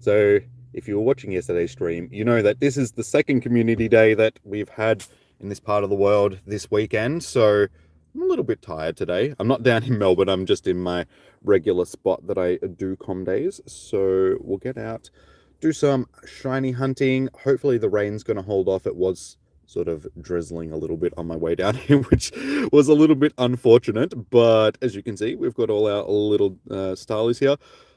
So if you were watching yesterday's stream, you know that this is the second community day that we've had in this part of the world this weekend. So I'm a little bit tired today. I'm not down in Melbourne. I'm just in my regular spot that I do com days. So we'll get out, do some shiny hunting. Hopefully the rain's going to hold off. It was sort of drizzling a little bit on my way down here, which was a little bit unfortunate. But as you can see, we've got all our little starlies here.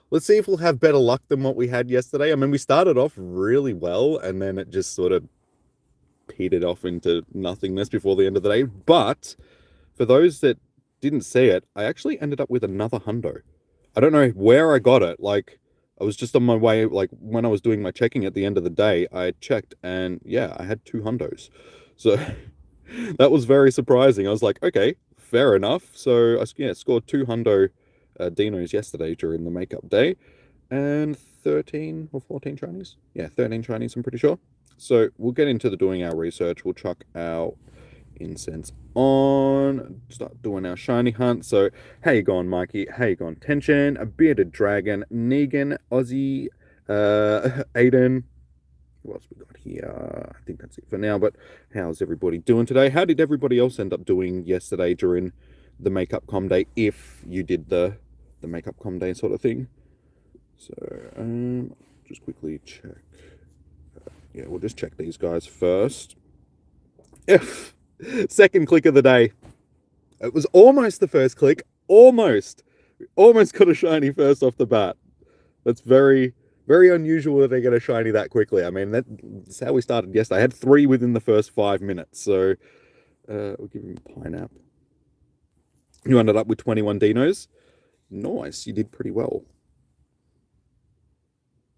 Let's see if we'll have better luck than what we had yesterday. I mean, we started off really well, and then it just sort of petered off into nothingness before the end of the day. But for those that didn't see it, I actually ended up with another hundo. I don't know where I got it. Like, I was just on my way, like, when I was doing my checking at the end of the day, I checked, and yeah, I had 2 hundos. So that was very surprising. I was like, okay, fair enough. So I scored 2 hundo dinos yesterday during the makeup day, and 13 or 14 Chinese. Yeah, 13 Chinese, I'm pretty sure. So we'll get into doing our research. We'll chuck our incense on, start doing our shiny hunt. So how you going, Mikey? How you going, Tension? A bearded dragon, Negan, Aussie, Aiden. What else we got here? I think that's it for now. But how's everybody doing today? How did everybody else end up doing yesterday during the makeup com day, if you did the makeup com day sort of thing? So just quickly check. Yeah, we'll just check these guys first. If second click of the day. It was almost the first click. Almost got a shiny first off the bat. That's very, very unusual that they get a shiny that quickly. I mean, that's how we started yesterday. I had 3 within the first 5 minutes. So we'll give him a pineapple. You ended up with 21 dinos. Nice. You did pretty well.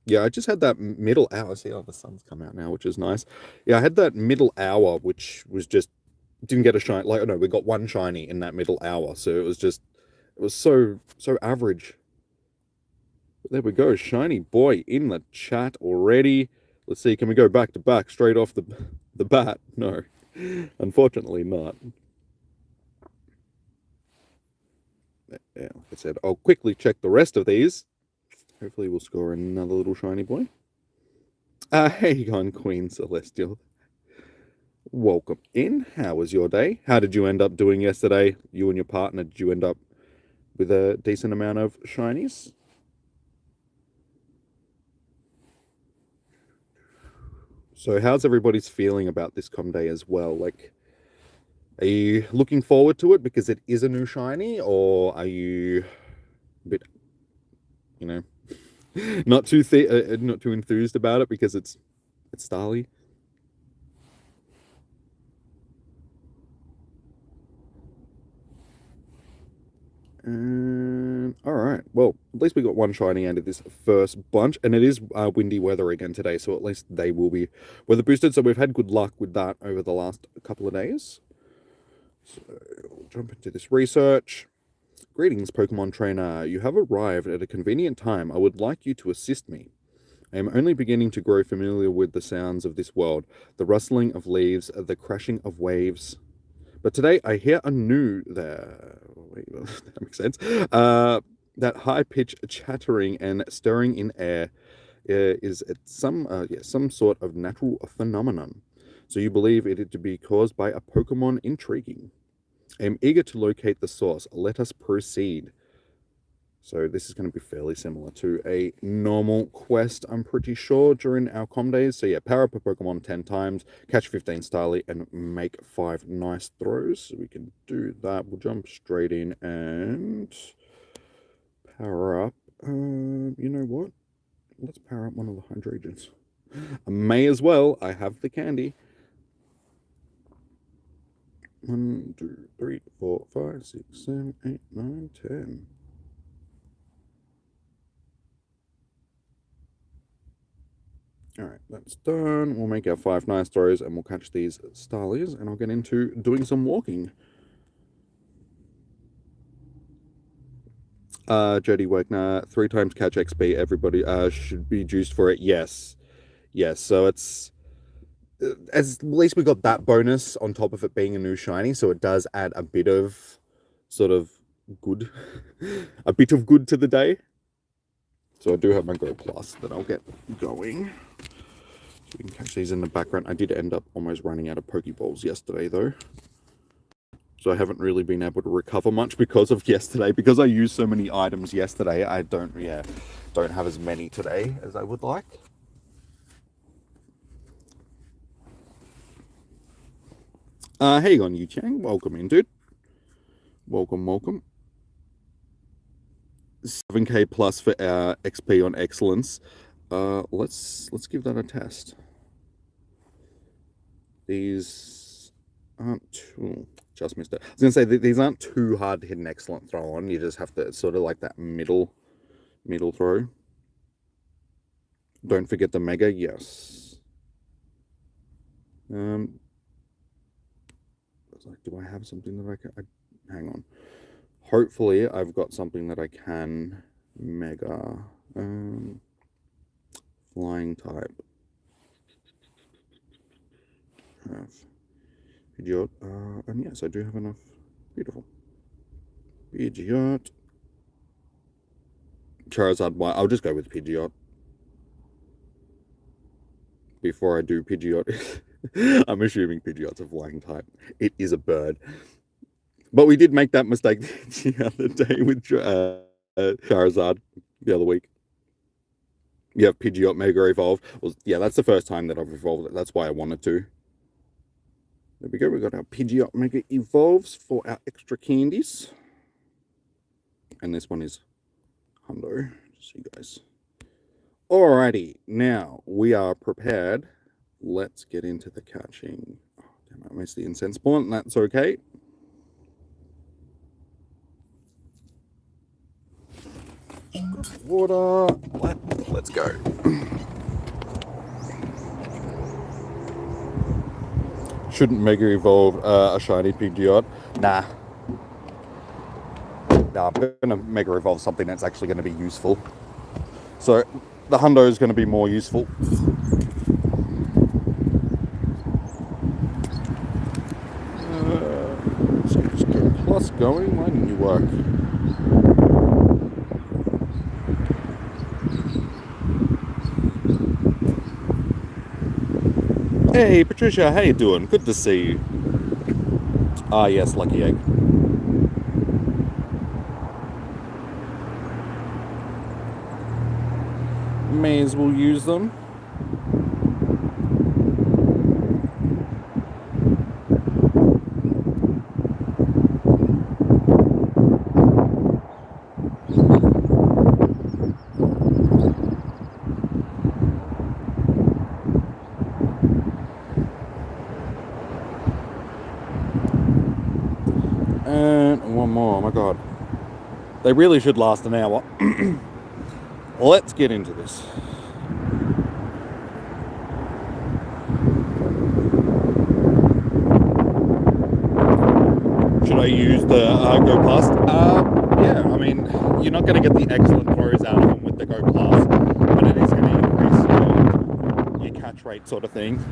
Yeah, I just had that middle hour. See, the sun's come out now, which is nice. Yeah, I had that middle hour, which was just didn't get a shiny. Like, no, we got 1 shiny in that middle hour, so it was so average. But there we go, shiny boy in the chat already. Let's see, can we go back to back straight off the bat? No, unfortunately not. Yeah, like I said, I'll quickly check the rest of these. Hopefully we'll score another little shiny boy. Hey, you going, Queen Celestial? Welcome in. How was your day? How did you end up doing yesterday? You and your partner, did you end up with a decent amount of shinies? So how's everybody's feeling about this com day as well? Like, are you looking forward to it because it is a new shiny, or are you a bit, not too enthused about it because it's Starly? All right. Well, at least we got 1 shiny out of this first bunch, and it is windy weather again today, so at least they will be weather boosted. So we've had good luck with that over the last couple of days. So we'll jump into this research. Greetings, Pokemon Trainer. You have arrived at a convenient time. I would like you to assist me. I am only beginning to grow familiar with the sounds of this world, the rustling of leaves, the crashing of waves. But today I hear a new there. Wait, that makes sense. That high-pitched chattering and stirring in air is some sort of natural phenomenon. So you believe it to be caused by a Pokemon intriguing. I am eager to locate the source. Let us proceed. So this is going to be fairly similar to a normal quest, I'm pretty sure, during our com days. So yeah, power up a Pokemon 10 times, catch 15 Starly, and make 5 nice throws. So we can do that. We'll jump straight in and power up. You know what? Let's power up one of the Hydreigens. I may as well. I have the candy. 1, 2, 3, 4, 5, 6, 7, 8, 9, 10. Alright, that's done. We'll make our 5 nice throws and we'll catch these Starlies, and I'll get into doing some walking. Jody Wagner, 3 times catch XP. Everybody should be juiced for it. Yes. So it's at least we got that bonus on top of it being a new shiny, so it does add a bit of sort of good, a bit of good to the day. So I do have my Go Plus that I'll get going. So we can catch these in the background. I did end up almost running out of Pokeballs yesterday though. So I haven't really been able to recover much because of yesterday. Because I used so many items yesterday, I don't have as many today as I would like. Hey on you, Chang. Welcome in, dude. Welcome. 7k plus for our XP on excellence. Let's give that a test. These aren't too... Just missed it. I was gonna say these aren't too hard to hit an excellent throw on. You just have to sort of like that middle throw. Don't forget the mega. Yes. Do I have something that I can... hang on. Hopefully I've got something that I can mega. Flying type. Have Pidgeot. And yes, I do have enough. Beautiful. Pidgeot. Charizard. I'll just go with Pidgeot. Before I do Pidgeot. I'm assuming Pidgeot's a flying type. It is a bird. But we did make that mistake the other day with Charizard the other week. You have Pidgeot Mega Evolve. Well, yeah, that's the first time that I've evolved it. That's why I wanted to. There we go. We got our Pidgeot Mega Evolves for our extra candies. And this one is Hundo. Just so you guys. Alrighty. Now we are prepared. Let's get into the catching. Oh, damn, I missed the incense point. That's okay. Water. Let's go. Shouldn't Mega Evolve a shiny Pidgeot? Nah. I'm going to Mega Evolve something that's actually going to be useful. So the Hundo is going to be more useful. So just go plus going. Why didn't you work? Hey Patricia, how you doing? Good to see you. Ah yes, Lucky Egg. May as well use them. And one more, oh my god. They really should last an hour. Let's get into this. Should I use the Go Plus? Yeah, I mean, you're not going to get the excellent throws out of them with the Go Plus, but it is going to increase your catch rate sort of thing.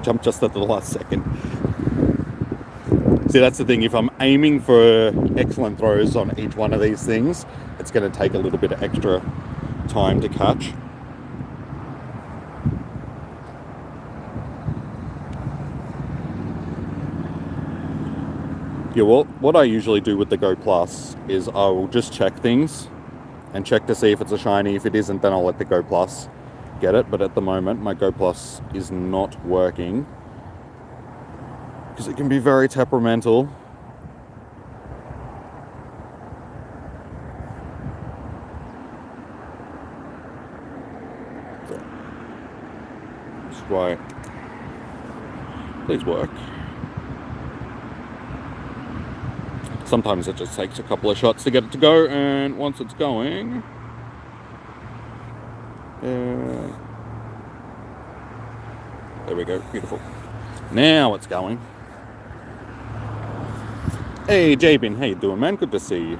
Jumped just at the last second. See, that's the thing. If I'm aiming for excellent throws on each one of these things, it's going to take a little bit of extra time to catch. Yeah, well, what I usually do with the Go Plus is I will just check things and check to see if it's a shiny. If it isn't, then I'll let the Go Plus get it. But at the moment, my Go Plus is not working because it can be very temperamental. That's why. Please work. Sometimes it just takes a couple of shots to get it to go, and once it's going, there we go, beautiful. Now it's going. Hey Jabin, how you doing, man? Good to see you.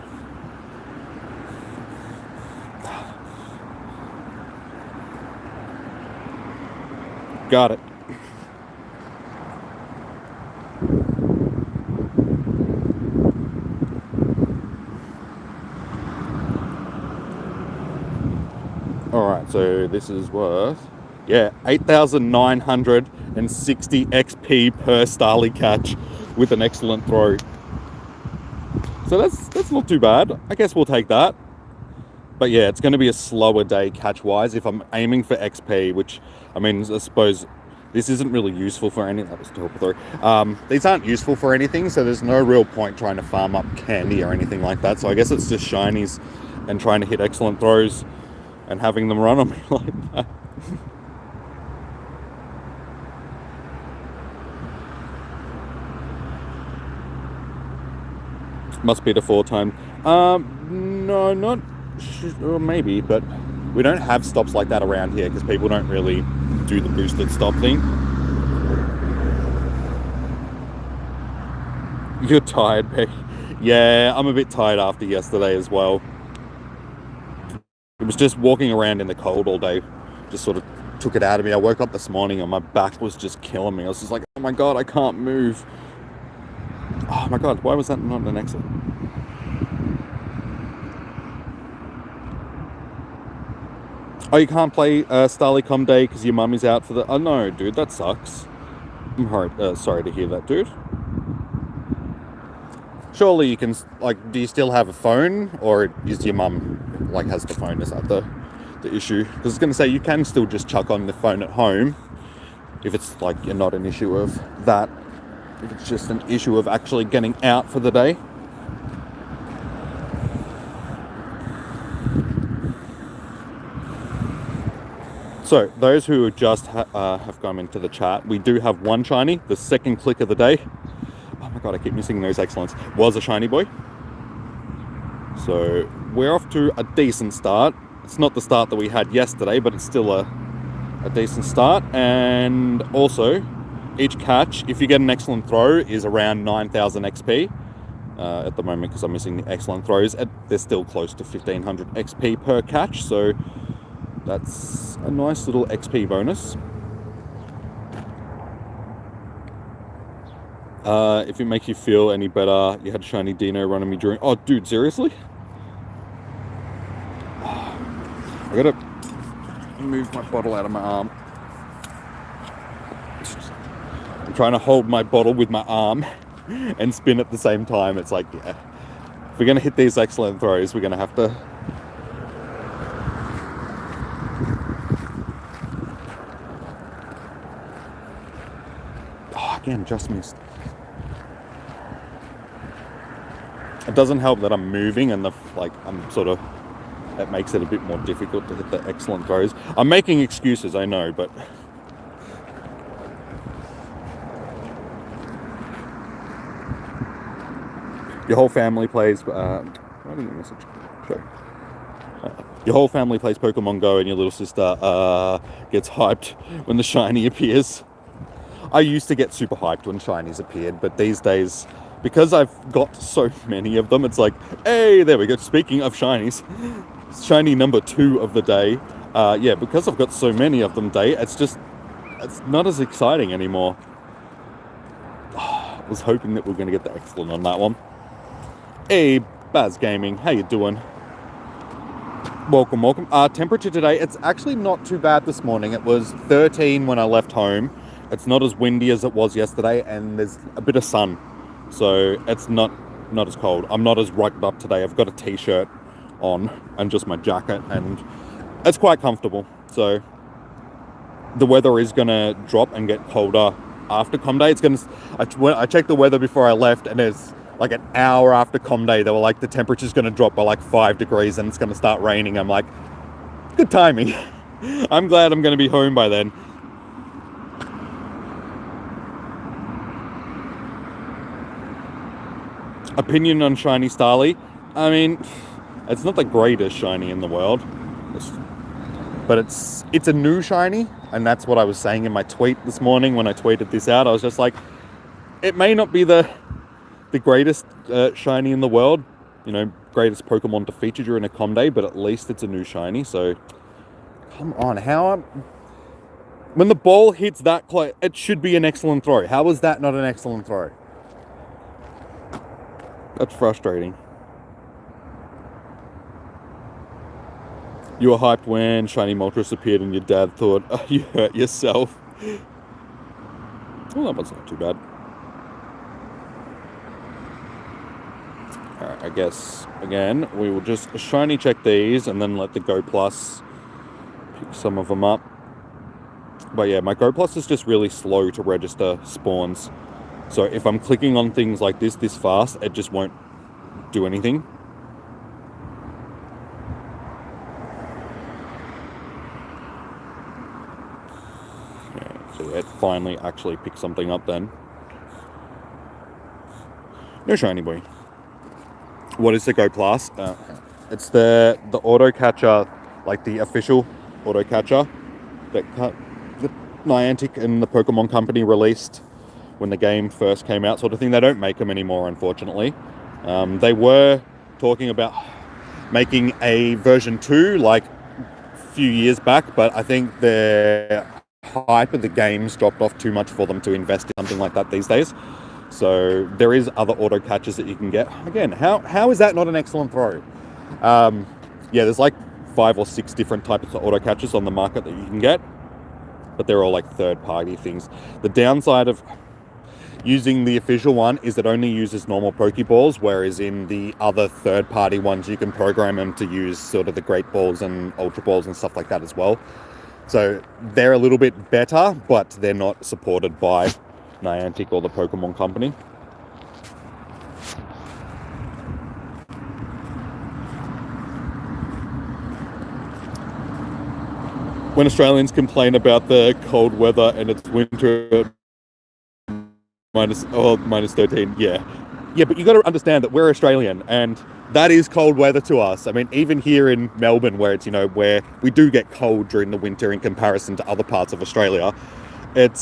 Got it. Alright, so this is worth, 8,960 XP per Starly catch with an excellent throw. So that's not too bad. I guess we'll take that. But yeah, it's going to be a slower day catch-wise if I'm aiming for XP, which, I mean, I suppose this isn't really useful for anything. That was terrible throw. These aren't useful for anything, so there's no real point trying to farm up candy or anything like that. So I guess it's just shinies and trying to hit excellent throws and having them run on me like that. Must be the 4-time. No, not sure, maybe, but we don't have stops like that around here because people don't really do the boosted stop thing. You're tired, Beck. Yeah, I'm a bit tired after yesterday as well. It was just walking around in the cold all day, just sort of took it out of me. I woke up this morning and my back was just killing me. I was just like, oh my god, I can't move. Oh my god, why was that not an exit? Oh, you can't play Starly Day because your mummy's out for the... Oh no, dude, that sucks. I'm sorry to hear that, dude. Surely you can, like, do you still have a phone? Or is your mum, like, has the phone? Is that the issue? Because I was going to say, you can still just chuck on the phone at home if it's, like, you're not an issue of that. If it's just an issue of actually getting out for the day. So, those who just have come into the chat, we do have one shiny. The second click of the day. Oh my god, I keep missing those excellents. Was a shiny boy. So, we're off to a decent start. It's not the start that we had yesterday, but it's still a decent start. And also, each catch, if you get an excellent throw, is around 9,000 XP. At the moment, because I'm missing the excellent throws. They're still close to 1,500 XP per catch, so that's a nice little XP bonus. If it makes you feel any better, you had shiny Dino running me during... Oh, dude, seriously? I gotta move my bottle out of my arm. I'm trying to hold my bottle with my arm and spin at the same time. It's like, yeah, if we're gonna hit these excellent throws, we're gonna have to... Oh, again, just missed. It doesn't help that I'm moving and I'm sort of... That makes it a bit more difficult to hit the excellent throws. I'm making excuses, I know, but... Your whole family plays... why didn't you message? Sure. Your whole family plays Pokemon Go and your little sister gets hyped when the shiny appears. I used to get super hyped when shinies appeared, but these days, because I've got so many of them, it's like, hey, there we go. Speaking of shinies, shiny number 2 of the day. Yeah, because I've got so many of them it's not as exciting anymore. I was hoping that we were going to get the excellent on that one. Hey, Baz Gaming, how you doing? Welcome. Temperature today, it's actually not too bad this morning. It was 13 when I left home. It's not as windy as it was yesterday, and there's a bit of sun. So it's not as cold. I'm not as rugged up today. I've got a t-shirt on and just my jacket, and it's quite comfortable. So the weather is going to drop and get colder after Com Day. I checked the weather before I left, and it's like an hour after Com Day, they were like, the temperature's going to drop by like 5 degrees and it's going to start raining. I'm like, good timing. I'm glad I'm going to be home by then. Opinion on shiny Starly? I mean, it's not the greatest shiny in the world. But it's a new shiny, and that's what I was saying in my tweet this morning when I tweeted this out. I was just like, it may not be the greatest shiny in the world, greatest Pokemon to feature during a Com Day, but at least it's a new shiny. So come on, how When the ball hits that close, it should be an excellent throw. How is that not an excellent throw? That's frustrating. You were hyped when Shiny Moltres appeared and your dad thought, oh, you hurt yourself. Well, that was not too bad. Alright, I guess, again, we will just shiny check these and then let the Go Plus pick some of them up. But yeah, my Go Plus is just really slow to register spawns. So if I'm clicking on things like this fast, it just won't do anything. Yeah, so it finally actually picked something up then. No shiny boy. What is the Go Plus? It's the auto catcher, like the official auto catcher that the Niantic and the Pokémon Company released when the game first came out, sort of thing. They don't make them anymore, unfortunately. They were talking about making a version 2 like a few years back, but I think their hype of the games dropped off too much for them to invest in something like that these days. So there is other auto catches that you can get. Again, how is that not an excellent throw? Yeah, there's like 5 or 6 different types of auto catches on the market that you can get, but they're all like third-party things. The downside of using the official one is it only uses normal Pokeballs, whereas in the other third-party ones you can program them to use sort of the Great Balls and Ultra Balls and stuff like that as well. So they're a little bit better, but they're not supported by Niantic or the Pokemon Company. When Australians complain about the cold weather and it's winter minus 13, yeah, but you got to understand that we're Australian and that is cold weather to us. I mean, even here in Melbourne, where it's, where we do get cold during the winter in comparison to other parts of Australia, it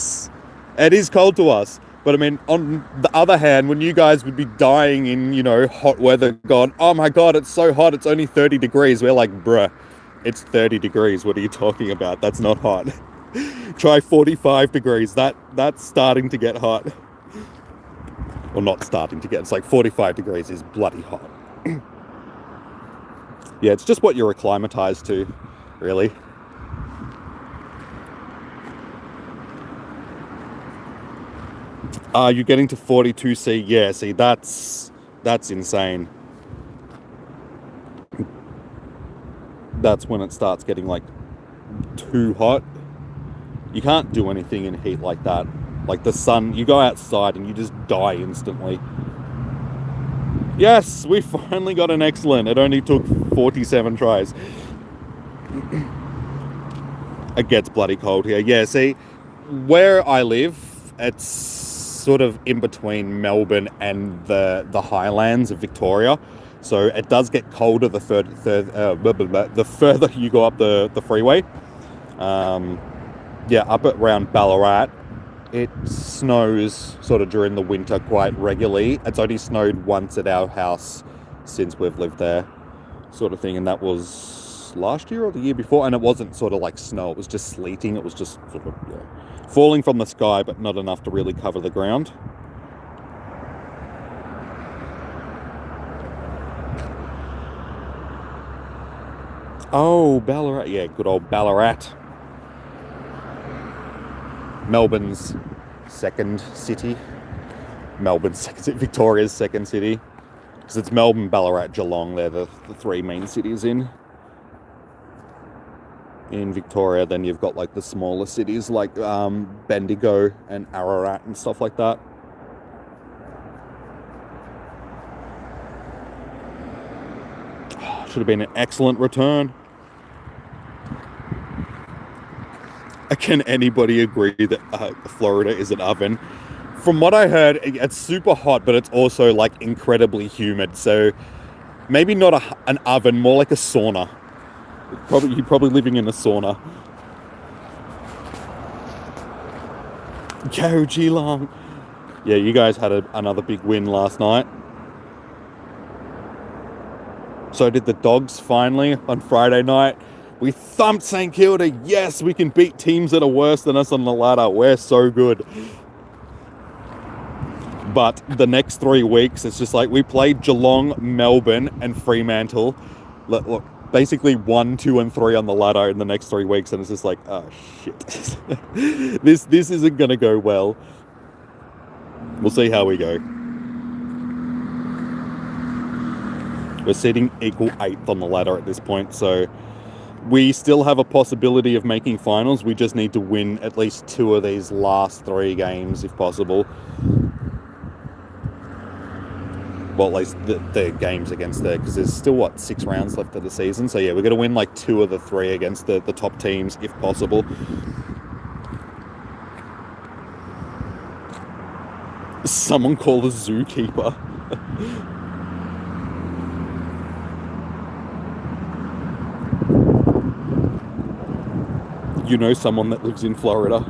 is cold to us. But I mean, on the other hand, when you guys would be dying in, hot weather, going, oh my God, it's so hot, it's only 30 degrees. We're like, bruh, it's 30 degrees. What are you talking about? That's not hot. Try 45 degrees. That's starting to get hot. Well, not starting to get, it's like 45 degrees is bloody hot. Yeah, it's just what you're acclimatized to, really. You're getting to 42C. Yeah, see, that's insane. That's when it starts getting like too hot. You can't do anything in heat like that. Like the sun, you go outside and you just die instantly. Yes, we finally got an excellent. It only took 47 tries. It gets bloody cold here. Yeah, see, where I live, it's sort of in between Melbourne and the highlands of Victoria. So it does get colder the further you go up the freeway. Yeah, up around Ballarat, it snows sort of during the winter quite regularly. It's only snowed once at our house since we've lived there, sort of thing. And that was last year or the year before. And it wasn't sort of like snow, it was just sleeting. It was just sort of falling from the sky, but not enough to really cover the ground. Oh, Ballarat. Yeah, good old Ballarat. Melbourne's second city. Victoria's second city. Because it's Melbourne, Ballarat, Geelong. They're the 3 main cities in Victoria. Then you've got like the smaller cities like Bendigo and Ararat and stuff like that. Should have been an excellent return. Can anybody agree that Florida is an oven? From what I heard, it's super hot, but it's also like incredibly humid. So maybe not an oven, more like a sauna. You're probably living in a sauna. Go Geelong. Yeah, you guys had another big win last night. So did the Dogs finally on Friday night. We thumped St. Kilda. Yes, we can beat teams that are worse than us on the ladder. We're so good. But the next 3 weeks, it's just like we played Geelong, Melbourne, and Fremantle. Look, basically 1, 2, and 3 on the ladder in the next 3 weeks, and it's just like, oh shit, this isn't gonna go well. We'll see how we go. We're sitting equal 8th on the ladder at this point, so we still have a possibility of making finals. We just need to win at least 2 of these last 3 games if possible. Well, at least the games against because there's still, 6 rounds left of the season. So yeah, we're going to win like 2 of the 3 against the top teams if possible. Someone call the zookeeper. You know someone that lives in Florida.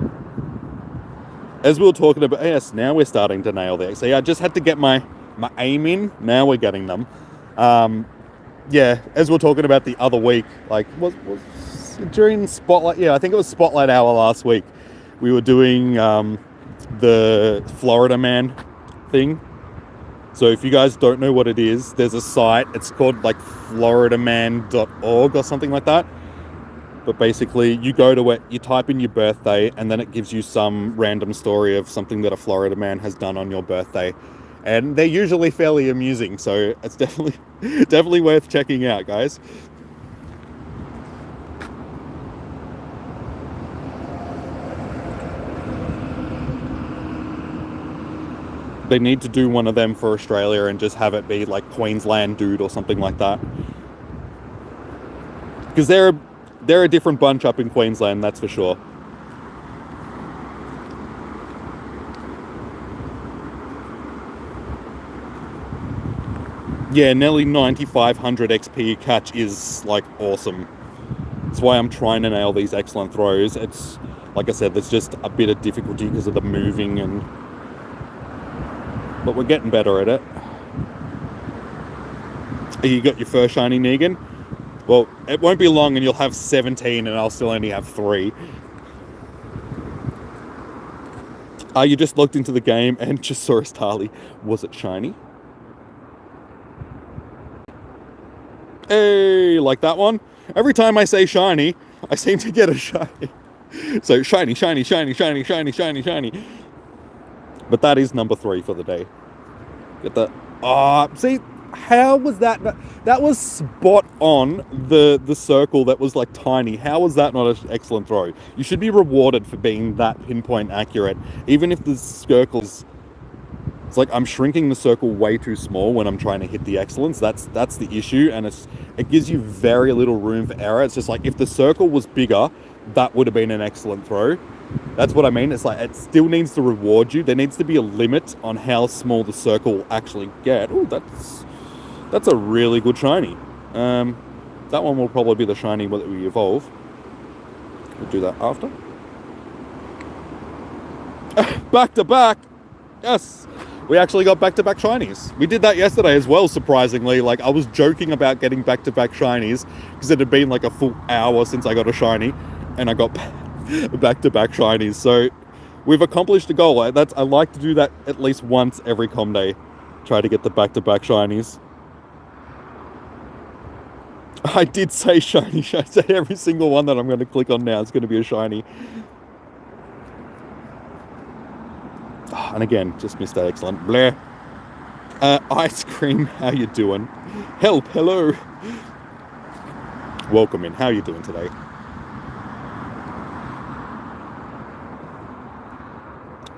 As we were talking about, yes, now we're starting to nail the XC. I just had to get my aim in. Now we're getting them. Yeah, as we were talking about the other week, like, was during Spotlight, yeah, I think it was Spotlight Hour last week, we were doing the Florida Man thing. So if you guys don't know what it is, there's a site, it's called like floridaman.org or something like that. But basically, you go to it, you type in your birthday, and then it gives you some random story of something that a Florida man has done on your birthday. And they're usually fairly amusing, so it's definitely worth checking out, guys. They need to do one of them for Australia and just have it be like Queensland Dude or something like that. Because they're a different bunch up in Queensland, that's for sure. Yeah, nearly 9,500 XP catch is like awesome. That's why I'm trying to nail these excellent throws. It's, like I said, there's just a bit of difficulty because of the moving but we're getting better at it. You got your first shiny, Negan? Well, it won't be long and you'll have 17 and I'll still only have 3. You just looked into the game and just saw a Starly. Was it shiny? Hey, like that one? Every time I say shiny, I seem to get a shiny. So shiny, shiny, shiny, shiny, shiny, shiny, shiny. But that is number 3 for the day. Get that. See, how was that? That was spot on the circle that was like tiny. How was that not an excellent throw? You should be rewarded for being that pinpoint accurate. Even if the circle is... It's like I'm shrinking the circle way too small when I'm trying to hit the excellence. That's the issue, and it gives you very little room for error. It's just like if the circle was bigger, that would have been an excellent throw. That's what I mean. It's like it still needs to reward you. There needs to be a limit on how small the circle will actually get. Oh, that's a really good shiny. That one will probably be the shiny that we evolve. We'll do that after. Back to back. Yes. We actually got back-to-back shinies. We did that yesterday as well, surprisingly. Like, I was joking about getting back-to-back shinies because it had been like a full hour since I got a shiny, and I got back-to-back shinies. So we've accomplished the goal. I like to do that at least once every com day. Try to get the back-to-back shinies. I did say shiny. I said every single one that I'm going to click on now is going to be a shiny. And again, just missed that excellent. Blair. Ice cream, how you doing? Help, hello. Welcome in. How you doing today?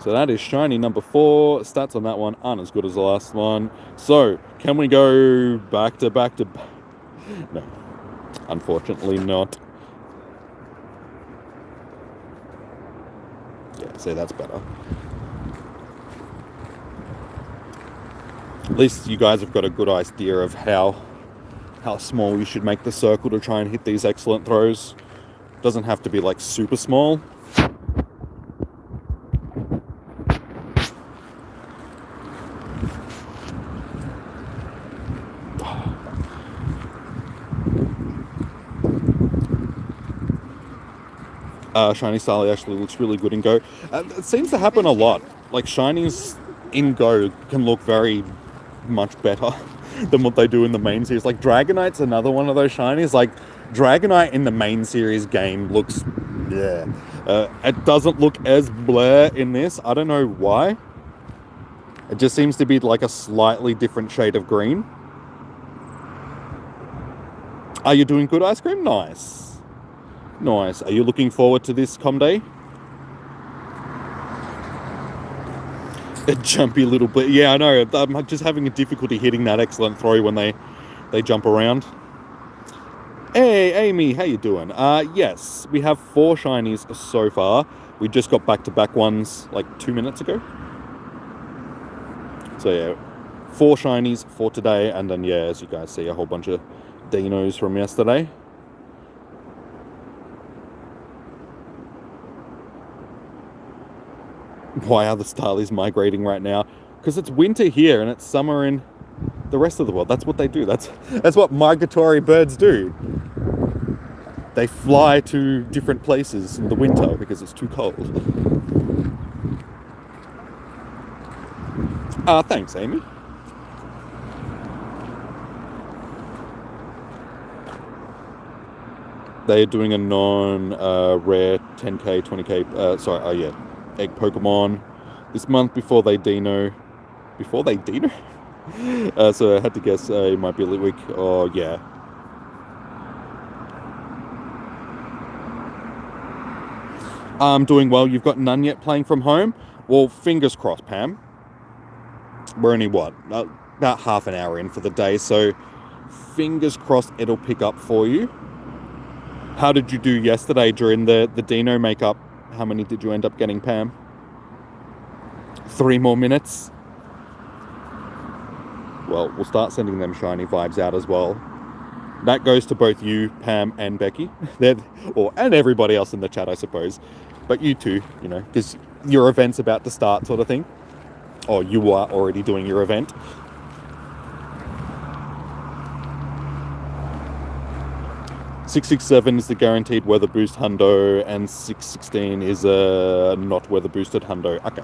So that is shiny number 4. Stats on that one aren't as good as the last one. So, can we go back to back to... No, unfortunately not. Yeah, see, that's better. At least you guys have got a good idea of how small you should make the circle to try and hit these excellent throws. Doesn't have to be like super small. Shiny Starly actually looks really good in Go. It seems to happen a lot. Like, shinies in Go can look very much better than what they do in the main series. Like, Dragonite's another one of those shinies. Like, Dragonite in the main series game looks... yeah. It doesn't look as blur in this. I don't know why. It just seems to be like a slightly different shade of green. Are you doing good, Ice Cream? Nice. Nice. Are you looking forward to this com day? A jumpy little bit. Yeah, I know. I'm just having a difficulty hitting that excellent throw when they jump around. Hey, Amy, how you doing? Yes, we have 4 shinies so far. We just got back-to-back ones like 2 minutes ago. So yeah, 4 shinies for today, and then yeah, as you guys see, a whole bunch of dinos from yesterday. Why are the Starlies migrating right now? Because it's winter here and it's summer in the rest of the world. That's what they do. That's what migratory birds do. They fly to different places in the winter because it's too cold. Thanks, Amy. They're doing a non-rare 10k, 20k, egg Pokemon this month before they dino. Before they dino? So I had to guess it might be a little week. Oh, yeah. I'm doing well. You've got none yet playing from home? Well, fingers crossed, Pam. We're only, about half an hour in for the day, so fingers crossed it'll pick up for you. How did you do yesterday during the Dino makeup? How many did you end up getting, Pam? 3 more minutes? Well, we'll start sending them shiny vibes out as well. That goes to both you, Pam, and Becky. And everybody else in the chat, I suppose. But you too, you know, because your event's about to start sort of thing. Or you are already doing your event. $667 is the guaranteed weather boost hundo, and $616 is a not weather boosted hundo. Okay.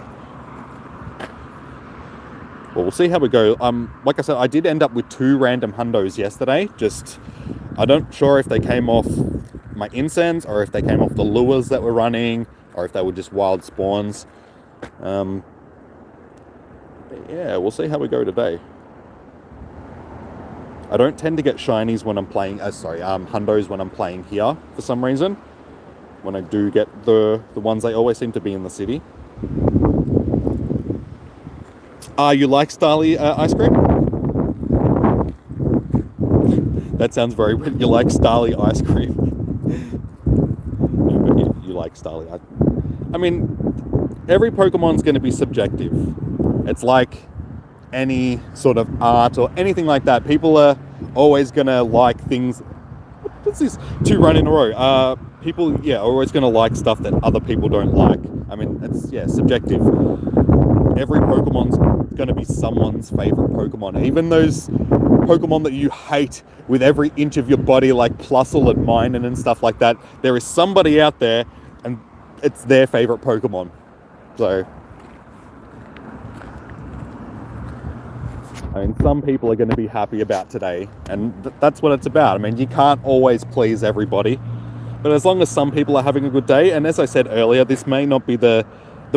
Well, we'll see how we go. Like I said, I did end up with 2 random hundos yesterday. I'm not sure if they came off my incense, or if they came off the lures that were running, or if they were just wild spawns. Yeah, we'll see how we go today. I don't tend to get shinies when I'm playing, hundos when I'm playing here for some reason. When I do get the ones, they always seem to be in the city. You like Starly ice cream? That sounds very weird. You like Starly ice cream? No, but you like Starly. I mean, every Pokemon's going to be subjective. It's like any sort of art or anything like that. People are always going to like things. What's this? 2 run in a row. People, are always going to like stuff that other people don't like. I mean, it's, subjective. Every Pokemon's going to be someone's favorite Pokemon. Even those Pokemon that you hate with every inch of your body, like Plusle and Minun and stuff like that, there is somebody out there and it's their favorite Pokemon. So, I mean, some people are going to be happy about today, and that's what it's about. I mean, you can't always please everybody, but as long as some people are having a good day, and as I said earlier, this may not be the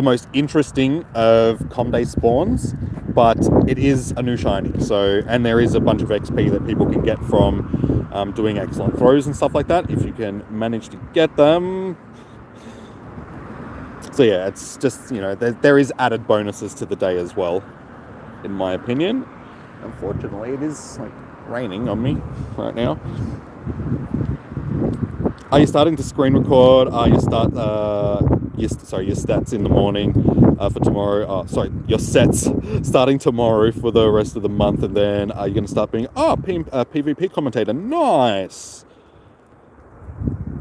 most interesting of Comday spawns, but it is a new shiny, and there is a bunch of XP that people can get from doing excellent throws and stuff like that, if you can manage to get them. So yeah, it's just, there is added bonuses to the day as well, in my opinion. Unfortunately, it is raining on me right now. Are you starting to screen record? Your stats in the morning for tomorrow. Your sets starting tomorrow for the rest of the month, and then are you going to start being PvP commentator? Nice.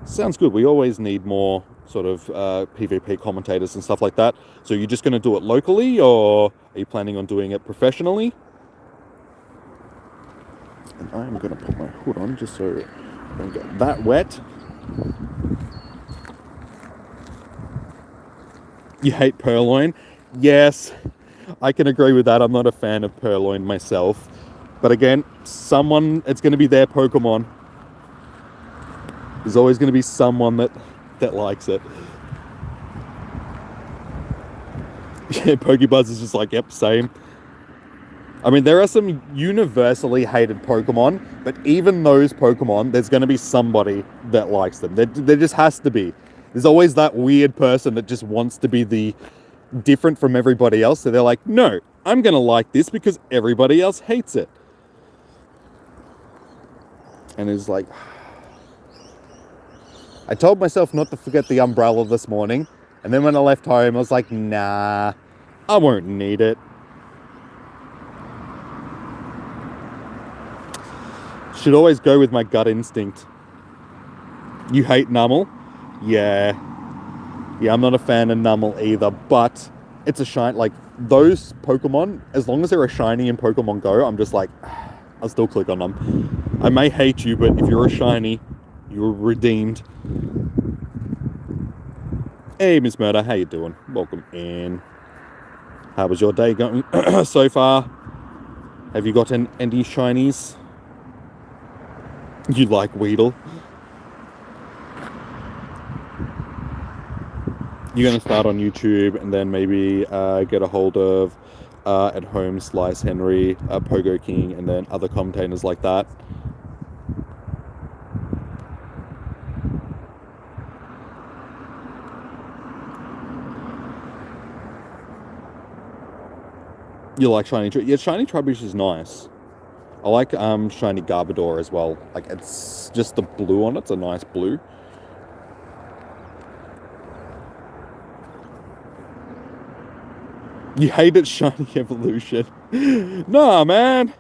Sounds good. We always need more sort of PvP commentators and stuff like that. So you're just going to do it locally, or are you planning on doing it professionally? And I'm going to put my hood on just so I don't get that wet. You hate Purloin? Yes, I can agree with that. I'm not a fan of Purloin myself. But again, it's going to be their Pokemon. There's always going to be someone that likes it. Yeah, Pokebuzz is just like, yep, same. I mean, there are some universally hated Pokemon, but even those Pokemon, there's going to be somebody that likes them. There just has to be. There's always that weird person that just wants to be the different from everybody else. So they're like, no, I'm going to like this because everybody else hates it. And it's like, I told myself not to forget the umbrella this morning. And then when I left home, I was like, nah, I won't need it. Should always go with my gut instinct. You hate Numel? Yeah, I'm not a fan of Numel either, but it's a shine. Like, those Pokemon, as long as they're a shiny in Pokemon Go, I'm just like, I'll still click on them. I may hate you, but if you're a shiny, you're redeemed. Hey, Miss Murder, how you doing? Welcome in. How was your day going so far? Have you gotten any shinies? You like Weedle? You're going to start on YouTube and then maybe get a hold of At Home, Slice Henry, Pogo King, and then other commentators like that. You like Shiny Trubbish? Yeah, Shiny Trubbish is nice. I like Shiny Garbodor as well. Like, it's just the blue on it. It's a nice blue. You hated Shiny Evolution. Nah, man.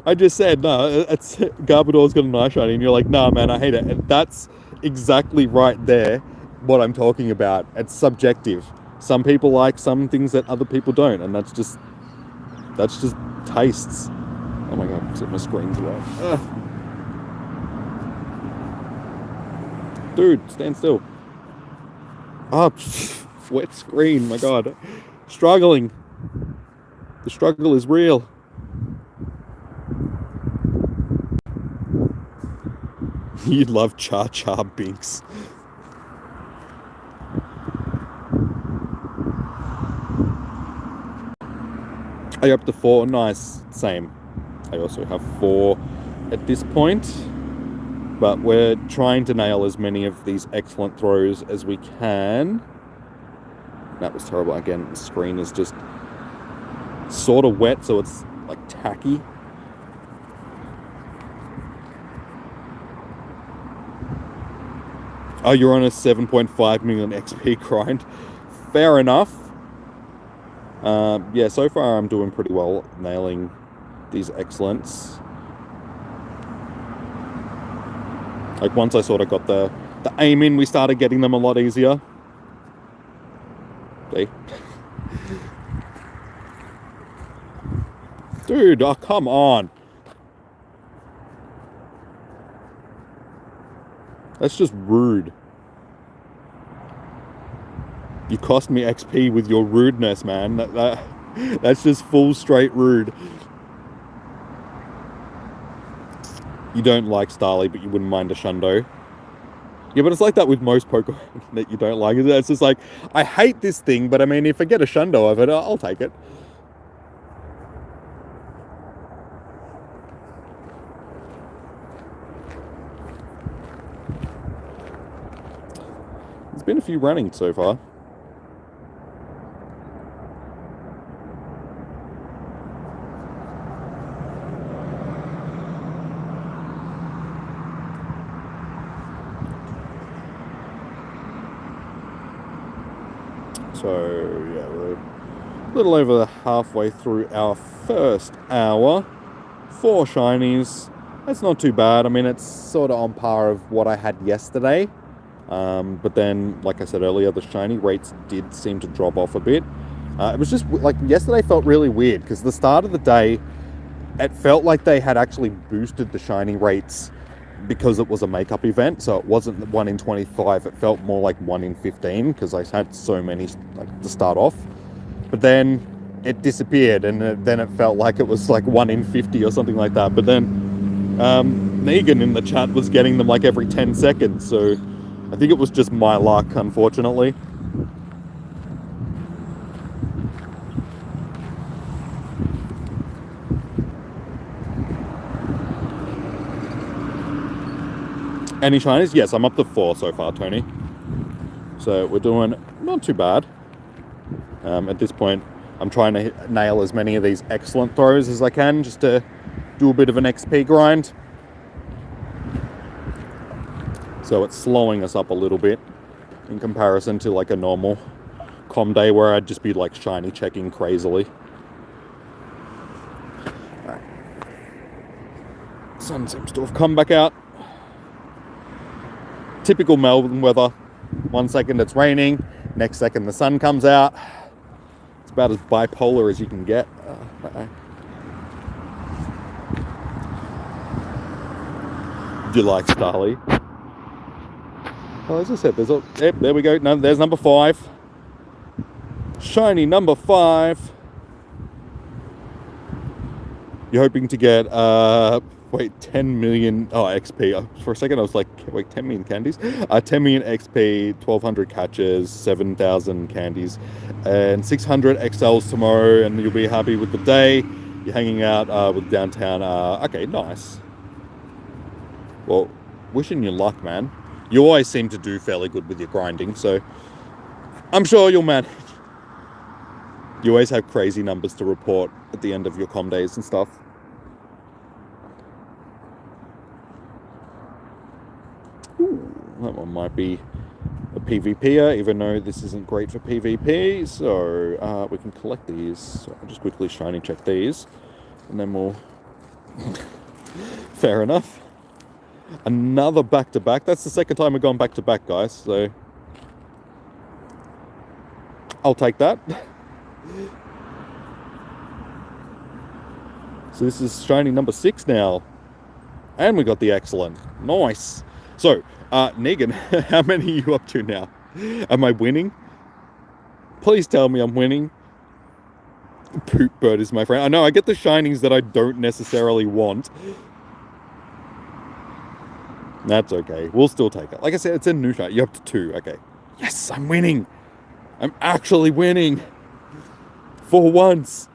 I just said, no, Garbodor's got a nice shiny. And you're like, nah, man, I hate it. And that's exactly right there what I'm talking about. It's subjective. Some people like some things that other people don't. And that's just tastes. Oh my god, set my screen's away. Dude, stand still. Oh, wet screen, my god. Struggling. The struggle is real. You'd love Char Char Binks. Are you up to 4? Nice. Same. I also have 4 at this point. But we're trying to nail as many of these excellent throws as we can. That was terrible. Again, the screen is just sort of wet, so it's like tacky. Oh, you're on a 7.5 million XP grind. Fair enough. Yeah, so far I'm doing pretty well nailing these excellents. Like, once I sort of got the aim in, we started getting them a lot easier. See? Dude, oh, come on. That's just rude. You cost me XP with your rudeness, man. That's just full straight rude. You don't like Starly, but you wouldn't mind a Shundo. Yeah, but it's like that with most Pokemon that you don't like. It's just like, I hate this thing, but I mean, if I get a Shundo of it, I'll take it. There's been a few running so far. So, yeah, we're a little over halfway through our first hour. 4 shinies. That's not too bad. I mean, it's sort of on par of what I had yesterday. But then, like I said earlier, the shiny rates did seem to drop off a bit. It was just, like, yesterday felt really weird, because the start of the day, it felt like they had actually boosted the shiny rates because it was a makeup event, so it wasn't 1 in 25. It felt more like 1 in 15 because I had so many like to start off. But then it disappeared, and then it felt like it was like 1 in 50 or something like that. But then Negan in the chat was getting them like every 10 seconds, so I think it was just my luck, unfortunately. Any shinies? Yes, I'm up to 4 so far, Tony. So we're doing not too bad. At this point, I'm trying to nail as many of these excellent throws as I can, just to do a bit of an XP grind. So it's slowing us up a little bit in comparison to like a normal com day where I'd just be like shiny checking crazily. Alright. Sun seems to have come back out. Typical Melbourne weather. 1 second it's raining, next second the sun comes out. It's about as bipolar as you can get. Do you like Starly? Well, as I said, there's yep, there we go. No, there's number 5. Shiny number 5. You're hoping to get 10 million XP. For a second I was like, wait, 10 million candies? 10 million XP, 1200 catches, 7,000 candies, and 600 XLs tomorrow, and you'll be happy with the day. You're hanging out with downtown. Okay, nice. Well, wishing you luck, man. You always seem to do fairly good with your grinding, so I'm sure you'll manage. You always have crazy numbers to report at the end of your com days and stuff. Ooh, that one might be a PvPer, even though this isn't great for PvP. So we can collect these. So I'll just quickly shiny check these, and then we'll... Fair enough. Another back-to-back. That's the second time we've gone back-to-back, guys. So I'll take that. So this is shiny number 6 now. And we got the excellent. Nice. So, Negan, how many are you up to now? Am I winning? Please tell me I'm winning. Poop Bird is my friend. I know, I get the shinings that I don't necessarily want. That's okay. We'll still take it. Like I said, it's a new shiny. You're up to 2. Okay. Yes, I'm winning. I'm actually winning. For once.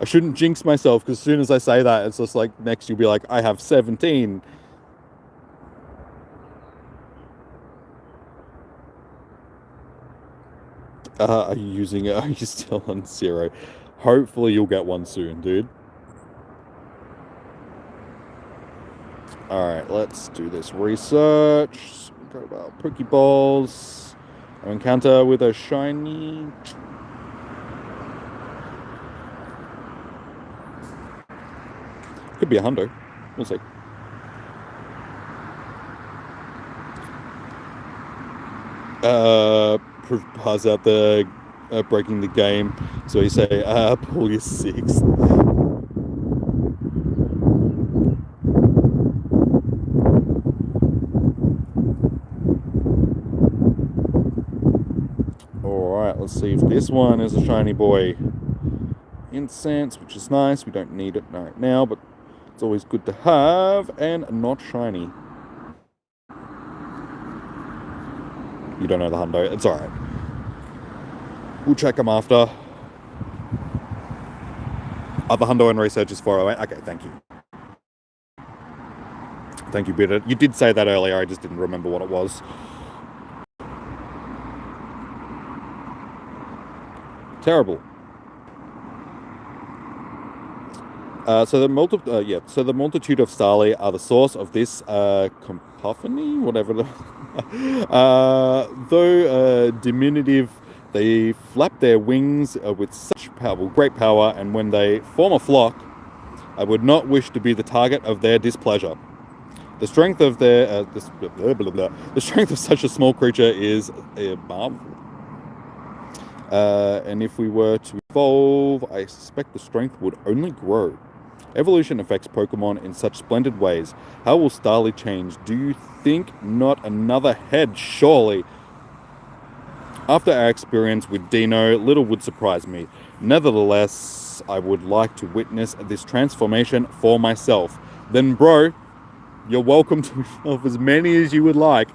I shouldn't jinx myself, because as soon as I say that, it's just like, next you'll be like, I have 17. Are you using it? Are you still on 0? Hopefully you'll get one soon, dude. Alright, let's do this research. So we go about Pokeballs. An encounter with a shiny. Could be a hundo. We'll see. Pause out the breaking the game. So you say, pull your 6th. Alright, let's see if this one is a shiny boy. Incense, which is nice. We don't need it right now, but it's always good to have. And not shiny. You don't know the hundo. It's alright. We'll check them after. The hundo and research is 408. Okay, thank you. Thank you, Bitter. You did say that earlier. I just didn't remember what it was. Terrible. So the multitude of Starly are the source of this cacophony, whatever the though diminutive, they flap their wings with such great power, and when they form a flock, I would not wish to be the target of their displeasure. The strength of their the strength of such a small creature is a marvel. And if we were to evolve, I suspect the strength would only grow. Evolution affects Pokemon in such splendid ways. How will Starly change? Do you think not another head? Surely. After our experience with Dino, little would surprise me. Nevertheless, I would like to witness this transformation for myself. Then, bro, you're welcome to evolve as many as you would like.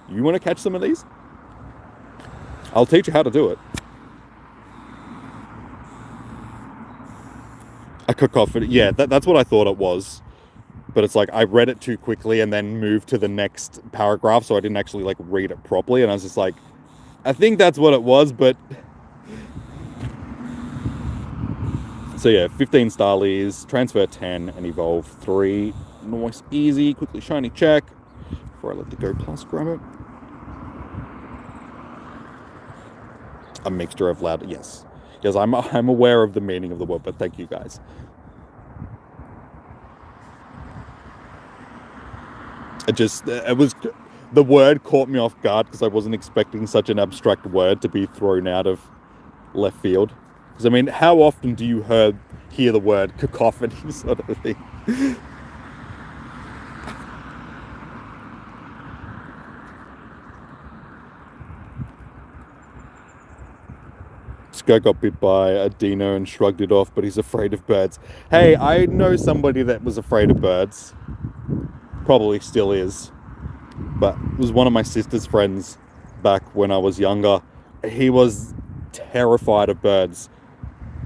You want to catch some of these? I'll teach you how to do it. A cacophony. Yeah, that's what I thought it was. But it's like I read it too quickly and then moved to the next paragraph, so I didn't actually like read it properly. And I was just like, I think that's what it was, but... So yeah, 15 Starlies, transfer 10, and evolve 3. Nice, easy, quickly shiny check. Before I let the Go Plus grab it. A mixture of loud... Yes. Yes, I'm aware of the meaning of the word, but thank you guys. It was... The word caught me off guard because I wasn't expecting such an abstract word to be thrown out of left field. Because, I mean, how often do you hear the word cacophony sort of thing? This guy got bit by a dino and shrugged it off, but he's afraid of birds. Hey, I know somebody that was afraid of birds. Probably still is. But it was one of my sister's friends back when I was younger. He was terrified of birds.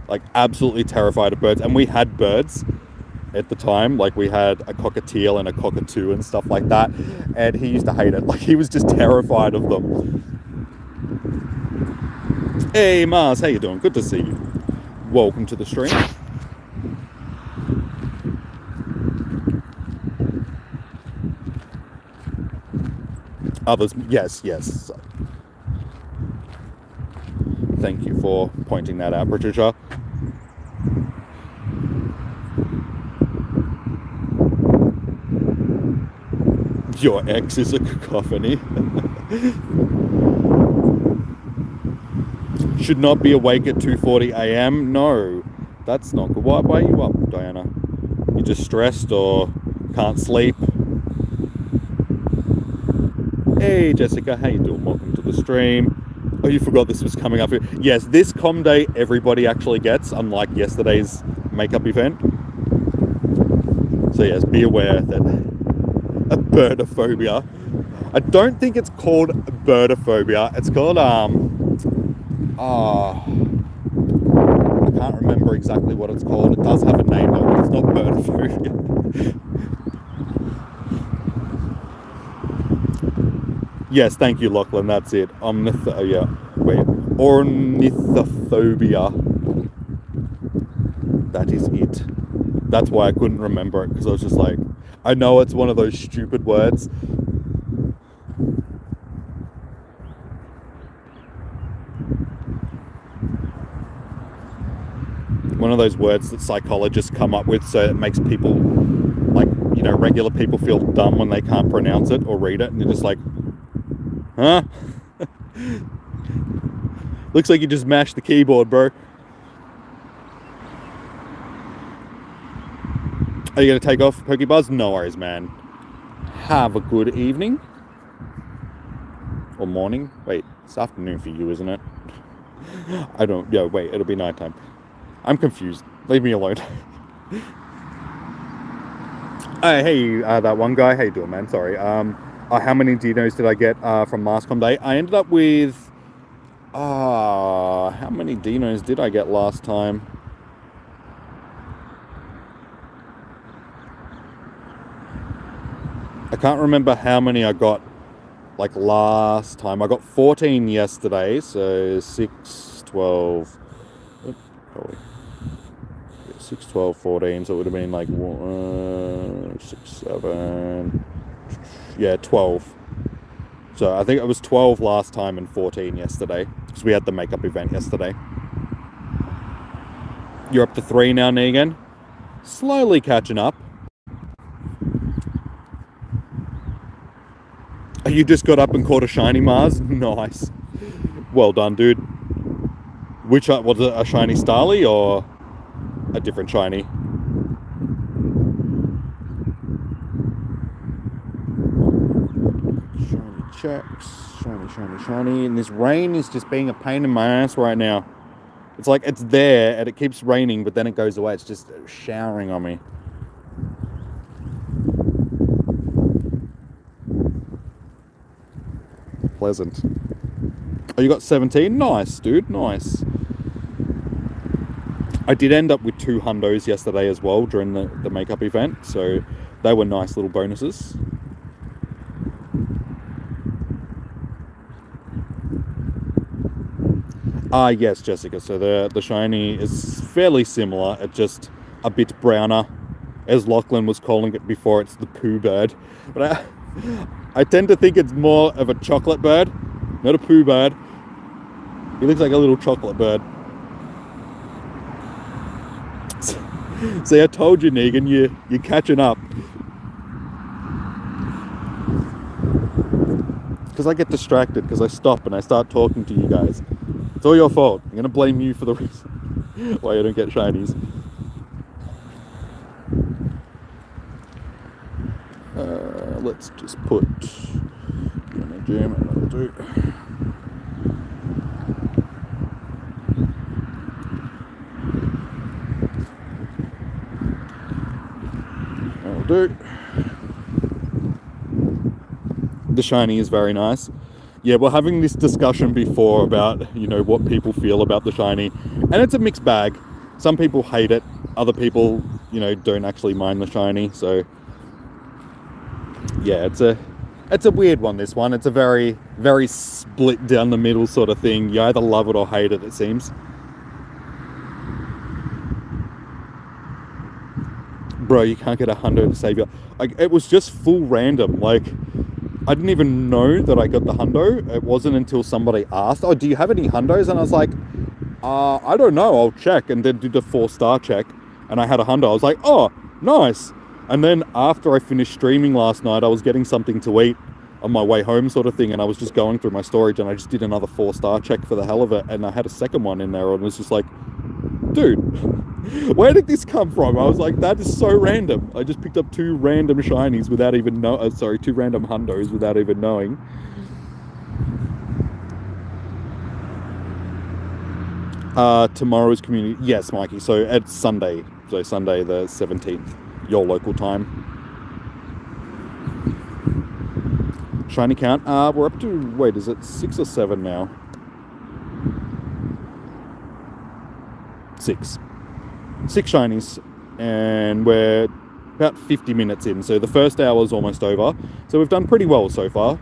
Like, absolutely terrified of birds. And we had birds at the time. Like, we had a cockatiel and a cockatoo and stuff like that. And he used to hate it. Like, he was just terrified of them. Hey, Mars, how you doing? Good to see you. Welcome to the stream. Others, yes. Thank you for pointing that out, Patricia. Your ex is a cacophony. Should not be awake at 2:40 a.m. No, that's not good. Why are you up, Diana? You just stressed or can't sleep? Hey, Jessica, how you doing? Welcome to the stream. Oh, you forgot this was coming up here. Yes, this com day everybody actually gets, unlike yesterday's makeup event. So yes, be aware that a birdophobia. I don't think it's called birdophobia. It's called I can't remember exactly what it's called. It does have a name though, but it's not birdophobia. Yes, thank you, Lachlan. That's it. Ornithophobia. That is it. That's why I couldn't remember it, because I was just like, I know it's one of those stupid words. One of those words that psychologists come up with so it makes people, like, you know, regular people feel dumb when they can't pronounce it or read it, and they're just like, huh? Looks like you just mashed the keyboard, bro. Are you going to take off, Pokebuzz? No worries, man. Have a good evening. Or morning. Wait, it's afternoon for you, isn't it? I don't... Yeah, wait, it'll be nighttime. I'm confused. Leave me alone. Hey, that one guy. How you doing, man? Sorry. How many dinos did I get from last com day? I ended up with... how many dinos did I get last time? I can't remember how many I got, like, last time. I got 14 yesterday, so 6, 12... Probably. 6, 12, 14, so it would have been like 6, 7... Yeah, 12. So I think it was 12 last time and 14 yesterday, because we had the makeup event yesterday. You're up to 3 now, Negan. Slowly catching up. You just got up and caught a shiny, Mars? Nice. Well done, dude. Which was it, a shiny Starly or a different shiny? checks. Shiny, shiny, shiny. And this rain is just being a pain in my ass right now. It's like it's there and it keeps raining, but then it goes away. It's just showering on me. Pleasant. Oh, you got 17? Nice, dude. Nice. I did end up with 2 hundos yesterday as well during the makeup event, so they were nice little bonuses. Yes, Jessica. So the shiny is fairly similar. It's just a bit browner. As Lachlan was calling it before, it's the poo bird. But I tend to think it's more of a chocolate bird, not a poo bird. He looks like a little chocolate bird. See, I told you, Negan, you're catching up. Because I get distracted, because I stop and I start talking to you guys. It's all your fault. I'm going to blame you for the reason why you don't get shinies. Let's just put in a gem and that'll do. That'll do. The shiny is very nice. Yeah, we're having this discussion before about, you know, what people feel about the shiny. And it's a mixed bag. Some people hate it. Other people, you know, don't actually mind the shiny. So, yeah, it's a weird one, this one. It's a very, very split down the middle sort of thing. You either love it or hate it, it seems. Bro, you can't get a hundo to save you. Like, it was just full random. Like, I didn't even know that I got the hundo. It wasn't until somebody asked, oh, do you have any hundos? And I was like, I don't know, I'll check. And then did a 4-star check, and I had a hundo. I was like, oh, nice. And then after I finished streaming last night, I was getting something to eat on my way home sort of thing, and I was just going through my storage, and I just did another 4-star check for the hell of it, and I had a second one in there, and it was just like, dude, where did this come from? I was like, that is so random. I just picked up 2 random shinies without even 2 random hundos without even knowing. Tomorrow's community, yes, Mikey. So it's Sunday. So Sunday the 17th, your local time. Shiny count. We're up to, wait, is it 6 or 7 now? 6 shinies, and we're about 50 minutes in, so the first hour is almost over, so we've done pretty well so far.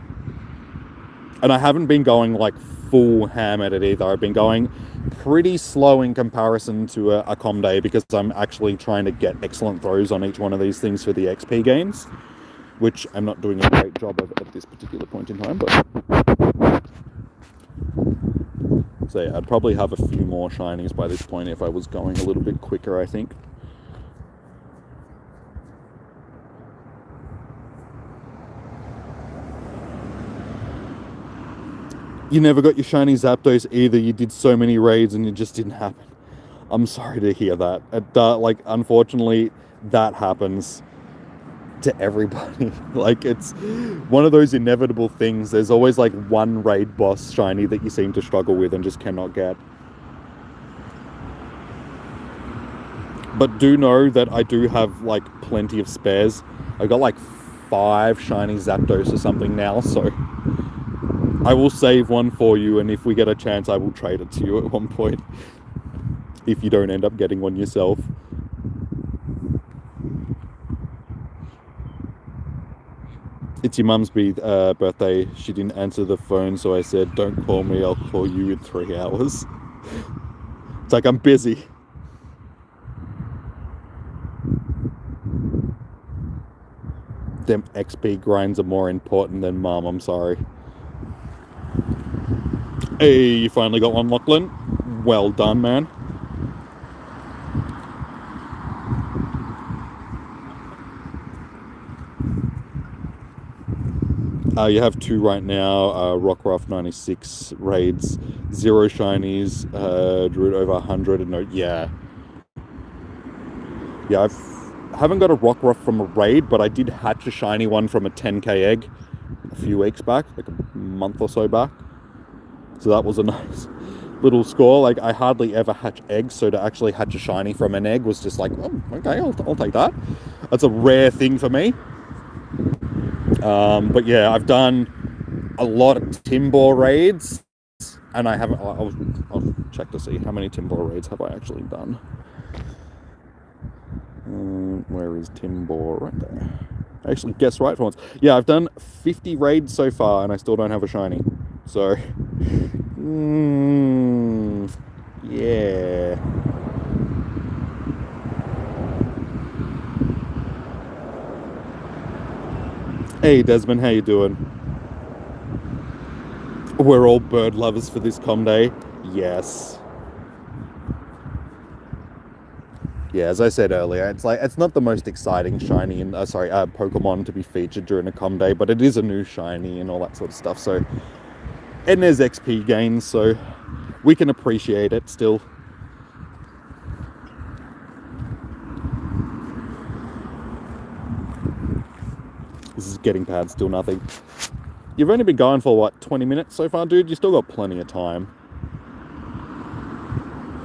And I haven't been going like full ham at it either. I've been going pretty slow in comparison to a com day, because I'm actually trying to get excellent throws on each one of these things for the XP games, which I'm not doing a great job of at this particular point in time, but so yeah, I'd probably have a few more shinies by this point if I was going a little bit quicker, I think. You never got your shiny Zapdos either. You did so many raids and it just didn't happen. I'm sorry to hear that. Like, unfortunately, that happens to everybody. Like, it's one of those inevitable things. There's always like one raid boss shiny that you seem to struggle with and just cannot get. But do know that I do have like plenty of spares. I got like 5 shiny Zapdos or something now, so I will save one for you, and if we get a chance, I will trade it to you at one point, if you don't end up getting one yourself. It's your mum's birthday. She didn't answer the phone, so I said, don't call me, I'll call you in 3 hours. It's like, I'm busy. Them XP grinds are more important than mum, I'm sorry. Hey, you finally got one, Lachlan. Well done, man. You have 2 right now. Rockruff 96 raids, 0 shinies, Druid over 100, and no, yeah. Yeah, I haven't got a Rockruff from a raid, but I did hatch a shiny one from a 10k egg a few weeks back, like a month or so back. So that was a nice little score. Like, I hardly ever hatch eggs, so to actually hatch a shiny from an egg was just like, oh, okay, I'll take that. That's a rare thing for me. But yeah, I've done a lot of Timbor raids, and I haven't. I'll check to see how many Timbor raids have I actually done. Where is Timbor? Right there. I actually guessed right for once. Yeah, I've done 50 raids so far, and I still don't have a shiny. So, yeah. Hey Desmond, how you doing? We're all bird lovers for this com day. Yes. Yeah, as I said earlier, it's not the most exciting shiny in Pokemon to be featured during a com day, but it is a new shiny and all that sort of stuff. So, and there's XP gains, so we can appreciate it still. This is getting bad, still nothing. You've only been going for, what, 20 minutes so far, dude? You still got plenty of time.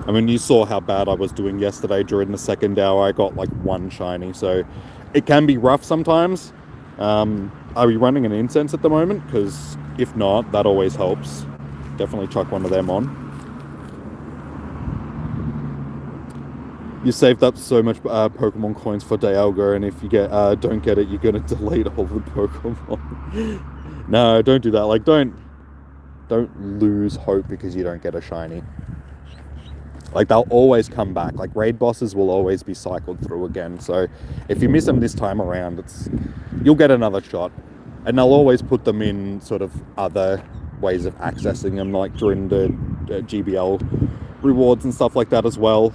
I mean, you saw how bad I was doing yesterday during the second hour. I got, like, one shiny, so it can be rough sometimes. Are we running an incense at the moment? Because if not, that always helps. Definitely chuck one of them on. You saved up so much Pokemon coins for Dialga, and if you don't get it, you're gonna delete all the Pokemon. No, don't do that. Like, don't lose hope because you don't get a shiny. Like, they'll always come back. Like, raid bosses will always be cycled through again. So if you miss them this time around, you'll get another shot, and they'll always put them in sort of other ways of accessing them, like during the GBL rewards and stuff like that as well.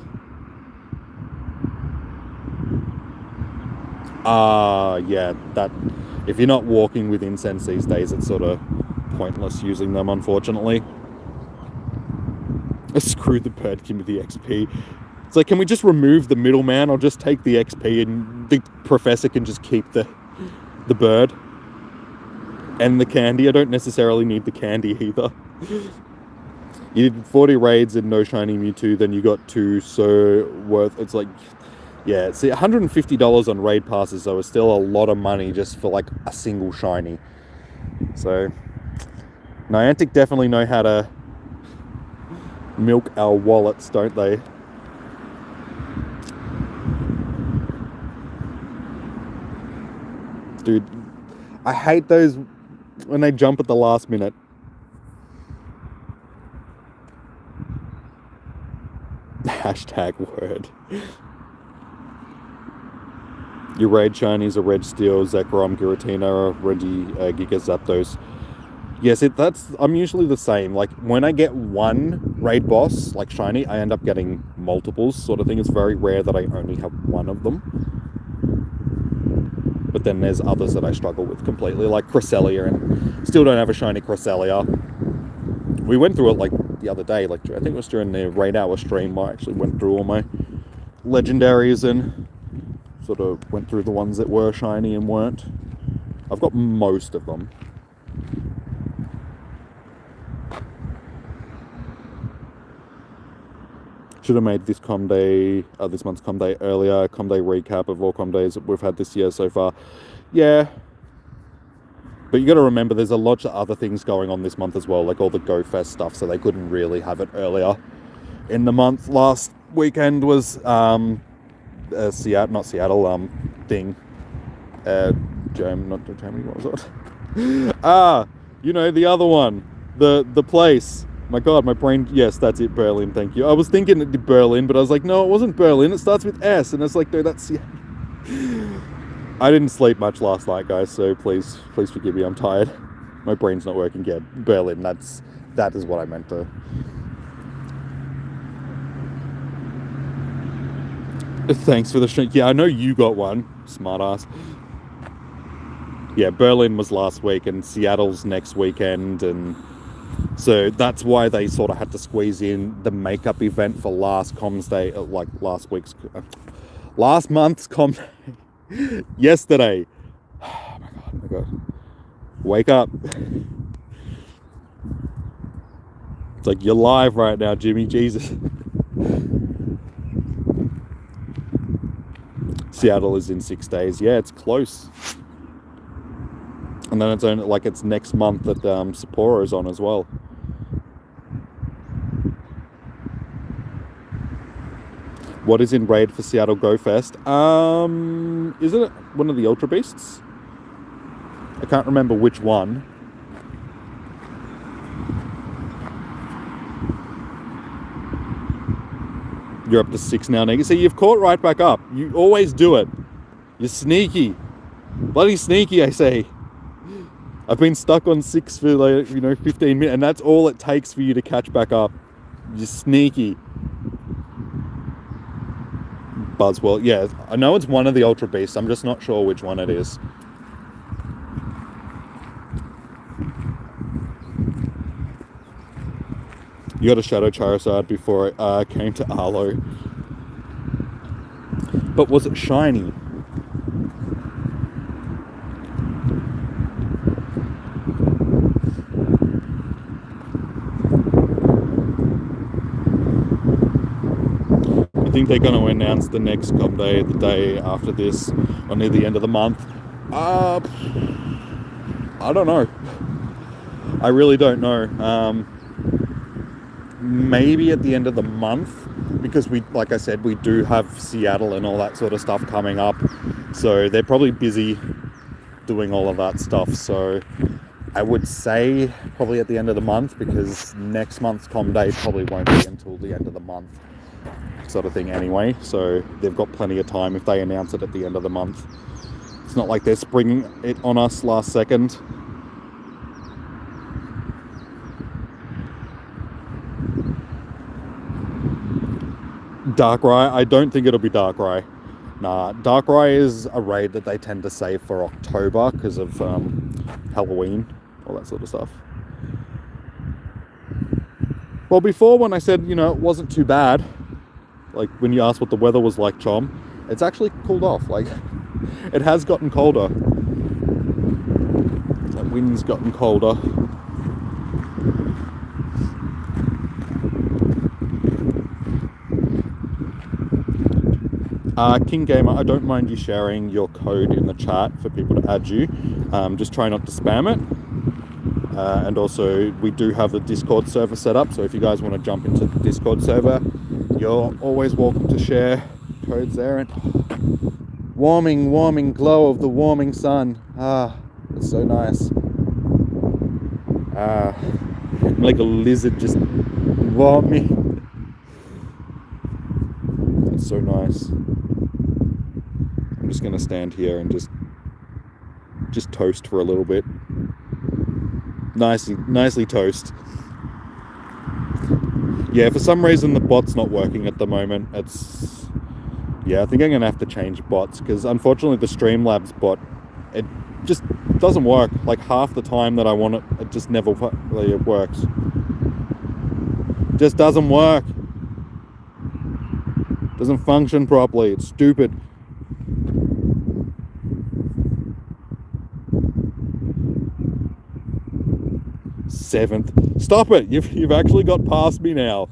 Yeah, that if you're not walking with incense these days, it's sort of pointless using them, unfortunately. Screw the bird, give me the XP. It's like, can we just remove the middleman? I'll just take the XP and the professor can just keep the bird and the candy. I don't necessarily need the candy either. You did 40 raids and no shiny Mewtwo, then you got 2, so worth. It's like, yeah, see, $150 on raid passes, so it's still a lot of money just for like a single shiny. So Niantic definitely know how to milk our wallets, don't they? Dude, I hate those when they jump at the last minute. Hashtag word. Your raid shinies are Reg Steel, Zekrom, Giratina, Giga Zapdos. Yes, I'm usually the same. Like, when I get one raid boss, like shiny, I end up getting multiples sort of thing. It's very rare that I only have one of them. But then there's others that I struggle with completely, like Cresselia, and still don't have a shiny Cresselia. We went through it, like, the other day. Like, I think it was during the raid hour stream. I actually went through all my legendaries and sort of went through the ones that were shiny and weren't. I've got most of them. Should have made this month's com day earlier. Com day recap of all com days that we've had this year so far. Yeah. But you got to remember there's a lot of other things going on this month as well, like all the Go Fest stuff, so they couldn't really have it earlier in the month. Last weekend was Germ, not Seattle, thing. Not Germany, what was it? You know, the other one. The place. My God, my brain, yes, that's it, Berlin, thank you. I was thinking it did Berlin, but I was like, no, it wasn't Berlin, it starts with S, and it's like, no, that's... I didn't sleep much last night, guys, so please forgive me, I'm tired. My brain's not working yet. Berlin, that is what I meant to... Thanks for the stream. Yeah, I know you got one, smartass. Yeah, Berlin was last week, and Seattle's next weekend, and... So that's why they sort of had to squeeze in the makeup event for last comms day, like last month's com day. Yesterday. Oh my god. Wake up. It's like, you're live right now, Jimmy. Jesus. Seattle is in 6 days. Yeah, it's close. And then it's only like it's next month that Sapporo's on as well. What is in raid for Seattle Go Fest? Isn't it one of the Ultra Beasts? I can't remember which one. You're up to 6 now, Nigga. See, you've caught right back up. You always do it. You're sneaky. Bloody sneaky, I say. I've been stuck on 6 for, like, 15 minutes, and that's all it takes for you to catch back up. You're sneaky. Buzzwell. Yeah, I know it's one of the Ultra Beasts. I'm just not sure which one it is. You got a Shadow Charizard before it came to Arlo. But was it shiny? I think they're going to announce the next comp day the day after this, or near the end of the month. I don't know. I really don't know. Maybe at the end of the month, because like I said, we do have Seattle and all that sort of stuff coming up, so they're probably busy doing all of that stuff. So I would say probably at the end of the month, because next month's com day probably won't be until the end of the month sort of thing anyway, so they've got plenty of time if they announce it at the end of the month. It's not like they're springing it on us last second. Darkrai, I don't think it'll be Darkrai. Nah, Darkrai is a raid that they tend to save for October because of Halloween, all that sort of stuff. Well, before, when I said, it wasn't too bad, like when you asked what the weather was like, Chom, it's actually cooled off. Like, it has gotten colder. That wind's gotten colder. King Gamer, I don't mind you sharing your code in the chat for people to add you. Just try not to spam it. And also, we do have a Discord server set up, so if you guys want to jump into the Discord server, you're always welcome to share codes there. And warming glow of the warming sun. It's so nice. I'm like a lizard just warming. It's so nice. I'm just gonna stand here and just toast for a little bit. Nicely toast. Yeah, for some reason the bot's not working at the moment. I think I'm gonna have to change bots, because unfortunately the Streamlabs bot, it just doesn't work. Like half the time that I want it, it just never works. Just doesn't work. Doesn't function properly. It's stupid. Seventh. Stop it! You've actually got past me now.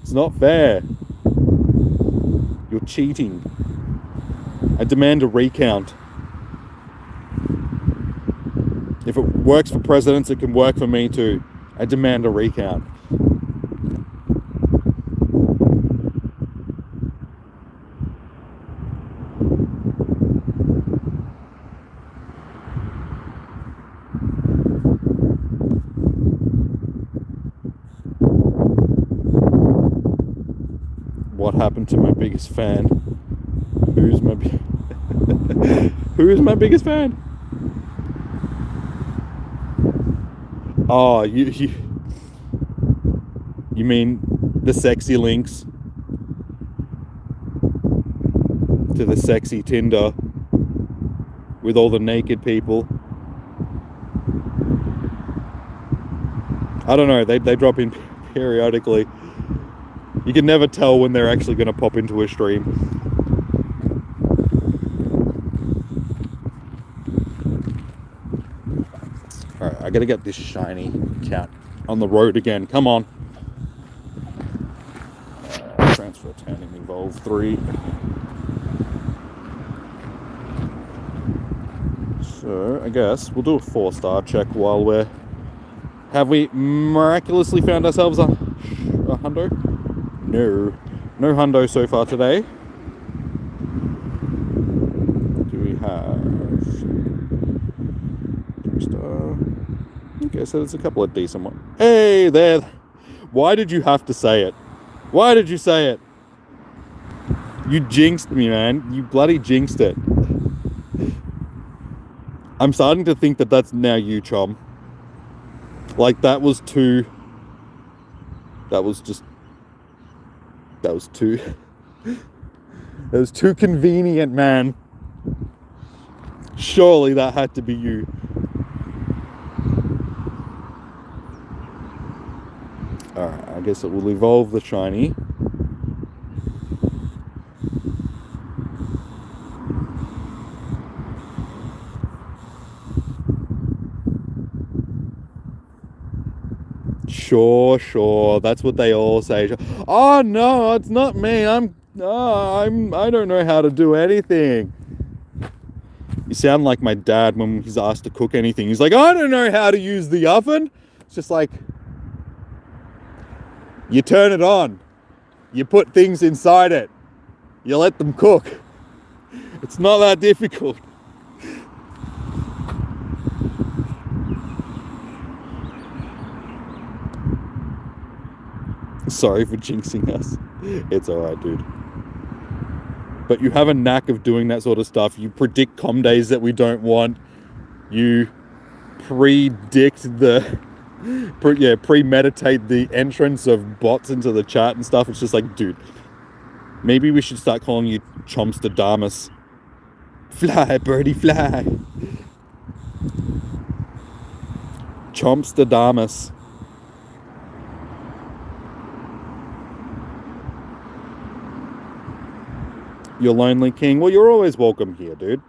It's not fair. You're cheating. I demand a recount. If it works for presidents, it can work for me too. I demand a recount. What happened to my biggest fan? Who's my biggest fan? Oh, you mean the sexy links to the sexy Tinder with all the naked people? I don't know, they drop in periodically. You can never tell when they're actually going to pop into a stream. gotta get this shiny cat on the road again. Come on. Transfer turning evolve 3. So I guess we'll do a 4-star check while we're... Have we miraculously found ourselves a hundo? No hundo so far today. Do we have 3-star? Okay, so there's a couple of decent ones. Hey there. Why did you have to say it? Why did you say it? You jinxed me, man. You bloody jinxed it. I'm starting to think that that's now you, chum. Like, that was too... That was too... That was too convenient, man. Surely that had to be you. Alright, I guess it will evolve the shiny. Sure. That's what they all say. Oh no, it's not me. I don't know how to do anything. You sound like my dad when he's asked to cook anything. He's like, I don't know how to use the oven. It's just like, you turn it on. You put things inside it. You let them cook. It's not that difficult. Sorry for jinxing us. It's alright, dude. But you have a knack of doing that sort of stuff. You predict com days that we don't want. You premeditate the entrance of bots into the chat and stuff. It's just like, dude, maybe we should start calling you Chomsterdamus. Fly, birdie, fly. Chomsterdamus. You're lonely king. Well, you're always welcome here, dude.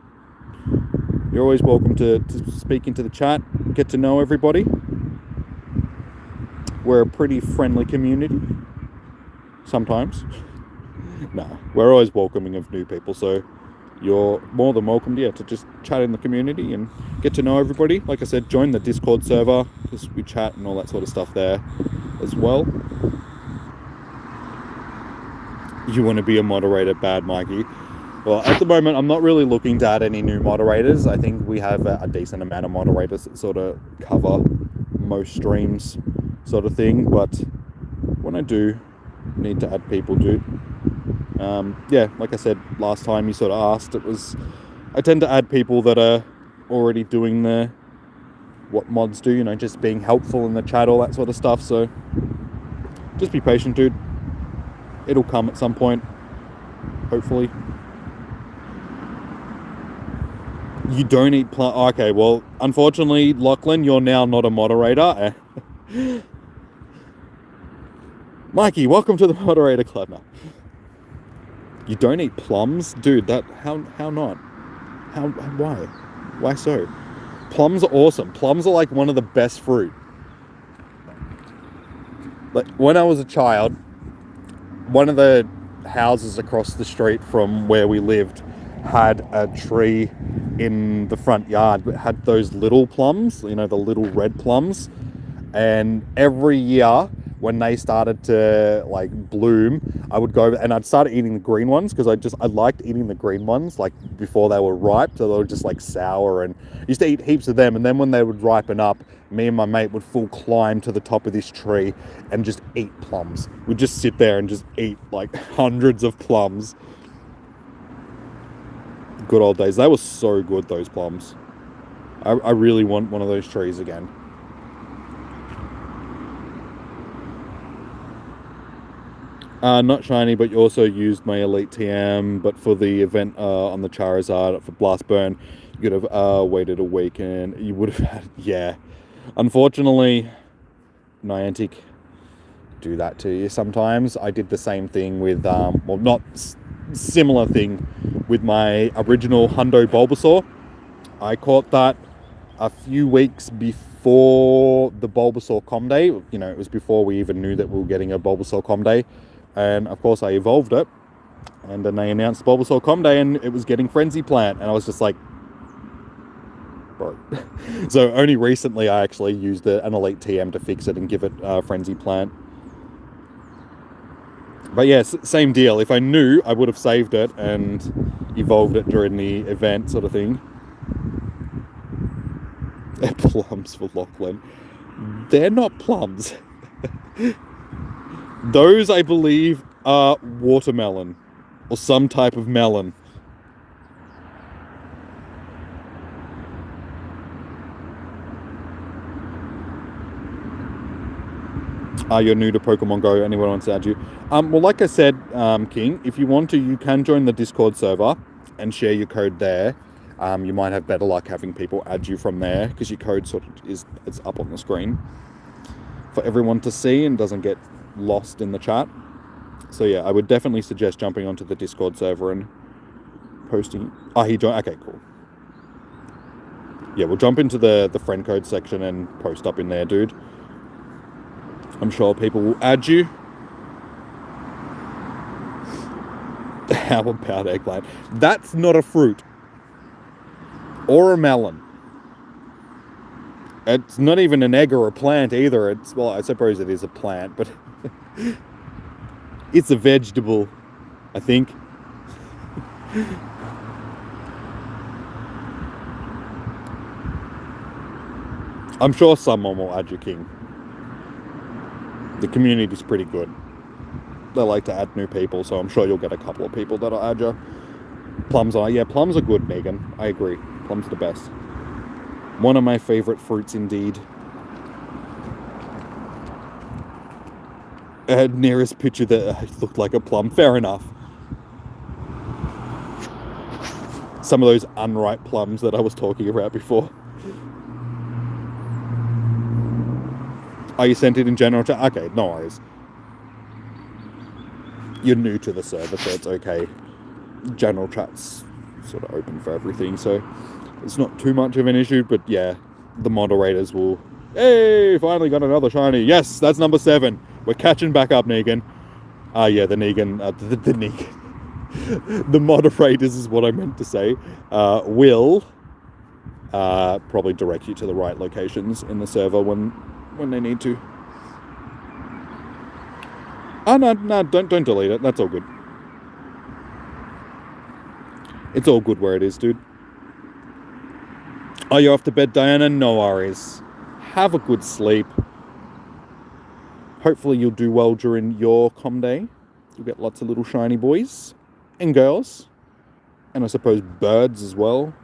You're always welcome to speak into the chat, get to know everybody. We're a pretty friendly community. Sometimes. No, we're always welcoming of new people, so you're more than welcome to just chat in the community and get to know everybody. Like I said, join the Discord server, because we chat and all that sort of stuff there as well. You want to be a moderator, bad Mikey? Well, at the moment, I'm not really looking to add any new moderators. I think we have a decent amount of moderators that sort of cover most streams sort of thing. But when I do need to add people, dude, yeah, like I said last time you sort of asked, I tend to add people that are already doing what mods do, just being helpful in the chat, all that sort of stuff. So just be patient, dude. It'll come at some point, hopefully. You don't eat okay, well, unfortunately, Lachlan, you're now not a moderator. Mikey, welcome to the moderator club now. You don't eat plums? Dude, how not? Why? Why so? Plums are awesome. Plums are like one of the best fruit. Like, when I was a child, one of the houses across the street from where we lived had a tree in the front yard that had those little plums, the little red plums. And every year when they started to bloom, I would go and I'd start eating the green ones, because I liked eating the green ones before they were ripe, so they were just sour, and I used to eat heaps of them. And then when they would ripen up, me and my mate would full climb to the top of this tree and just eat plums. We'd just sit there and just eat hundreds of plums. Good old days. They were so good, those plums. I really want one of those trees again. Not shiny, but you also used my Elite TM, but for the event on the Charizard for Blast Burn, you could have waited a week and you would have had, yeah. Unfortunately, Niantic do that to you sometimes. I did the same thing with, similar thing with my original Hundo Bulbasaur. I caught that a few weeks before the Bulbasaur Com Day. You know, it was before we even knew that we were getting a Bulbasaur Com Day. And of course I evolved it. And then they announced Bulbasaur Com Day and it was getting Frenzy Plant. And I was just like, bro. So only recently I actually used an Elite TM to fix it and give it Frenzy Plant. But yeah, same deal. If I knew, I would have saved it and evolved it during the event sort of thing. Plums for Lachlan. They're not plums. Those, I believe, are watermelon. Or some type of melon. You're new to Pokemon Go. Anyone wants to add you? Well, like I said, King, if you want to, you can join the Discord server and share your code there. You might have better luck having people add you from there because your code sort of is up on the screen for everyone to see and doesn't get lost in the chat. So yeah, I would definitely suggest jumping onto the Discord server and posting. He joined. Okay, cool. Yeah, we'll jump into the friend code section and post up in there, dude. I'm sure people will add you. How about eggplant? That's not a fruit. Or a melon. It's not even an egg or a plant either. It's, well, I suppose it is a plant, but it's a vegetable, I think. I'm sure someone will add you, King. The community's pretty good. They like to add new people, so I'm sure you'll get a couple of people that'll add you. Plums are good, Megan. I agree. Plums are the best. One of my favourite fruits indeed. Nearest picture that looked like a plum. Fair enough. Some of those unripe plums that I was talking about before. Oh, you sent it in general chat? Okay, no worries. You're new to the server, so it's okay. General chat's sort of open for everything, so it's not too much of an issue, but yeah, the moderators will... Hey, finally got another shiny. Yes, that's number 7. We're catching back up, Negan. Yeah, the Negan... the Negan. The moderators is what I meant to say. Will probably direct you to the right locations in the server when they need to. Oh, no, don't delete it. That's all good. It's all good where it is, dude. Oh, you're off to bed, Diana? No worries. Have a good sleep. Hopefully you'll do well during your com day. You'll get lots of little shiny boys and girls. And I suppose birds as well.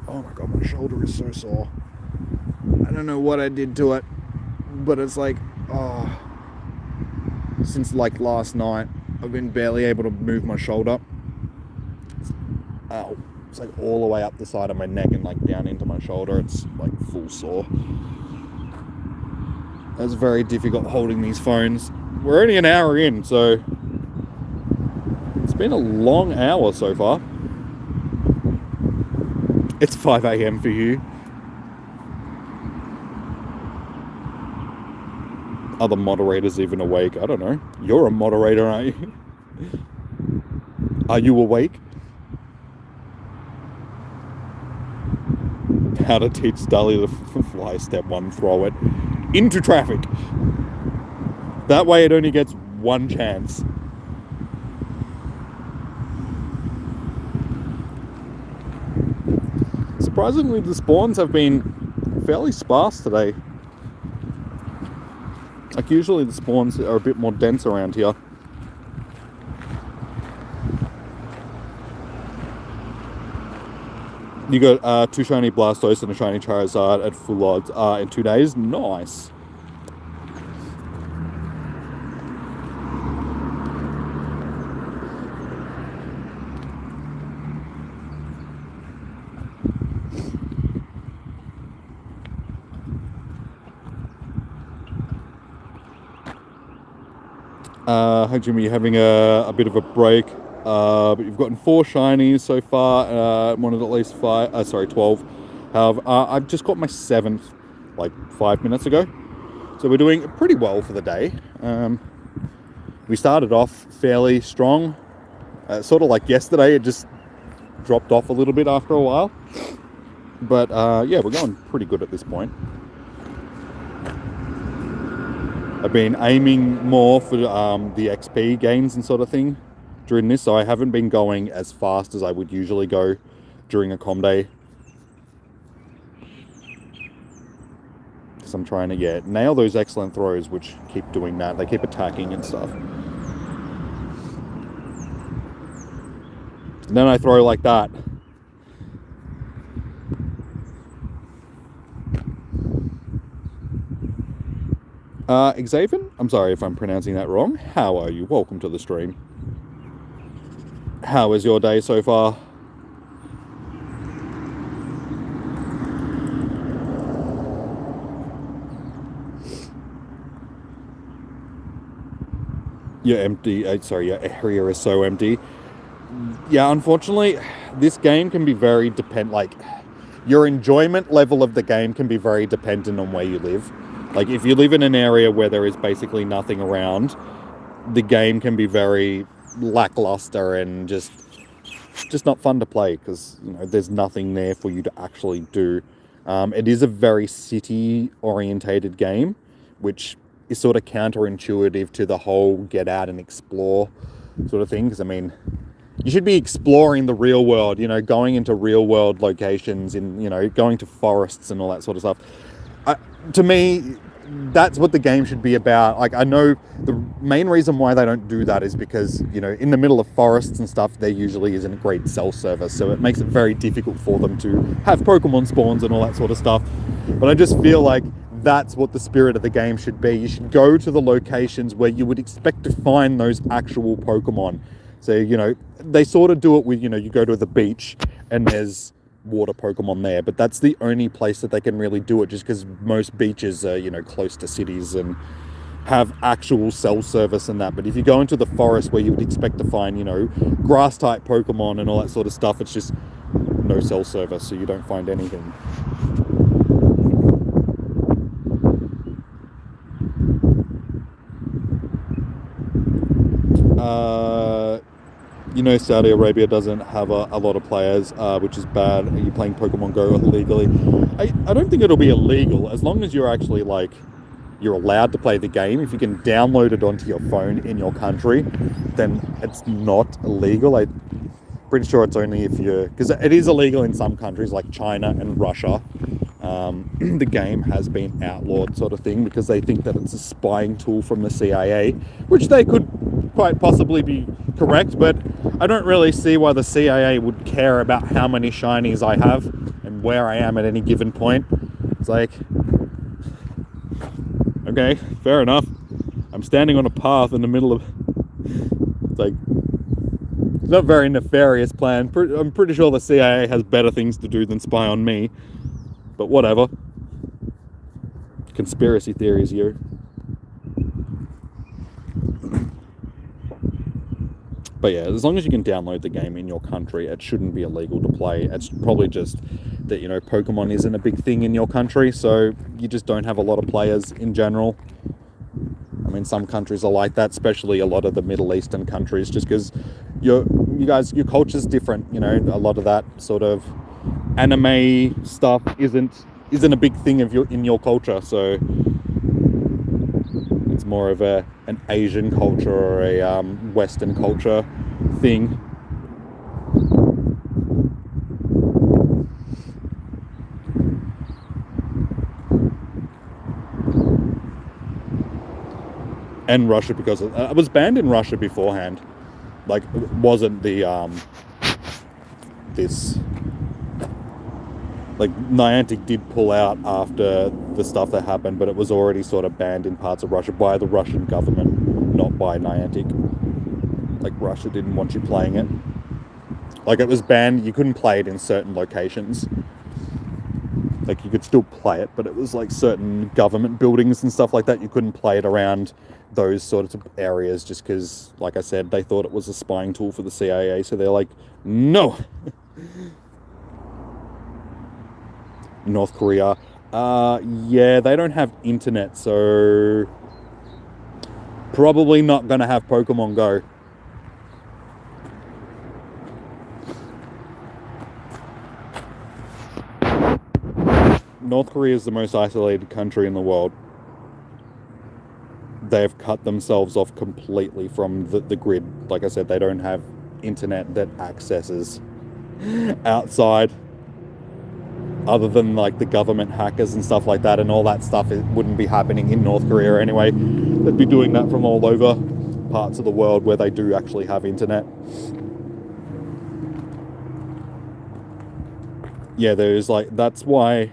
Oh my god, my shoulder is so sore. I don't know what I did to it, but it's like, since like last night, I've been barely able to move my shoulder. Ow. It's like all the way up the side of my neck and like down into my shoulder. It's like full sore. It's very difficult holding these phones. We're only an hour in, so it's been a long hour so far. It's 5 a.m. for you. Are the moderators even awake? I don't know. You're a moderator, aren't you? Are you awake? How to teach Dali to fly. Step 1, throw it into traffic. That way it only gets one chance. Surprisingly, the spawns have been fairly sparse today. Like usually the spawns are a bit more dense around here. You got 2 shiny Blastoise and a shiny Charizard at full odds in 2 days. Nice. Hi Jimmy, having a bit of a break. But you've gotten 4 shinies so far. Wanted at least 5. Sorry, 12. However, I've just got my 7th, like 5 minutes ago. So we're doing pretty well for the day. We started off fairly strong. Sort of like yesterday, it just dropped off a little bit after a while. But yeah, we're going pretty good at this point. I've been aiming more for the XP gains and sort of thing during this, so I haven't been going as fast as I would usually go during a comm day. Because I'm trying to, nail those excellent throws, which keep doing that. They keep attacking and stuff. And then I throw like that. Xavier, I'm sorry if I'm pronouncing that wrong. How are you? Welcome to the stream. How is your day so far? You're empty. Sorry, your area is so empty. Yeah, unfortunately, this game can be very your enjoyment level of the game can be very dependent on where you live. Like, if you live in an area where there is basically nothing around, the game can be very lackluster and just not fun to play because, you know, there's nothing there for you to actually do. It is a very city-orientated game, which is sort of counterintuitive to the whole get out and explore sort of thing. Because, I mean, you should be exploring the real world, you know, going into real world locations and, you know, going to forests and all that sort of stuff. To me, that's what the game should be about. Like, I know the main reason why they don't do that is because, you know, in the middle of forests and stuff, there usually isn't a great cell service, so it makes it very difficult for them to have Pokemon spawns and all that sort of stuff. But I just feel like that's what the spirit of the game should be. You should go to the locations where you would expect to find those actual Pokemon. So, you know, they sort of do it with, you know, you go to the beach and there's water Pokemon there, but that's the only place that they can really do it, just because most beaches are, you know, close to cities and have actual cell service and that. But if you go into the forest where you would expect to find, you know, grass type Pokemon and all that sort of stuff, it's just no cell service, so you don't find anything. You know, Saudi Arabia doesn't have a lot of players, which is bad. Are you playing Pokemon Go illegally? I don't think it'll be illegal, as long as you're actually, like, you're allowed to play the game. If you can download it onto your phone in your country, then it's not illegal. I'm pretty sure it's only if you're... Because it is illegal in some countries, like China and Russia. The game has been outlawed, sort of thing, because they think that it's a spying tool from the CIA, which they could quite possibly be correct, but I don't really see why the CIA would care about how many shinies I have and where I am at any given point. It's like, okay, fair enough. I'm standing on a path in the middle of... It's like, not a very nefarious plan. I'm pretty sure the CIA has better things to do than spy on me. But whatever. Conspiracy theories here. But yeah, as long as you can download the game in your country, it shouldn't be illegal to play. It's probably just that, you know, Pokemon isn't a big thing in your country, so you just don't have a lot of players in general. I mean, some countries are like that, especially a lot of the Middle Eastern countries, just because your culture's different. You know, a lot of that sort of anime stuff isn't a big thing in your culture, so it's more of an Asian culture or a Western culture thing. And Russia, because I was banned in Russia beforehand. Like, it wasn't the this... Like, Niantic did pull out after the stuff that happened, but it was already sort of banned in parts of Russia by the Russian government, not by Niantic. Like, Russia didn't want you playing it. Like, it was banned, you couldn't play it in certain locations. Like, you could still play it, but it was like certain government buildings and stuff like that. You couldn't play it around those sorts of areas just because, like I said, they thought it was a spying tool for the CIA. So they're like, no. North Korea. Yeah, they don't have internet, so probably not going to have Pokemon Go. North Korea is the most isolated country in the world. They've cut themselves off completely from the grid. Like I said, they don't have internet that accesses outside, other than like the government hackers and stuff like that, and all that stuff. It wouldn't be happening in North Korea anyway. They'd be doing that from all over parts of the world where they do actually have internet. Yeah, there's like, that's why,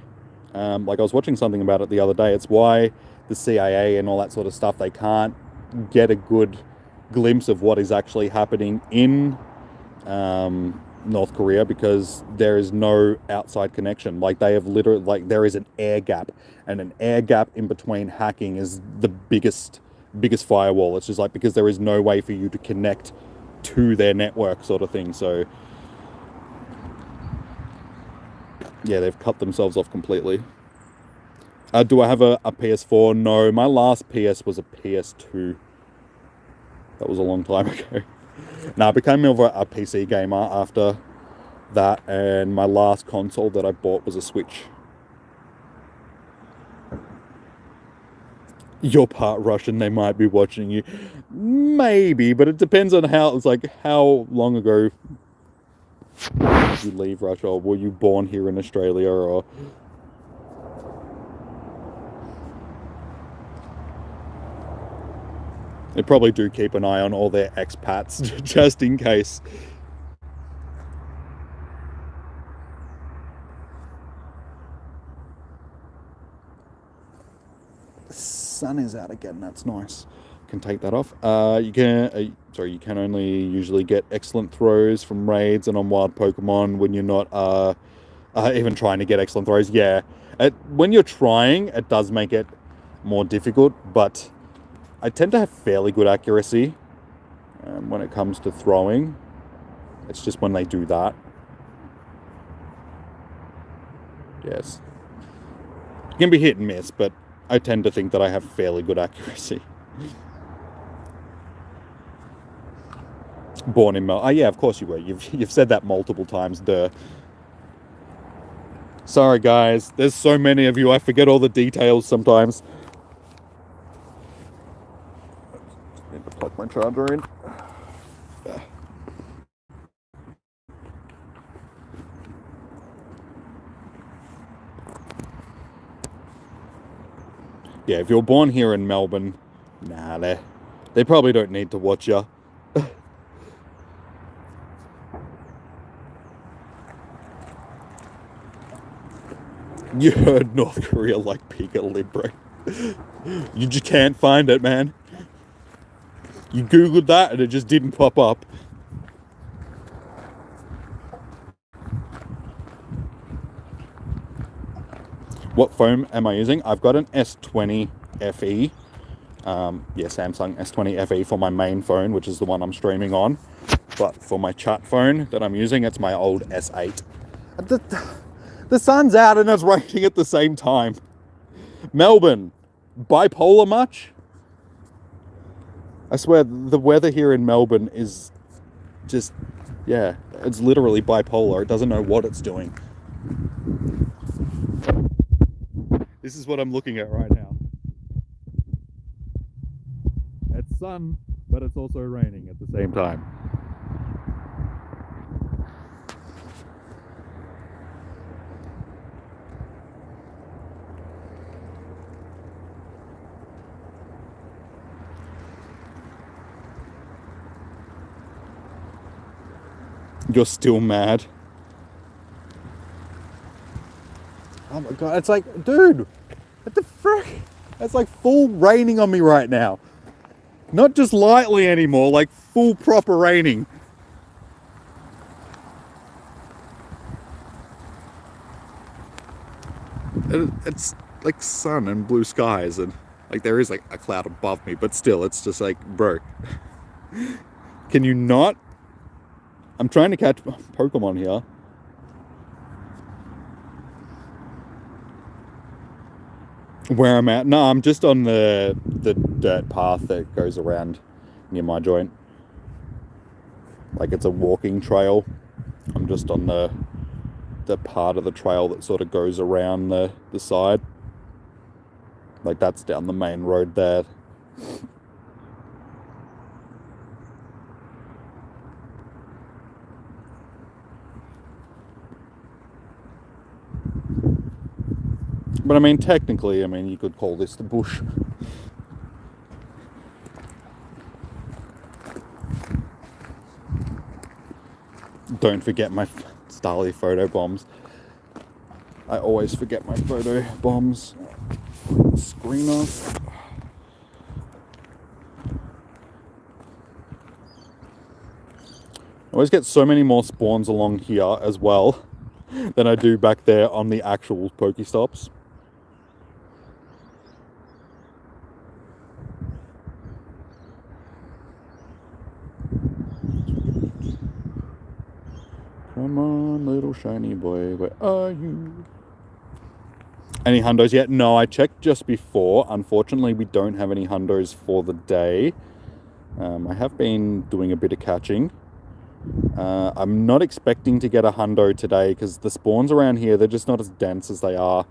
like I was watching something about it the other day, it's why the CIA and all that sort of stuff, they can't get a good glimpse of what is actually happening in North Korea, because there is no outside connection. Like, they have literally, like, there is an air gap, and an air gap in between hacking is the biggest firewall. It's just like, because there is no way for you to connect to their network, sort of thing. So yeah, they've cut themselves off completely. Do I have a PS4? No, my last PS was a PS2. That was a long time ago. Now, I became more of a PC gamer after that, and my last console that I bought was a Switch. You're part Russian, they might be watching you. Maybe, but it depends on how long ago did you leave Russia, or were you born here in Australia, or... They probably do keep an eye on all their expats, just in case. The sun is out again, that's nice. Can take that off. You can only usually get excellent throws from raids and on wild Pokemon when you're not even trying to get excellent throws. Yeah, when you're trying, it does make it more difficult, but I tend to have fairly good accuracy when it comes to throwing. It's just when they do that. Yes. It can be hit and miss, but I tend to think that I have fairly good accuracy. Born in Melbourne. Oh yeah, of course you were. You've said that multiple times, duh. Sorry guys, there's so many of you, I forget all the details sometimes. Need to plug my charger in. Yeah, if you're born here in Melbourne, nah, they probably don't need to watch you. You heard North Korea like Pika Libre. You just can't find it, man. You googled that and it just didn't pop up. What phone am I using? I've got an S20 FE. Yeah, Samsung S20 FE for my main phone, which is the one I'm streaming on. But for my chat phone that I'm using, it's my old S8. The sun's out and it's raining at the same time. Melbourne, bipolar much? I swear, the weather here in Melbourne is just, yeah, it's literally bipolar. It doesn't know what it's doing. This is what I'm looking at right now. It's sun, but it's also raining at the same time. You're still mad. Oh my god, it's like, dude, what the frick? It's like full raining on me right now. Not just lightly anymore, like full proper raining. It's like sun and blue skies, and like there is like a cloud above me, but still, it's just like, bro, can you not? I'm trying to catch Pokemon here. Where I'm at? No, I'm just on the dirt path that goes around near my joint. Like it's a walking trail. I'm just on the part of the trail that sort of goes around the side. Like that's down the main road there. But I mean, technically, I mean, you could call this the bush. Don't forget my Starly photo bombs. I always forget my photo bombs. Screen off. I always get so many more spawns along here as well than I do back there on the actual Pokestops. Come on, little shiny boy, where are you? Any hundos yet? No, I checked just before. Unfortunately, we don't have any hundos for the day. I have been doing a bit of catching. I'm not expecting to get a hundo today because the spawns around here, they're just not as dense as they are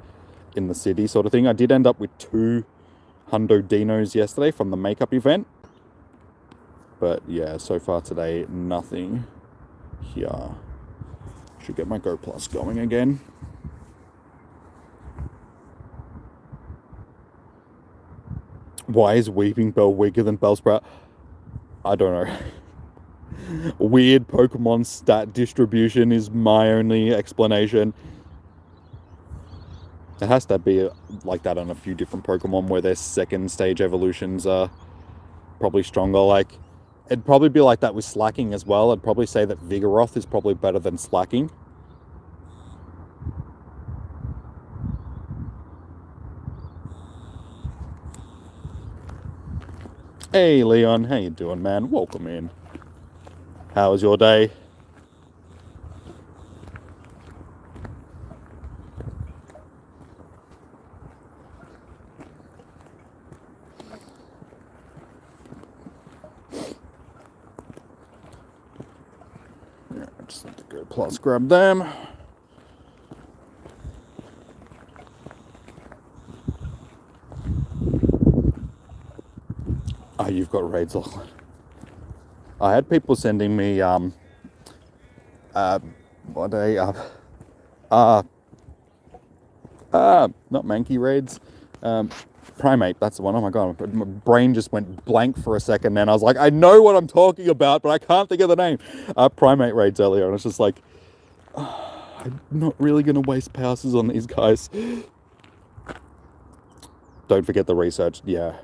in the city sort of thing. I did end up with 2 hundo dinos yesterday from the makeup event. But yeah, so far today, nothing here. Should get my Go Plus going again. Why is Weeping Bell weaker than Bellsprout? I don't know. Weird Pokemon stat distribution is my only explanation. It has to be like that on a few different Pokemon where their second stage evolutions are probably stronger. Like, it'd probably be like that with Slacking as well. I'd probably say that Vigoroth is probably better than Slacking. Hey Leon, how you doing, man? Welcome in. How was your day? Yeah, I just need to go plus grab them. Oh, you've got raids, Lachlan. I had people sending me what are they? Not Mankey raids. Primate, that's the one. Oh my god, my brain just went blank for a second then. I was like, I know what I'm talking about, but I can't think of the name. Primate raids earlier, and it's just like, I'm not really going to waste passes on these guys. Don't forget the research. Yeah.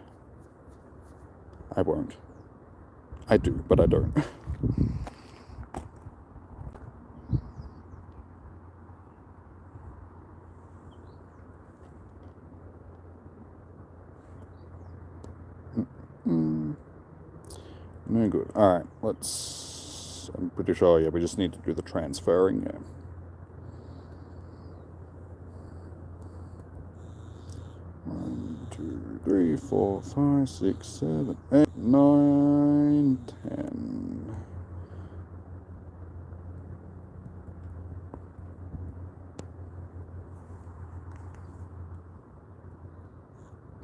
I won't. I do, but I don't. No good. Alright, let's... I'm pretty sure, yeah, we just need to do the transferring, yeah. One, 2, 3, 4, 5, 6, 7, 8, 9, 10.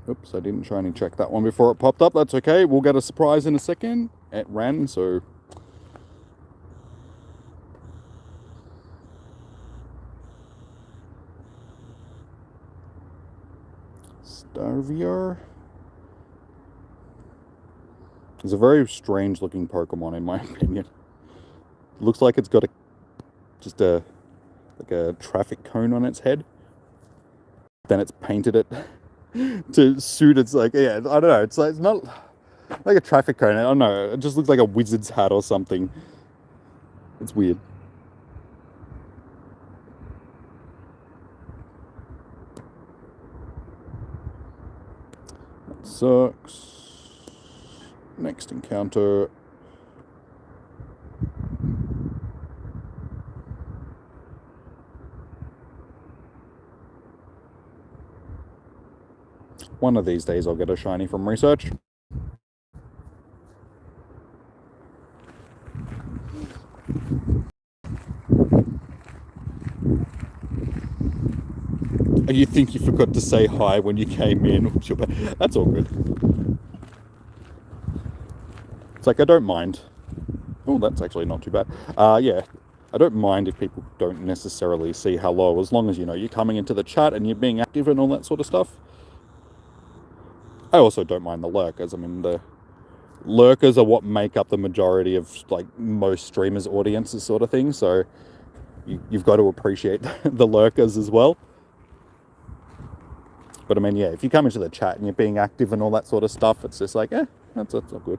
Oops, I didn't try and check that one before it popped up. That's okay. We'll get a surprise in a second. It ran, so... Starvier? It's a very strange looking Pokemon in my opinion. It looks like it's got like a traffic cone on its head. Then it's painted it to suit its, like, yeah, I don't know, it's not like a traffic cone, I don't know, it just looks like a wizard's hat or something. It's weird. sucks. Next encounter. One of these days I'll get a shiny from research. You think you forgot to say hi when you came in. That's all good. It's like, I don't mind. Oh, that's actually not too bad. Yeah, I don't mind if people don't necessarily see hello, as long as, you know, you're coming into the chat and you're being active and all that sort of stuff. I also don't mind the lurkers. I mean, the lurkers are what make up the majority of, like, most streamers' audiences sort of thing, so you've got to appreciate the lurkers as well. But I mean, yeah, if you come into the chat and you're being active and all that sort of stuff, it's just like, that's all good.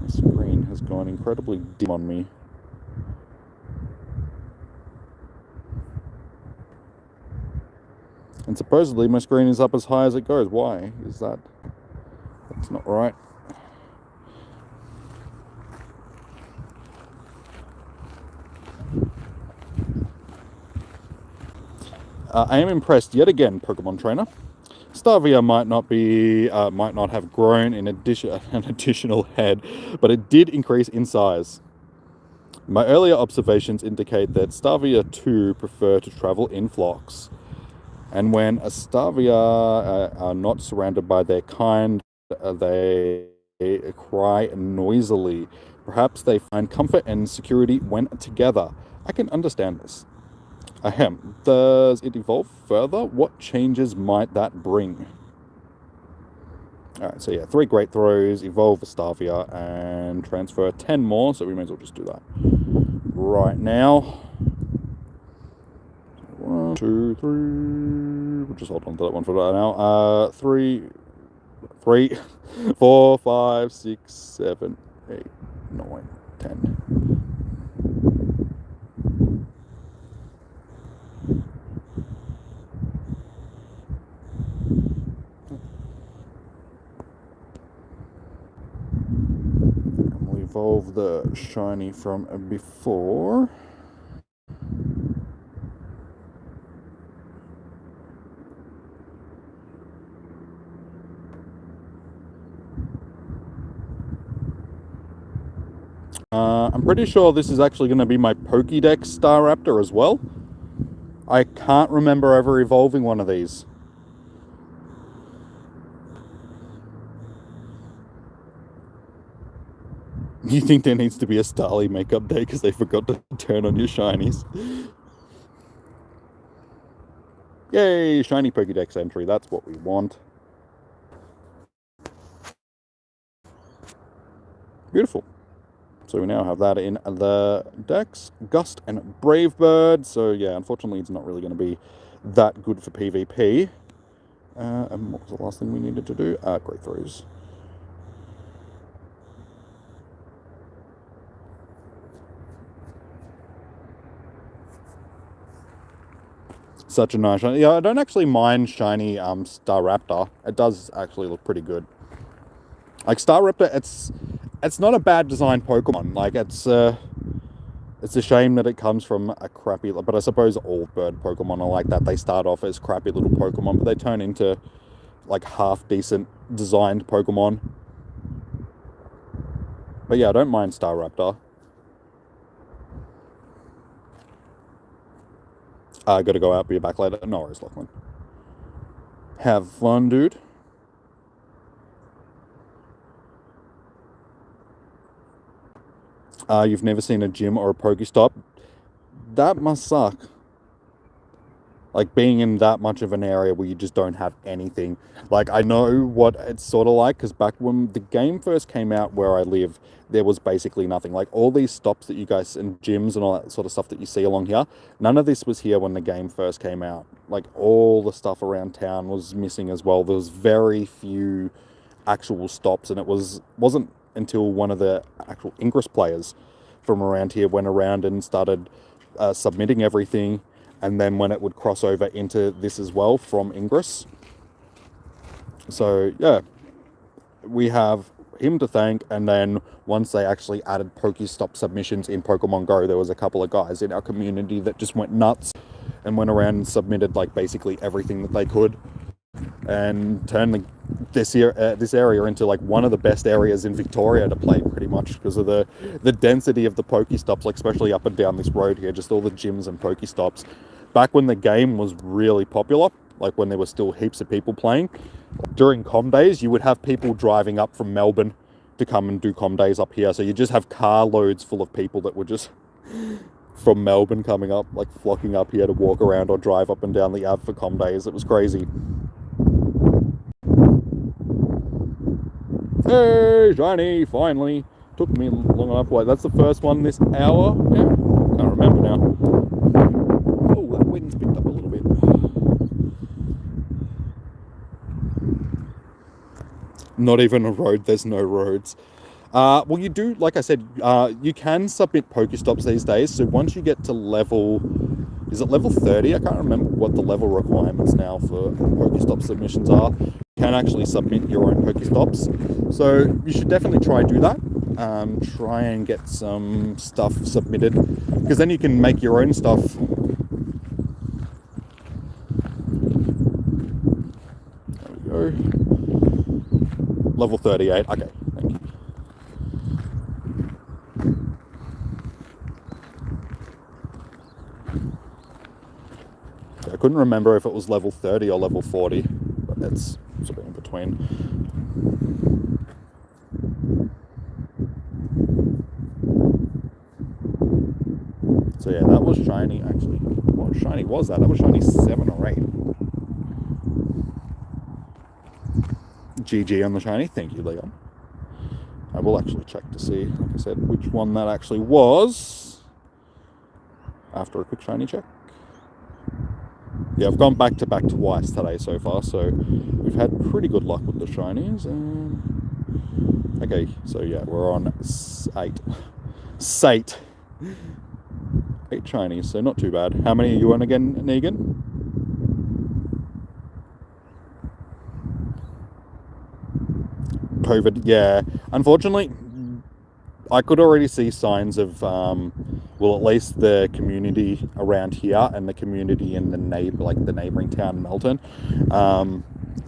The screen has gone incredibly dim on me. And supposedly my screen is up as high as it goes. Why is that? That's not right. I am impressed yet again, Pokemon Trainer. Starvia might not have grown in addition an additional head, but it did increase in size. My earlier observations indicate that Starvia too prefer to travel in flocks. And when a Starvia are not surrounded by their kind, they cry noisily. Perhaps they find comfort and security when together. I can understand this. Ahem. Does it evolve further? What changes might that bring? Alright, so yeah, 3 Great Throws, evolve a Starvia, and transfer 10 more, so we may as well just do that right now. 1, 2, 3. We'll just hold on to that one for right now. 3, 4, 5, 6, 7, 8, 9, 10. And we'll evolve the shiny from before. I'm pretty sure this is actually going to be my Pokédex Staraptor as well. I can't remember ever evolving one of these. You think there needs to be a Starly makeup day because they forgot to turn on your shinies? Yay, shiny Pokédex entry, that's what we want. Beautiful. So we now have that in the Dex, Gust, and Brave Bird. So yeah, unfortunately it's not really going to be that good for PvP. And what was the last thing we needed to do? Great Throws. Such a nice shiny. Yeah, I don't actually mind shiny Staraptor. It does actually look pretty good. Like Staraptor, it's not a bad designed Pokemon. Like it's a shame that it comes from a crappy, but I suppose all bird Pokemon are like that. They start off as crappy little Pokemon, but they turn into like half decent designed Pokemon. But yeah, I don't mind Staraptor. Gotta go out, be back later. No worries, Lachlan. Have fun, dude. You've never seen a gym or a Pokestop? That must suck. Like being in that much of an area where you just don't have anything. Like I know what it's sort of like, because back when the game first came out where I live, there was basically nothing. Like all these stops that you guys, and gyms and all that sort of stuff that you see along here, none of this was here when the game first came out. Like all the stuff around town was missing as well. There was very few actual stops, and it wasn't until one of the actual Ingress players from around here went around and started submitting everything, and then when it would cross over into this as well from Ingress. So yeah, we have him to thank. And then once they actually added Pokestop submissions in Pokemon Go, there was a couple of guys in our community that just went nuts and went around and submitted like basically everything that they could, and turned this area into like one of the best areas in Victoria to play, pretty much because of the density of the Pokestops, like especially up and down this road here, just all the gyms and Pokestops. Back when the game was really popular, like when there were still heaps of people playing, during Com Days, you would have people driving up from Melbourne to come and do Com Days up here. So you just have carloads full of people that were just from Melbourne coming up, like flocking up here to walk around or drive up and down the Ave for Com Days. It was crazy. Hey, shiny, finally. Took me long enough. Wait, that's the first one this hour? Yeah, can't remember now. Oh, that wind's picked up a little bit. Not even a road, there's no roads. Well, you do, like I said, you can submit Pokestops these days. So once you get to level, is it level 30? I can't remember what the level requirements now for Pokestop submissions are. You can actually submit your own Pokestops. So you should definitely try and do that. Try and get some stuff submitted, because then you can make your own stuff. There we go. Level 38, okay, thank you. I couldn't remember if it was level 30 or level 40, but that's sort of in between. So yeah, that was shiny actually. What shiny was that? That was shiny 7 or 8. GG on the shiny, thank you, Leon. I will actually check to see, like I said, which one that actually was after a quick shiny check. Yeah, I've gone back to back twice today so far, so we've had pretty good luck with the shinies. Okay, so yeah, we're on 8 shinies, so not too bad. How many are you on again, Negan? COVID, yeah. Unfortunately, I could already see signs of, well, at least the community around here and the community in the neighbouring town, Melton,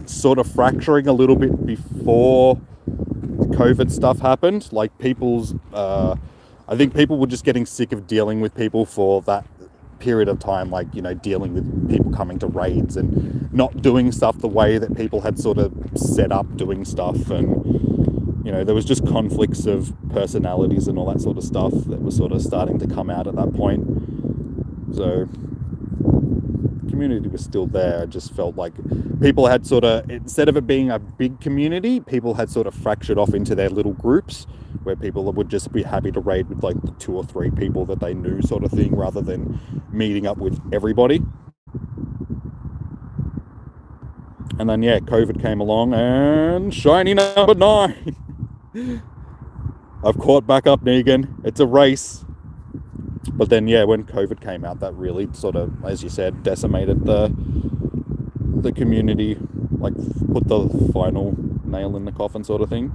sort of fracturing a little bit before COVID stuff happened. Like I think people were just getting sick of dealing with people for that period of time, like, you know, dealing with people coming to raids and not doing stuff the way that people had sort of set up doing stuff. And, you know, there was just conflicts of personalities and all that sort of stuff that was sort of starting to come out at that point. So community was still there. It just felt like people had sort of, instead of it being a big community, people had sort of fractured off into their little groups where people would just be happy to raid with like the 2 or 3 people that they knew, sort of thing, rather than meeting up with everybody. And then yeah, COVID came along and shiny number 9. I've caught back up, Negan. It's a race. But then yeah, when COVID came out, that really sort of, as you said, decimated the community, like put the final nail in the coffin sort of thing.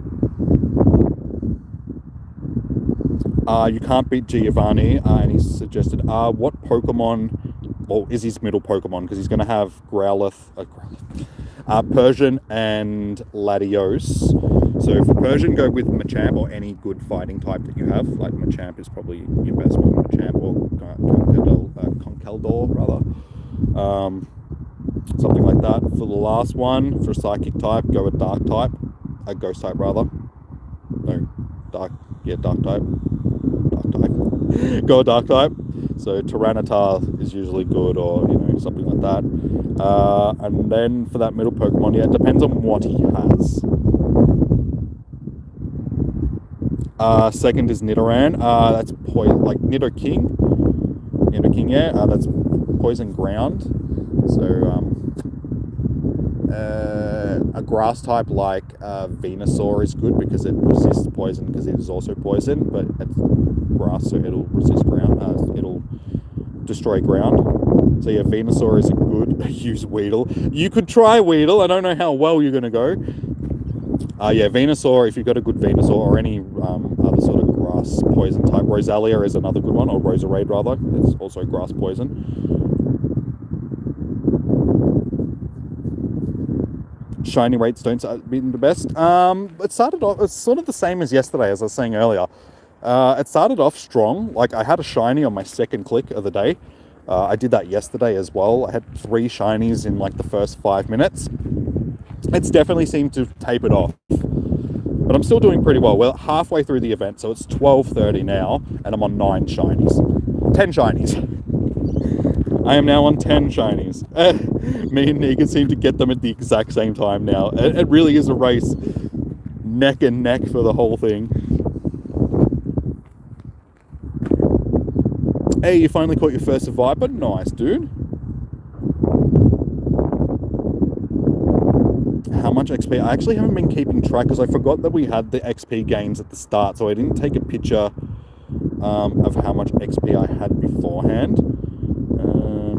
You can't beat Giovanni, and he's suggested, what Pokemon, well, is his middle Pokemon, because he's going to have Persian and Latios. So for Persian, go with Machamp or any good fighting type that you have. Like Machamp is probably your best one, Machamp or Conkeldurr, rather. Something like that. For the last one, for Psychic type, go with Dark type. Ghost type, rather. No, Dark type. Go a Dark type. So Tyranitar is usually good, or, you know, something like that. And then for that middle Pokemon, yeah, it depends on what he has. Second is Nidoran. That's like Nidoking. Nidoking, yeah. That's Poison Ground. So a grass type like Venusaur is good because it resists poison because it is also poison, but it's grass, so it'll resist ground. It'll destroy ground. So yeah, Venusaur is a good use. Weedle. You could try Weedle. I don't know how well you're going to go. Yeah, Venusaur, if you've got a good Venusaur or any other sort of grass poison type. Rosalia is another good one, or Roserade rather. It's also grass poison. Shiny rates don't been the best. It started off, it's sort of the same as yesterday, as I was saying earlier. It started off strong. Like, I had a shiny on my second click of the day. I did that yesterday as well. I had 3 shinies in like the first 5 minutes. It's definitely seemed to tapered off. But I'm still doing pretty well. We're halfway through the event, so it's 12:30 now, and I'm on 9 shinies. 10 shinies. I am now on 10 shinies. Me and Negan seem to get them at the exact same time now. It really is a race. Neck and neck for the whole thing. Hey, you finally caught your first Viper? Nice, dude. How much XP? I actually haven't been keeping track because I forgot that we had the XP gains at the start, so I didn't take a picture of how much XP I had beforehand.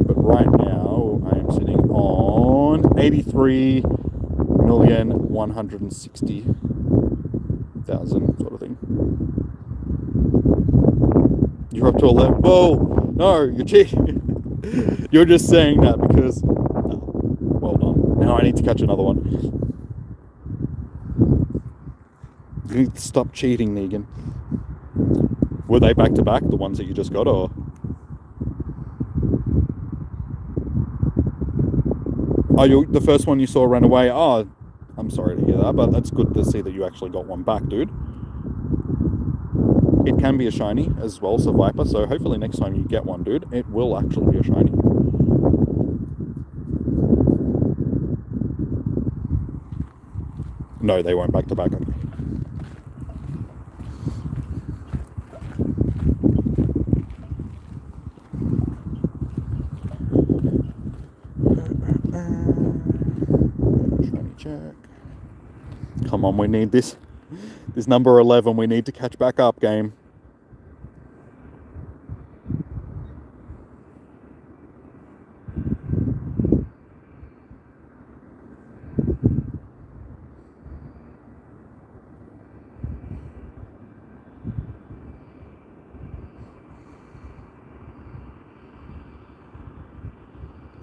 But right now, I am sitting on 83,160,000 sort of thing. You're up to 11. Whoa! No, you're cheating. You're just saying that because... well done. Now I need to catch another one. You need to stop cheating, Negan. Were they back to back, the ones that you just got, or... oh, you the first one you saw ran away? Oh, I'm sorry to hear that, but that's good to see that you actually got one back, dude. It can be a shiny as well, so Viper, so hopefully next time you get one, dude, it will actually be a shiny. No, they won't back to back. Shiny check. Come on, we need this. This number 11, we need to catch back up, game.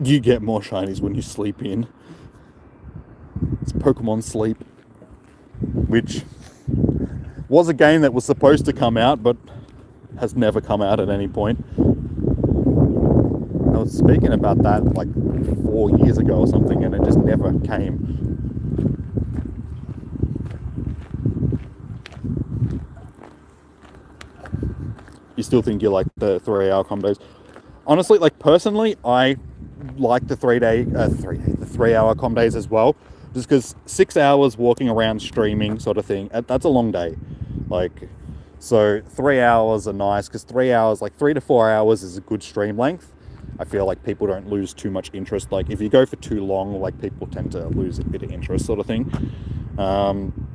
You get more shinies when you sleep in. It's Pokemon Sleep, which was a game that was supposed to come out, but has never come out at any point. I was speaking about that like 4 years ago or something, and it just never came. You still think you like the 3-hour combos? Honestly, like personally, I like the 3-hour com days as well, just because 6 hours walking around streaming sort of thing, that's a long day. Like, so 3 hours are nice because 3 hours, like 3 to 4 hours is a good stream length. I feel like people don't lose too much interest. Like if you go for too long, like people tend to lose a bit of interest sort of thing.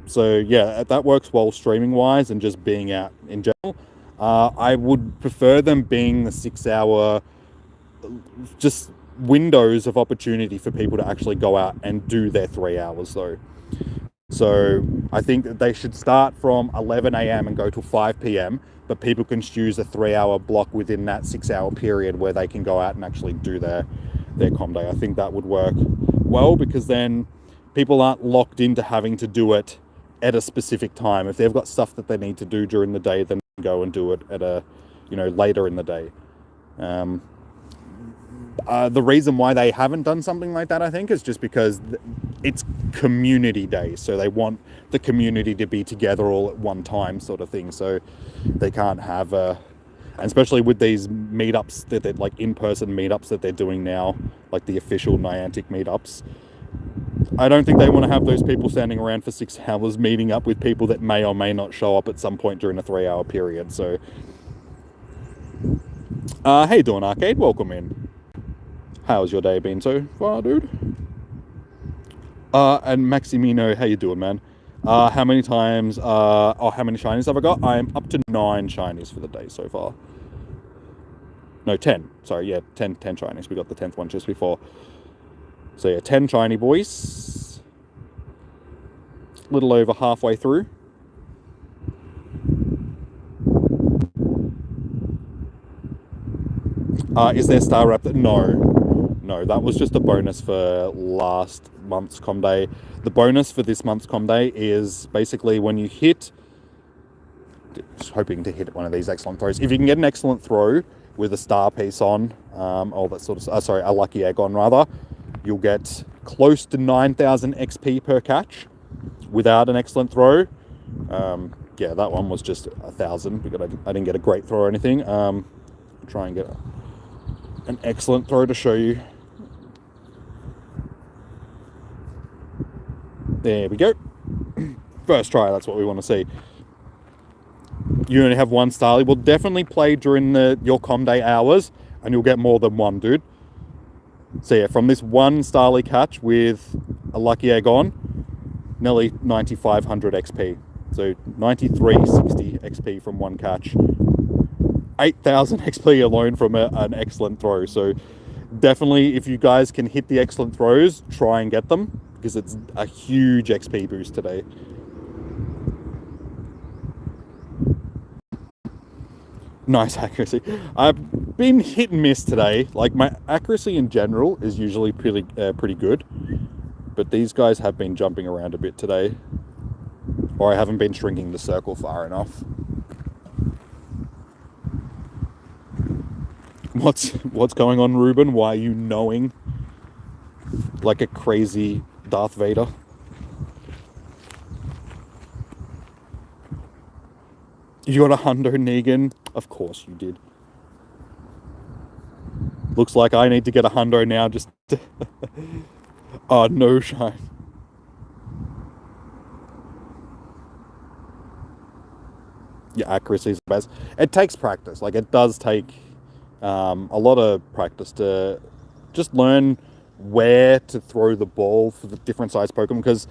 So yeah, that works well streaming wise and just being out in general. I would prefer them being the 6 hour just windows of opportunity for people to actually go out and do their 3 hours though. So I think that they should start from 11 a.m. and go till 5 p.m. but people can choose a 3-hour block within that 6 hour period where they can go out and actually do their com day. I think that would work well because then people aren't locked into having to do it at a specific time. If they've got stuff that they need to do during the day, then they can go and do it at a, later in the day. The reason why they haven't done something like that, I think, is just because it's community day. So they want the community to be together all at one time sort of thing. So they can't have and especially with these meetups that they're like in-person meetups that they're doing now, like the official Niantic meetups. I don't think they want to have those people standing around for 6 hours meeting up with people that may or may not show up at some point during a 3-hour period. So, hey Dawn Arcade, welcome in. How's your day been so far, dude? And Maximino, how you doing, man? How many times, how many shinies have I got? I'm up to 9 shinies for the day so far. No, 10. Sorry, yeah, 10 shinies. We got the 10th one just before. So yeah, 10 shiny boys. Little over halfway through. Is there Star Raptor? No, that was just a bonus for last month's Com Day. The bonus for this month's Com Day is basically when you hit, just hoping to hit one of these excellent throws. If you can get an excellent throw with a star piece on, all that sort of, sorry, a lucky egg on rather, you'll get close to 9,000 XP per catch without an excellent throw. Yeah, that one was just 1,000 because I didn't get a great throw or anything. Try and get an excellent throw to show you. There we go. First try, that's what we want to see. You only have one Starly. We'll definitely play during your Com Day hours, and you'll get more than one, dude. So yeah, from this one Starly catch with a lucky egg on, nearly 9,500 XP. So 9,360 XP from one catch. 8,000 XP alone from an excellent throw. So definitely, if you guys can hit the excellent throws, try and get them, because it's a huge XP boost today. Nice accuracy. I've been hit and miss today. Like, my accuracy in general is usually pretty good, but these guys have been jumping around a bit today, or I haven't been shrinking the circle far enough. What's going on, Ruben? Why are you knowing like a crazy Darth Vader? You got a hundo, Negan? Of course you did. Looks like I need to get a hundo now just to... Oh, no shine. Your accuracy is the best. It takes practice. Like, it does take a lot of practice to just learn where to throw the ball for the different size Pokemon, because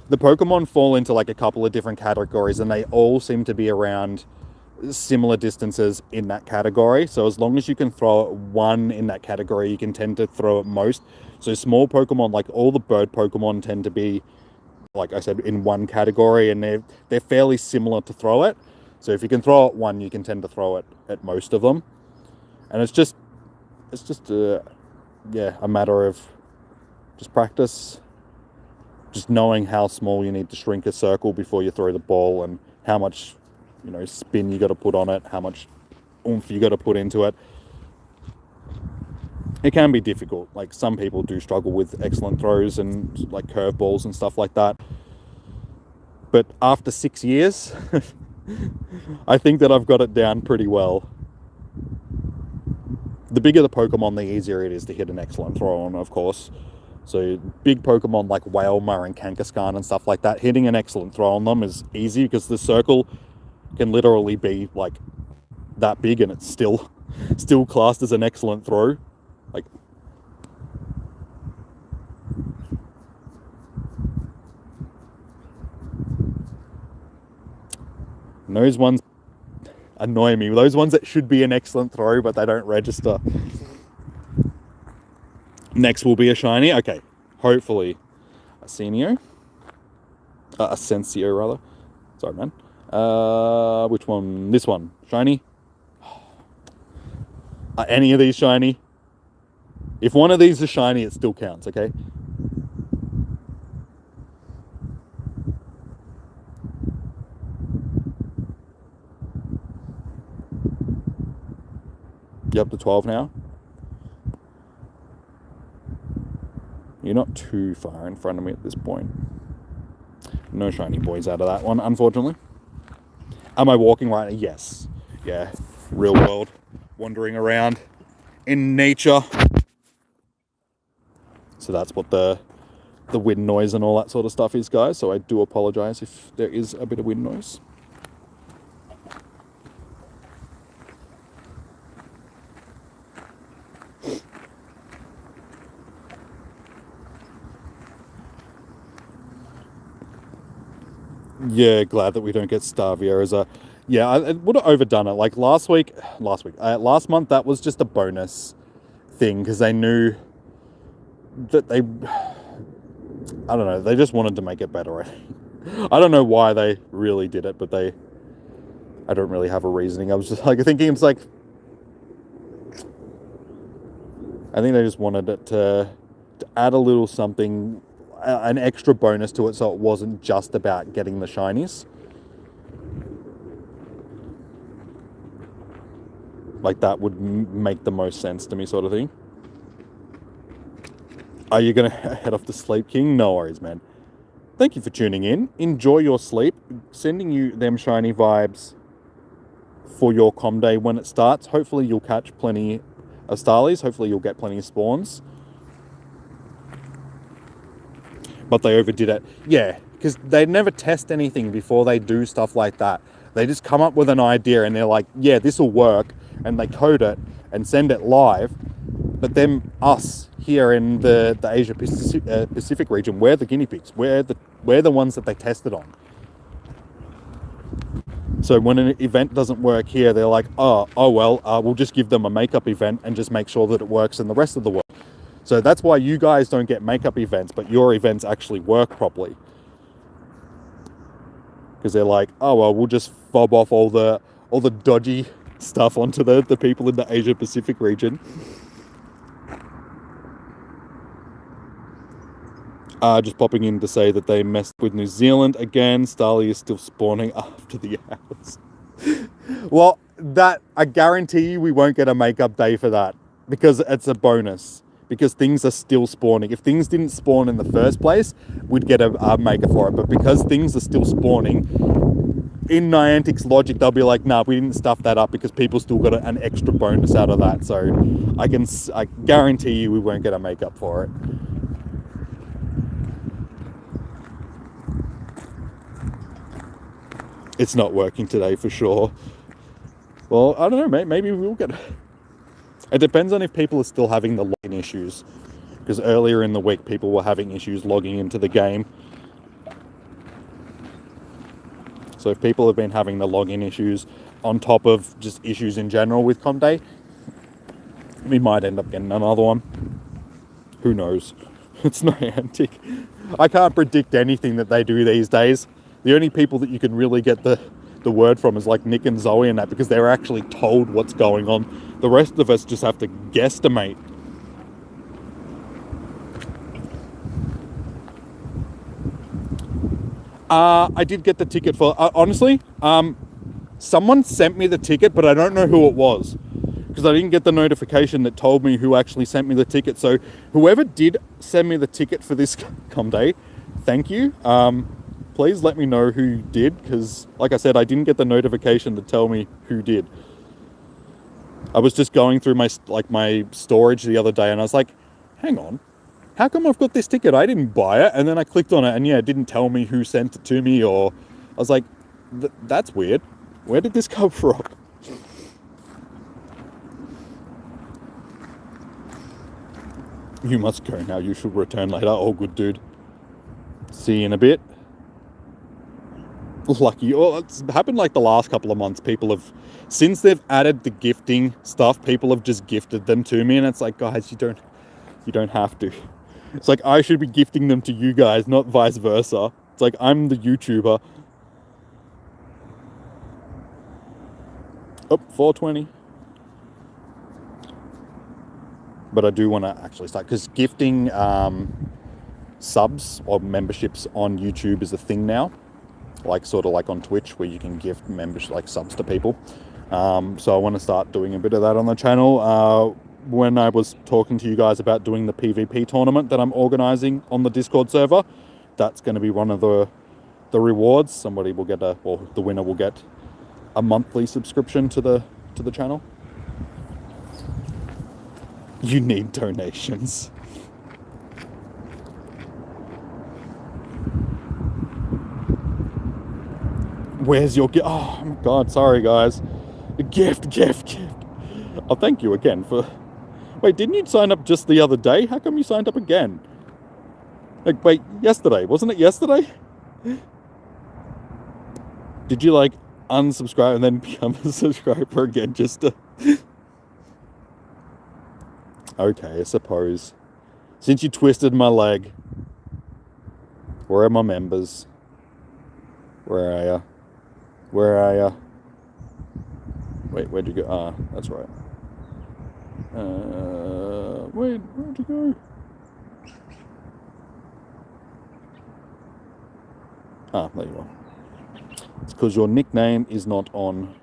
the Pokemon fall into like a couple of different categories and they all seem to be around similar distances in that category. So as long as you can throw one in that category, you can tend to throw it most. So small Pokemon, like all the bird Pokemon, tend to be, like I said, in one category, and they're fairly similar to throw it. So if you can throw it one, you can tend to throw it at most of them. And it's just a matter of just practice, just knowing how small you need to shrink a circle before you throw the ball, and how much, spin you got to put on it, how much oomph you got to put into it. It can be difficult. Like, some people do struggle with excellent throws and like curveballs and stuff like that. But after 6 years, I think that I've got it down pretty well. The bigger the Pokemon, the easier it is to hit an excellent throw on, of course. So big Pokemon like Wailmer and Kangaskhan and stuff like that, hitting an excellent throw on them is easy, because the circle can literally be like that big and it's still classed as an excellent throw. Like, those ones annoy me. Those ones that should be an excellent throw, but they don't register. Next will be a shiny. Okay, hopefully Asensio, rather. Sorry, man. Which one? This one. Shiny? Are any of these shiny? If one of these is shiny, it still counts, okay? You up to 12 now? You're not too far in front of me at this point. No shiny boys out of that one, unfortunately. Am I walking right now? Yes. Yeah. Real world. Wandering around in nature. So that's what the wind noise and all that sort of stuff is, guys. So I do apologize if there is a bit of wind noise. Yeah, glad that we don't get Starvia as a... Yeah, I would have overdone it. Like last month, that was just a bonus thing because they knew that they... I don't know, they just wanted to make it better. I don't know why they really did it, but I don't really have a reasoning. I was just like thinking, it's like... I think they just wanted it to add a little something, an extra bonus to it, so it wasn't just about getting the shinies. Like, that would make the most sense to me, sort of thing. Are you going to head off to sleep, King? No worries, man. Thank you for tuning in. Enjoy your sleep. Sending you them shiny vibes for your com day when it starts. Hopefully you'll catch plenty of Starlies. Hopefully you'll get plenty of spawns. But they overdid it. Yeah, because they never test anything before they do stuff like that. They just come up with an idea and they're like, yeah, this will work. And they code it and send it live. But then us here in the Asia Pacific region, we're the guinea pigs. We're the ones that they tested on. So when an event doesn't work here, they're like, oh well, we'll just give them a makeup event and just make sure that it works in the rest of the world. So that's why you guys don't get makeup events, but your events actually work properly. Because they're like, oh well, we'll just fob off all the dodgy stuff onto the people in the Asia Pacific region. Just popping in to say that they messed with New Zealand again. Starly is still spawning after the hours. Well, that, I guarantee you we won't get a makeup day for that. Because it's a bonus. Because things are still spawning. If things didn't spawn in the first place, we'd get a maker for it. But because things are still spawning, in Niantic's logic, they'll be like, nah, we didn't stuff that up because people still got an extra bonus out of that. So I guarantee you we won't get a makeup for it. It's not working today for sure. Well, I don't know, mate. Maybe we'll get it. It depends on if people are still having the login issues. Because earlier in the week, people were having issues logging into the game. So if people have been having the login issues on top of just issues in general with Comday, we might end up getting another one. Who knows? It's Niantic. I can't predict anything that they do these days. The only people that you can really get the word from is like Nick and Zoe and that, because they're actually told what's going on. The rest of us just have to guesstimate. I did get the ticket for... honestly, someone sent me the ticket, but I don't know who it was. Because I didn't get the notification that told me who actually sent me the ticket. So whoever did send me the ticket for this com day, thank you. Please let me know who did, because like I said, I didn't get the notification to tell me who did. I was just going through my storage the other day and I was like, hang on, how come I've got this ticket? I didn't buy it. And then I clicked on it and yeah, it didn't tell me who sent it to me, or I was like, that's weird. Where did this come from? You must go now. You should return later. Oh, good dude. See you in a bit. Lucky. Oh, it's happened like the last couple of months. People have, since they've added the gifting stuff, people have just gifted them to me, and it's like, guys, you don't have to. It's like I should be gifting them to you guys, not vice versa. It's like I'm the YouTuber. Oh, 420. But I do want to actually start, because gifting subs or memberships on YouTube is a thing now. Like sort of like on Twitch, where you can gift membership, like subs to people. So I want to start doing a bit of that on the channel. When I was talking to you guys about doing the PvP tournament that I'm organizing on the Discord server, that's going to be one of the rewards. Somebody will get the winner will get a monthly subscription to the channel. You need donations. Where's your gift? Oh my god, sorry guys. Gift. Oh, thank you again for... Wait, didn't you sign up just the other day? How come you signed up again? Like, wait, yesterday. Wasn't it yesterday? Did you like unsubscribe and then become a subscriber again just to... Okay, I suppose. Since you twisted my leg, where are my members? Where are ya? Where are ya? Wait, where'd you go? Ah, that's right. Wait, where'd you go? Ah, there you are. It's because your nickname is not on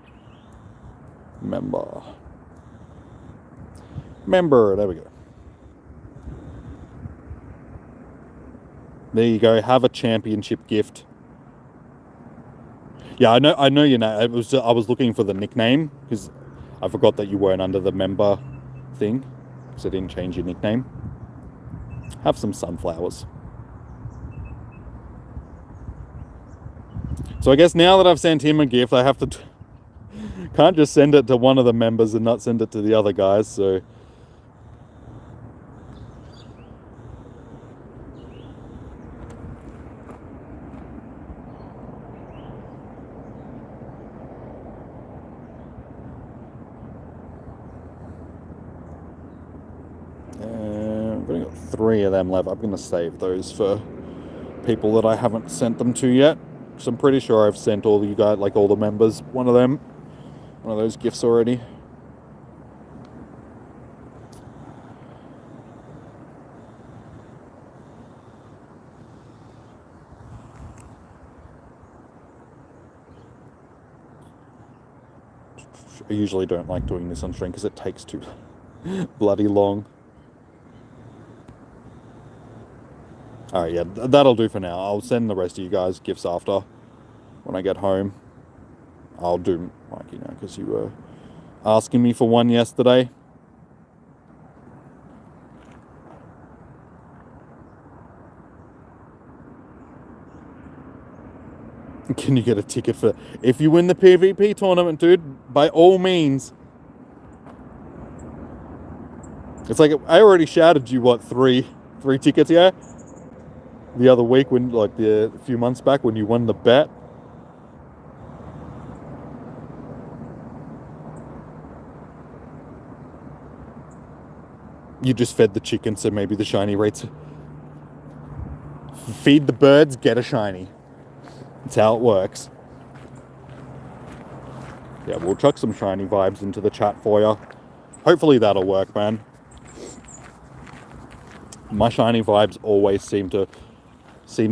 member. Member, there we go. There you go. Have a championship gift. Yeah, I know your name. I was looking for the nickname because I forgot that you weren't under the member thing, so I didn't change your nickname. Have some sunflowers. So I guess now that I've sent him a gift, I have to... can't just send it to one of the members and not send it to the other guys, so... I've only got 3 of them left. I'm going to save those for people that I haven't sent them to yet. So I'm pretty sure I've sent all you guys, like all the members, one of those gifts already. I usually don't like doing this on stream because it takes too bloody long. Alright, yeah, that'll do for now. I'll send the rest of you guys gifts after, when I get home. I'll do, like, you know, because you were asking me for one yesterday. Can you get a ticket for... If you win the PvP tournament, dude, by all means. It's like, I already shouted you, what, three tickets, yeah? The other week, when, like, a few months back, when you won the bet. You just fed the chicken, so maybe the shiny rates... Feed the birds, get a shiny. That's how it works. Yeah, we'll chuck some shiny vibes into the chat for you. Hopefully that'll work, man. My shiny vibes always seem to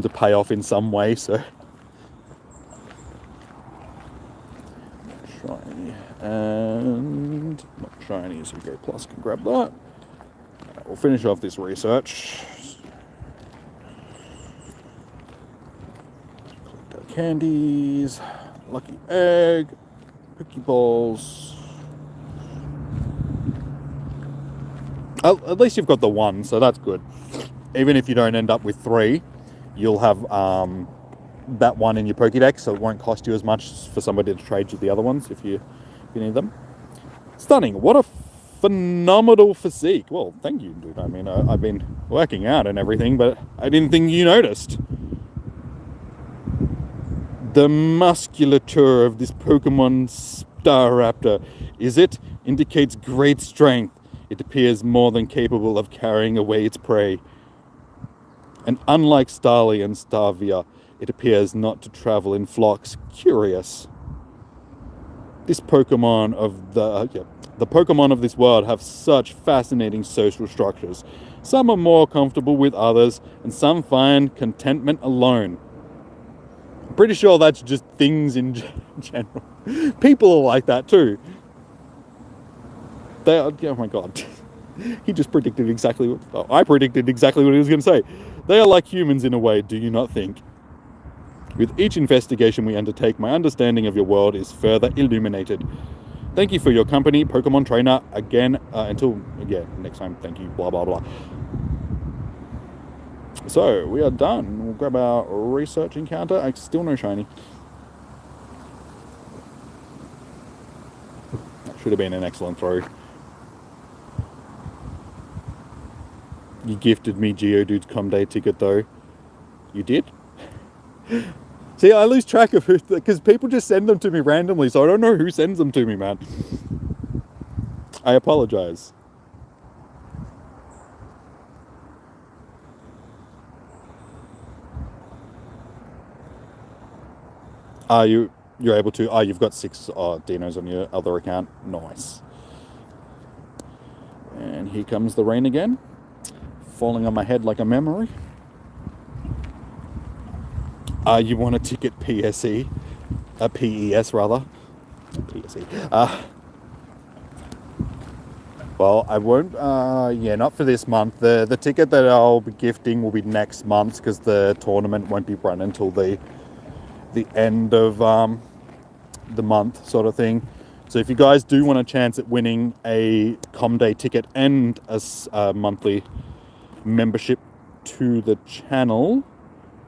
pay off in some way, so... Shiny. And... not shiny, so Go Plus can grab that. Right, we'll finish off this research. Collect our candies. Lucky egg. Pokeballs. At least you've got the 1, so that's good. Even if you don't end up with 3, you'll have that 1 in your Pokédex, so it won't cost you as much for somebody to trade you the other ones if you need them. Stunning. What a phenomenal physique. Well, thank you, dude. I mean, I've been working out and everything, but I didn't think you noticed. The musculature of this Pokemon Staraptor, indicates great strength. It appears more than capable of carrying away its prey. And unlike Starly and Starvia, it appears not to travel in flocks. Curious. This Pokemon of the Pokemon of this world have such fascinating social structures. Some are more comfortable with others, and some find contentment alone. I'm pretty sure that's just things in general. People are like that too. They are, oh my god. He just predicted exactly what... Oh, I predicted exactly what he was going to say. They are like humans in a way, do you not think? With each investigation we undertake, my understanding of your world is further illuminated. Thank you for your company, Pokemon Trainer. Again, until next time, thank you, blah, blah, blah. So, we are done. We'll grab our research encounter. Still no shiny. That should have been an excellent throw. You gifted me Geodude's Com Day ticket, though. You did? See, I lose track of who, because people just send them to me randomly, so I don't know who sends them to me, man. I apologize. You're able to? You've got 6 dinos on your other account. Nice. And here comes the rain again, falling on my head like a memory. You want a ticket PSE? PES rather. PSE. Well, I won't, not for this month. The ticket that I'll be gifting will be next month, because the tournament won't be run until the end of the month sort of thing. So if you guys do want a chance at winning a Comday ticket and a monthly membership to the channel,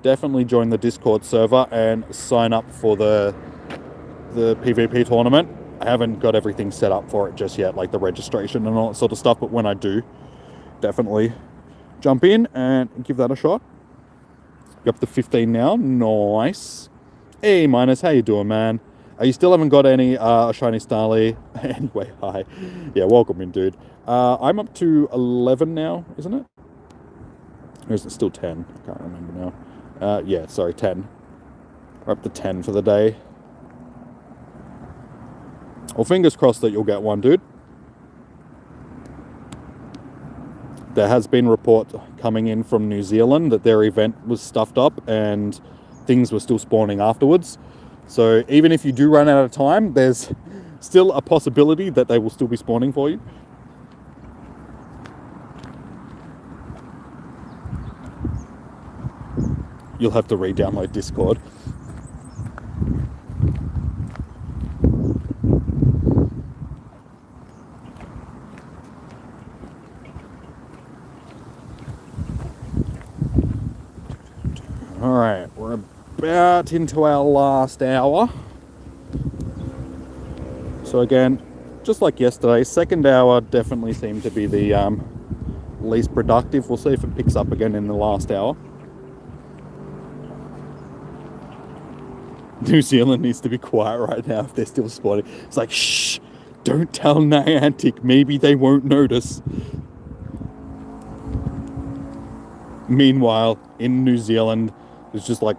definitely join the Discord server and sign up for the PvP tournament. I haven't got everything set up for it just yet, like the registration and all that sort of stuff, but when I do, definitely jump in and give that a shot. You're up to 15 now. Nice. Hey, Minus, how you doing, man? You still haven't got any Shiny Starly. Anyway, hi. Yeah, welcome in, dude. I'm up to 11 now, isn't it? Or is it still 10? I can't remember now. Yeah, sorry, 10. We're up to 10 for the day. Well, fingers crossed that you'll get one, dude. There has been reports coming in from New Zealand that their event was stuffed up and things were still spawning afterwards. So even if you do run out of time, there's still a possibility that they will still be spawning for you. You'll have to re-download Discord. Alright, we're about into our last hour. So again, just like yesterday, second hour definitely seemed to be the least productive. We'll see if it picks up again in the last hour. New Zealand needs to be quiet right now if they're still spawning. It's like, shh, don't tell Niantic, maybe they won't notice. Meanwhile, in New Zealand, there's just like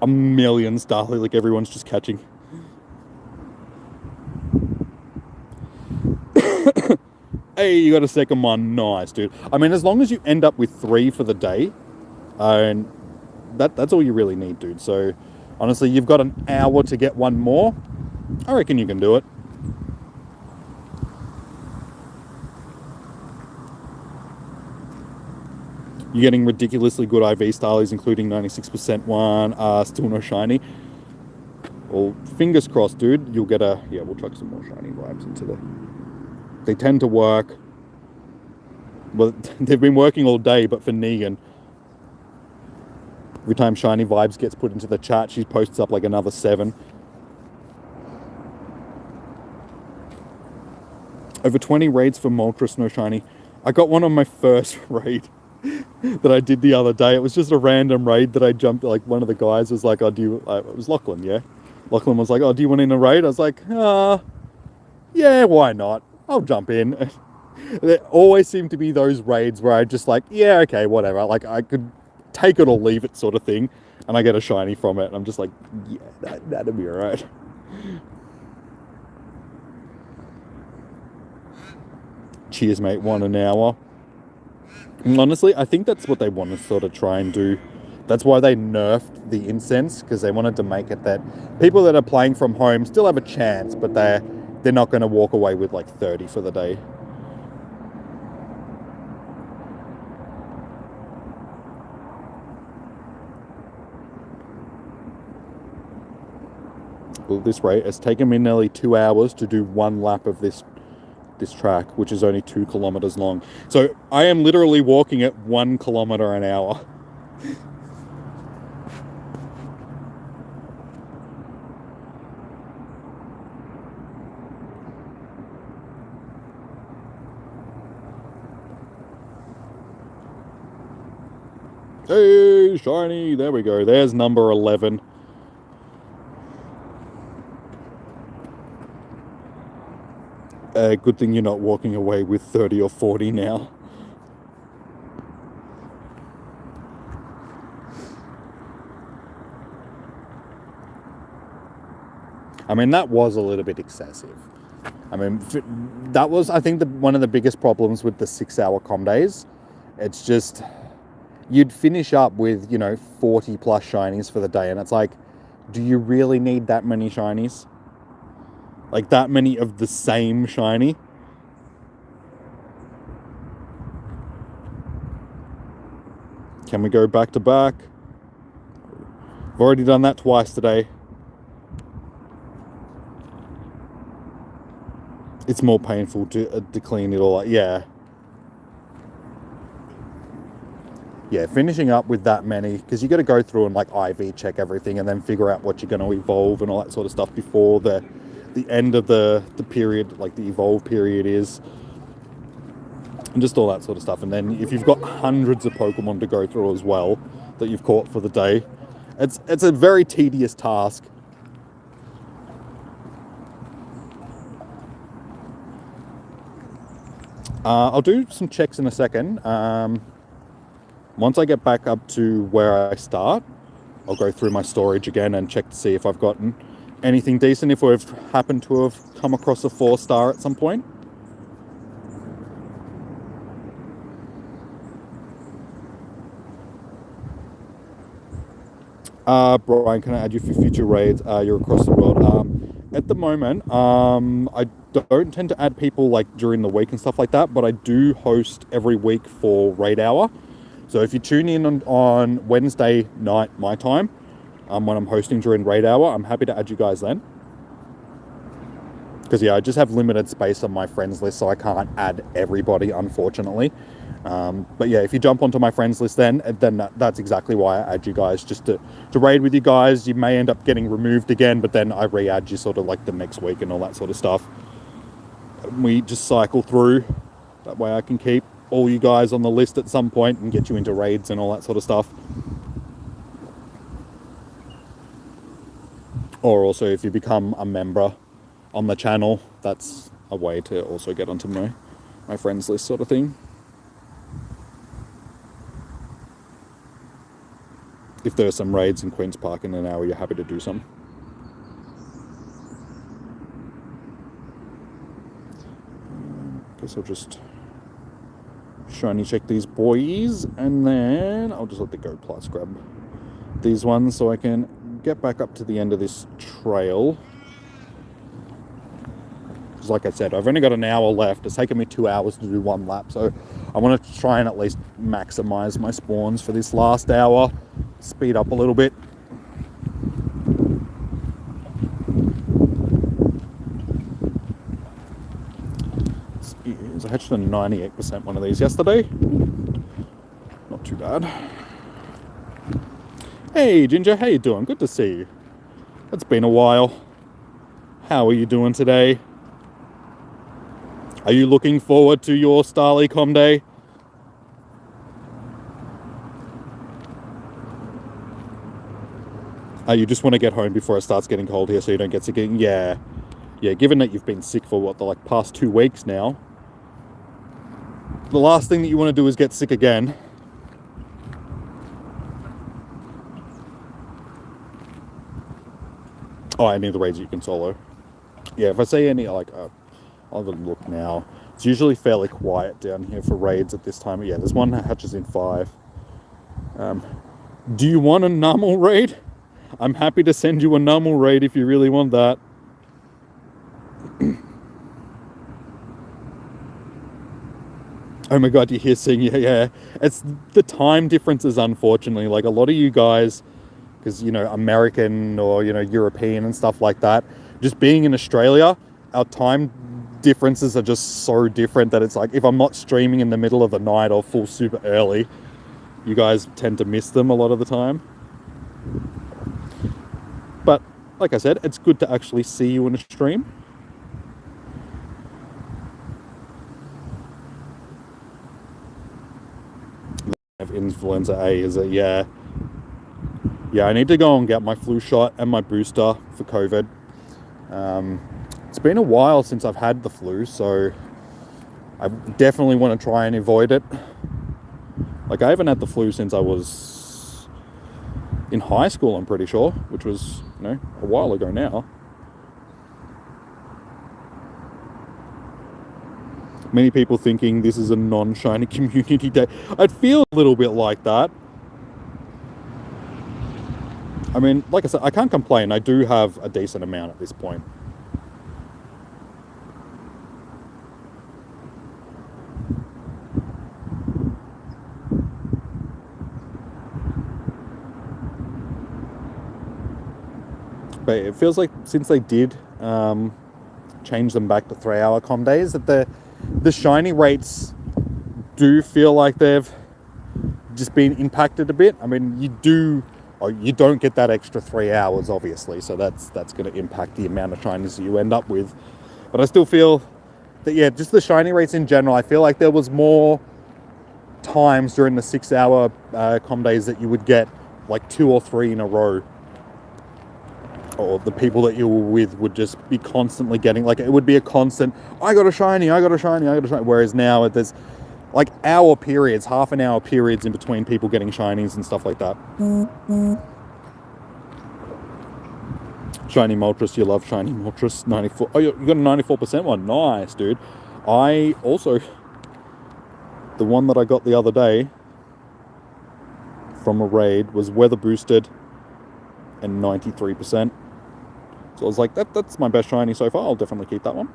a million Starly, like everyone's just catching. Hey, you got a second one. Nice, dude. I mean, as long as you end up with 3 for the day, and that's all you really need, dude. So, honestly, you've got an hour to get one more. I reckon you can do it. You're getting ridiculously good IV Starlies, including 96% one, still no shiny. Well, fingers crossed, dude. You'll get a... Yeah, we'll chuck some more shiny vibes into the... They tend to work. Well, they've been working all day, but for Negan, every time shiny vibes gets put into the chat, she posts up like another 7. Over 20 raids for Moltres, no shiny. I got one on my first raid that I did the other day. It was just a random raid that I jumped, like one of the guys was like, oh, do you, it was Lachlan, yeah? Lachlan was like, oh, do you want in a raid? I was like, yeah, why not? I'll jump in. There always seem to be those raids where I just like, yeah, okay, whatever. Like I could take it or leave it sort of thing. And I get a shiny from it. And I'm just like, yeah, that'll be all right. Cheers, mate. 1 an hour. And honestly, I think that's what they want to sort of try and do. That's why they nerfed the incense, because they wanted to make it that people that are playing from home still have a chance, but they're not going to walk away with like 30 for the day. Well, this rate has taken me nearly 2 hours to do 1 lap of this track, which is only 2 kilometers long. So I am literally walking at 1 kilometer an hour. Hey, shiny, there we go. There's number 11. Good thing you're not walking away with 30 or 40 now. I mean, that was a little bit excessive. I mean, that was, I think, one of the biggest problems with the 6-hour com days. It's just, you'd finish up with, 40 plus shinies for the day, and it's like, do you really need that many shinies? Like, that many of the same shiny? Can we go back to back? I've already done that twice today. It's more painful to clean it all up. Yeah, finishing up with that many, because you got to go through and like IV check everything and then figure out what you're going to evolve and all that sort of stuff before the end of the period, like the evolve period is, and just all that sort of stuff. And then if you've got hundreds of Pokemon to go through as well that you've caught for the day, it's a very tedious task. I'll do some checks in a second. Once I get back up to where I start, I'll go through my storage again and check to see if I've gotten anything decent, if we've happened to have come across a 4-star at some point. Brian, can I add you for future raids? You're across the world. At the moment, I don't tend to add people like during the week and stuff like that, but I do host every week for Raid Hour. So if you tune in on Wednesday night, my time, when I'm hosting during Raid Hour, I'm happy to add you guys then. Because I just have limited space on my friends list, so I can't add everybody, unfortunately. But yeah, if you jump onto my friends list then that's exactly why I add you guys, just to raid with you guys. You may end up getting removed again, but then I re-add you sort of like the next week and all that sort of stuff. We just cycle through. That way I can keep all you guys on the list at some point and get you into raids and all that sort of stuff. Or also, if you become a member on the channel, that's a way to also get onto my friends list sort of thing. If there are some raids in Queen's Park in an hour, you're happy to do some. Guess I'll just shiny check these boys, and then I'll just let the Go Plus grab these ones so I can get back up to the end of this trail. Because like I said, I've only got an hour left. It's taken me 2 hours to do one lap, so I want to try and at least maximize my spawns for this last hour. Speed up a little bit. I hatched a 98% one of these yesterday. Not too bad. Hey Ginger, how you doing? Good to see you. It's been a while. How are you doing today? Are you looking forward to your Starly.com day? You just want to get home before it starts getting cold here so you don't get sick again? Yeah, given that you've been sick for the past 2 weeks now, the last thing that you want to do is get sick again. Oh, any of the raids you can solo. Yeah, if I see any, I'll have a look now. It's usually fairly quiet down here for raids at this time. Yeah, there's one that hatches in 5. Do you want a normal raid? I'm happy to send you a normal raid if you really want that. Oh my god, you hear singing? Yeah. It's the time differences, unfortunately. Like a lot of you guys, because, American or, European and stuff like that, just being in Australia, our time differences are just so different that it's like, if I'm not streaming in the middle of the night or full super early, you guys tend to miss them a lot of the time. But like I said, it's good to actually see you in a stream. Influenza A, is it? Yeah, I need to go and get my flu shot and my booster for COVID. It's been a while since I've had the flu, so I definitely want to try and avoid it. Like, I haven't had the flu since I was in high school, I'm pretty sure, which was, a while ago now. Many people thinking this is a non-shiny community day. I'd feel a little bit like that. I mean, like I said, I can't complain. I do have a decent amount at this point. But it feels like since they did change them back to 3-hour com days, that the shiny rates do feel like they've just been impacted a bit. I mean, you don't get that extra 3 hours, obviously, so that's going to impact the amount of shinies you end up with. But I still feel that, yeah, just the shiny rates in general, I feel like there was more times during the 6-hour com days that you would get like 2 or 3 in a row. Or the people that you were with would just be constantly getting, like, it would be a constant, I got a shiny. Whereas now there's like hour periods, half an hour periods in between people getting shinies and stuff like that. Shiny Moltres, you love Shiny Moltres. 94. Oh, you got a 94% one. Nice, dude. I also, the one that I got the other day from a raid was weather boosted and 93%. So I was like, that's my best shiny so far. I'll definitely keep that one.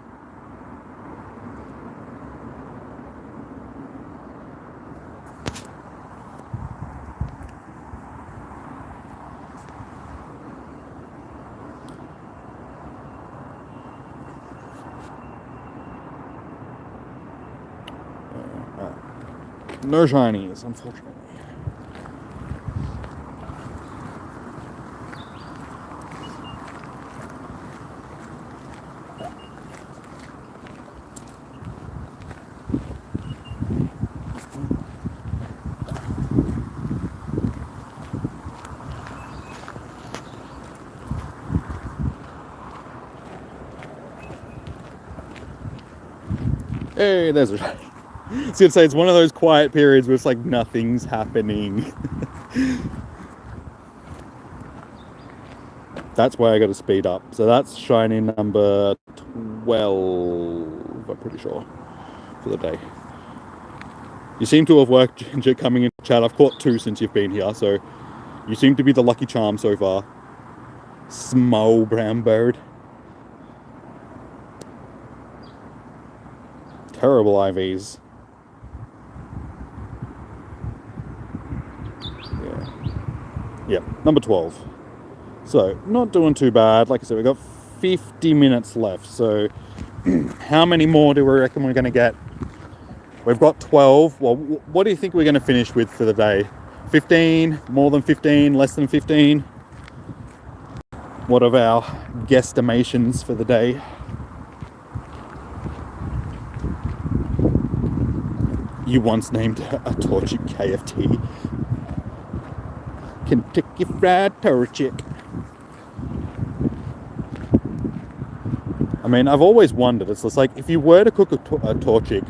No shinies, unfortunately. Hey, there's a shiny. I was going to say, it's one of those quiet periods where it's like nothing's happening. That's why I got to speed up. So that's shiny number 12, I'm pretty sure, for the day. You seem to have worked, Ginger, coming into chat. I've caught 2 since you've been here, so you seem to be the lucky charm so far. Small brown bird. Terrible IVs. Yeah, number 12. So, not doing too bad. Like I said, we've got 50 minutes left. So, how many more do we reckon we're going to get? We've got 12. Well, what do you think we're going to finish with for the day? 15? More than 15? Less than 15? What are our guesstimations for the day? You once named a Torchic KFT. Kentucky Fried Torchic. I mean, I've always wondered, it's just like, if you were to cook a Torchic,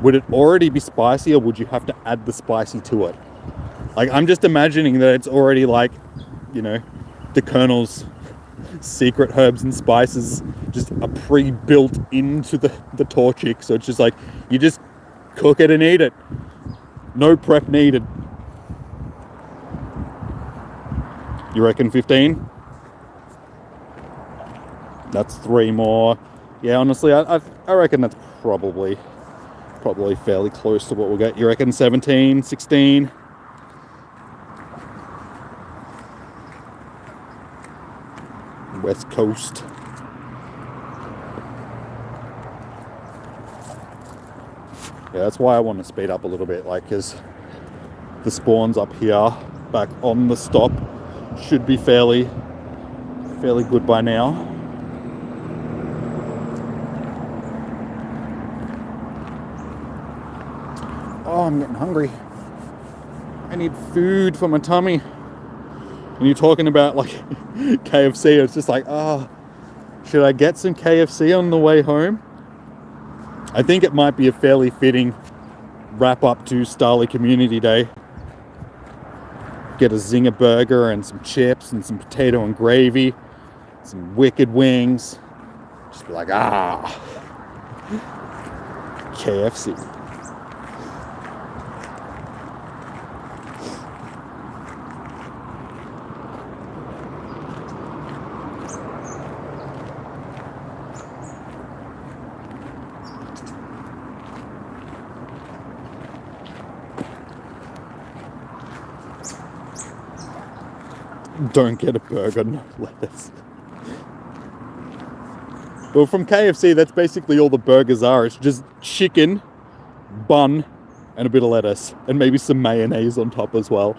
would it already be spicy, or would you have to add the spicy to it? Like, I'm just imagining that it's already like, the Colonel's secret herbs and spices just are pre-built into the Torchic. So it's just like, you just cook it and eat it. No prep needed. You reckon 15? That's 3 more. Yeah, honestly, I reckon that's probably fairly close to what we'll get. You reckon 17, 16? West Coast. Yeah, that's why I want to speed up a little bit, like, because the spawns up here, back on the stop, should be fairly good by now. Oh, I'm getting hungry. I need food for my tummy. When you're talking about like KFC, it's just like, Should I get some KFC on the way home? I think it might be a fairly fitting wrap up to Starley Community Day. Get a zinger burger and some chips and some potato and gravy, some wicked wings. Just be like, KFC. Don't get a burger, no lettuce. Well, from KFC, that's basically all the burgers are. It's just chicken, bun, and a bit of lettuce. And maybe some mayonnaise on top as well.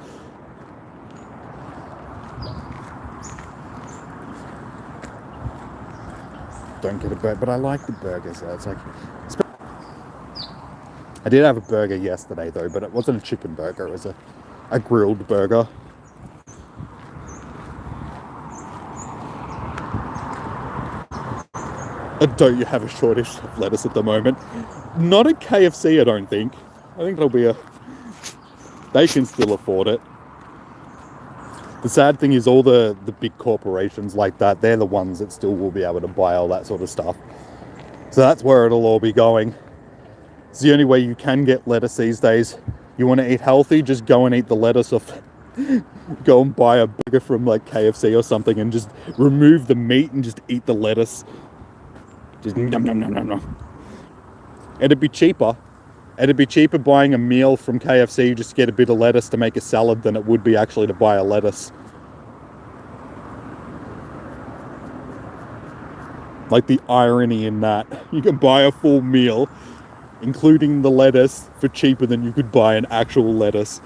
Don't get a burger, but I like the burgers though. It's like... I did have a burger yesterday though, but it wasn't a chicken burger. It was a grilled burger. Don't you have a shortage of lettuce at the moment? Not at KFC, I don't think. I think it'll be they can still afford it. The sad thing is all the big corporations like that, they're the ones that still will be able to buy all that sort of stuff. So that's where it'll all be going. It's the only way you can get lettuce these days. You want to eat healthy, just go and eat the lettuce off. Go and buy a burger from like KFC or something and just remove the meat and just eat the lettuce. Just nom nom nom nom nom. It'd be cheaper. It'd be cheaper buying a meal from KFC just to get a bit of lettuce to make a salad than it would be actually to buy a lettuce. Like the irony in that. You can buy a full meal, including the lettuce, for cheaper than you could buy an actual lettuce.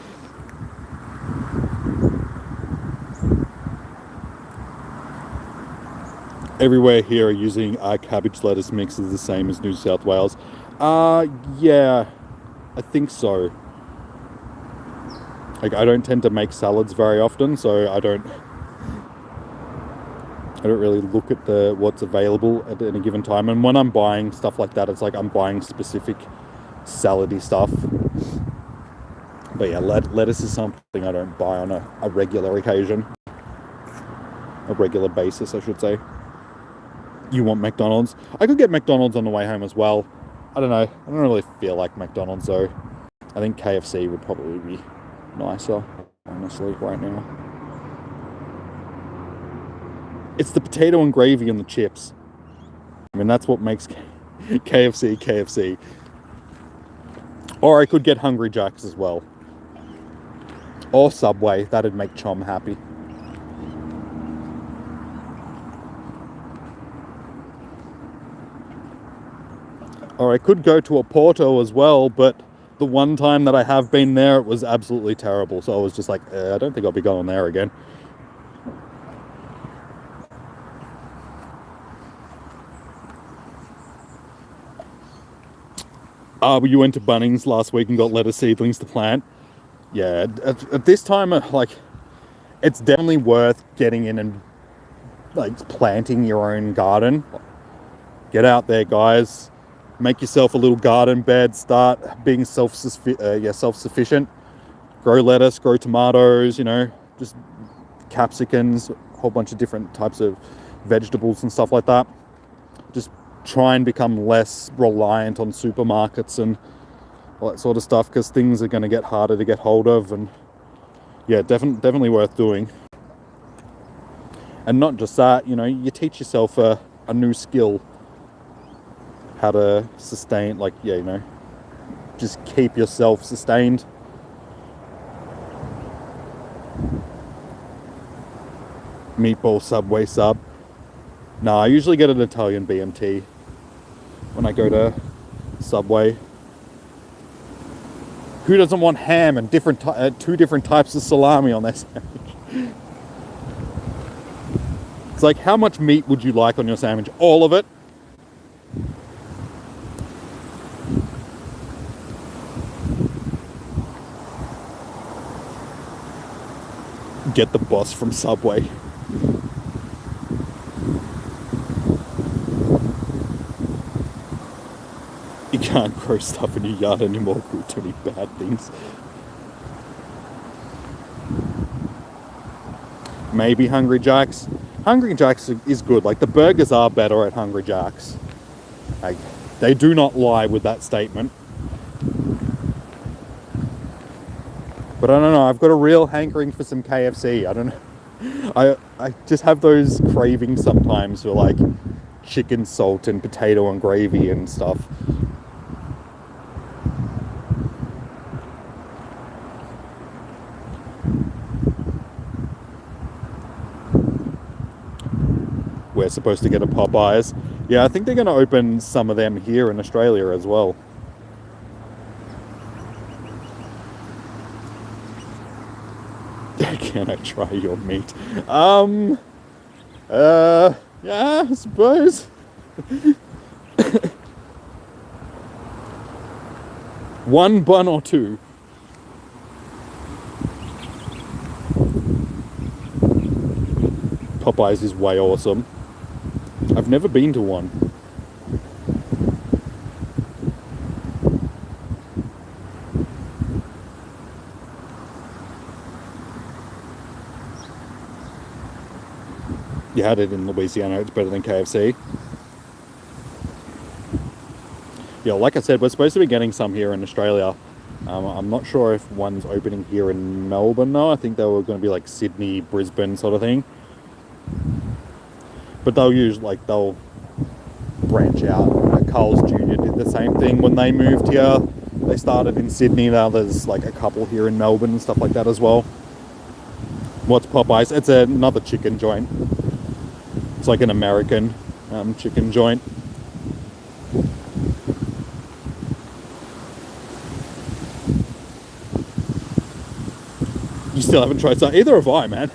Everywhere here are using cabbage lettuce mixes the same as New South Wales. Yeah, I think so. Like, I don't tend to make salads very often, so I don't really look at what's available at any given time. And when I'm buying stuff like that, it's like I'm buying specific salady stuff. But yeah, lettuce is something I don't buy on a regular occasion. A regular basis, I should say. You want McDonald's? I could get McDonald's on the way home as well. I don't know. I don't really feel like McDonald's though. I think KFC would probably be nicer, honestly, right now. It's the potato and gravy and the chips. I mean, that's what makes KFC KFC. Or I could get Hungry Jack's as well. Or Subway. That'd make Chom happy. Or I could go to a Porto as well, but the one time that I have been there, it was absolutely terrible. So I was just like, I don't think I'll be going there again. You went to Bunnings last week and got lettuce seedlings to plant. Yeah, at this time, like, it's definitely worth getting in and like planting your own garden. Get out there, guys. Make yourself a little garden bed. Start being self-sufficient. Grow lettuce, grow tomatoes, just capsicums, a whole bunch of different types of vegetables and stuff like that. Just try and become less reliant on supermarkets and all that sort of stuff, because things are going to get harder to get hold of. And yeah, definitely worth doing. And not just that, you teach yourself a new skill. How to sustain, just keep yourself sustained. Meatball Subway sub. Nah, I usually get an Italian BMT when I go to Subway. Who doesn't want ham and two different types of salami on their sandwich? It's like, how much meat would you like on your sandwich? All of it? Get the boss from Subway. You can't grow stuff in your yard anymore. Too many bad things. Maybe Hungry Jack's. Hungry Jack's is good. Like, the burgers are better at Hungry Jack's. Like, they do not lie with that statement. But I don't know, I've got a real hankering for some KFC. I don't know. I just have those cravings sometimes for, like, chicken salt and potato and gravy and stuff. We're supposed to get a Popeyes. Yeah, I think they're going to open some of them here in Australia as well. Can I try your meat? Yeah, I suppose. One bun or two? Popeyes is way awesome. I've never been to one. You had it in Louisiana, it's better than KFC. Yeah, like I said, we're supposed to be getting some here in Australia. I'm not sure if one's opening here in Melbourne though. I think they were going to be like Sydney, Brisbane sort of thing. But they'll branch out. Carl's Jr. did the same thing when they moved here. They started in Sydney. Now there's like a couple here in Melbourne and stuff like that as well. What's Popeyes? It's another chicken joint. It's like an American chicken joint. You still haven't tried that? Either have I, man.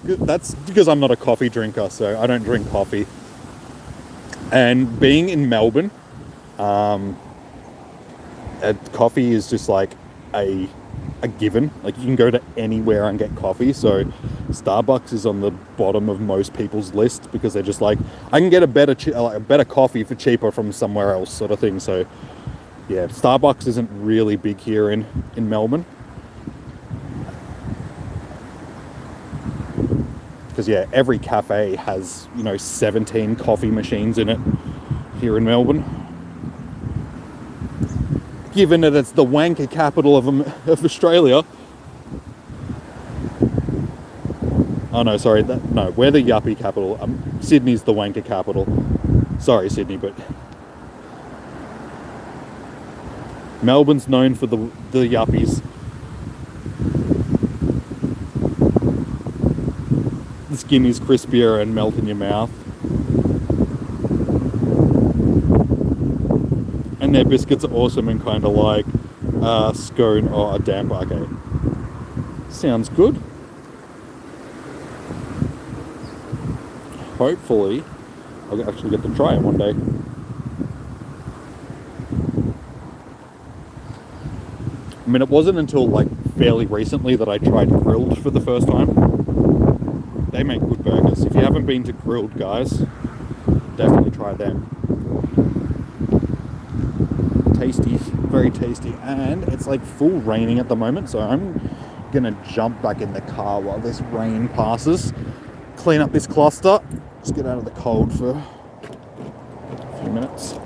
That's because I'm not a coffee drinker, so I don't drink coffee. And being in Melbourne, coffee is just like a given. Like, you can go to anywhere and get coffee. So Starbucks is on the bottom of most people's list because they're just like, I can get a better coffee for cheaper from somewhere else, sort of thing. So yeah, Starbucks isn't really big here in Melbourne. Because yeah, every cafe has, 17 coffee machines in it here in Melbourne. Given that it's the wanker capital of Australia. Oh no, sorry, we're the yuppie capital. Sydney's the wanker capital. Sorry, Sydney, but Melbourne's known for the yuppies. The skin is crispier and melt in your mouth. And their biscuits are awesome and kind of like scone or a damper. Okay. Sounds good. Hopefully, I'll actually get to try it one day. I mean, it wasn't until like fairly recently that I tried grilled for the first time. They make good burgers. If you haven't been to Grilled, guys, definitely try them. Tasty, very tasty. And it's like full raining at the moment, so I'm gonna jump back in the car while this rain passes. Clean up this cluster. Just get out of the cold for a few minutes.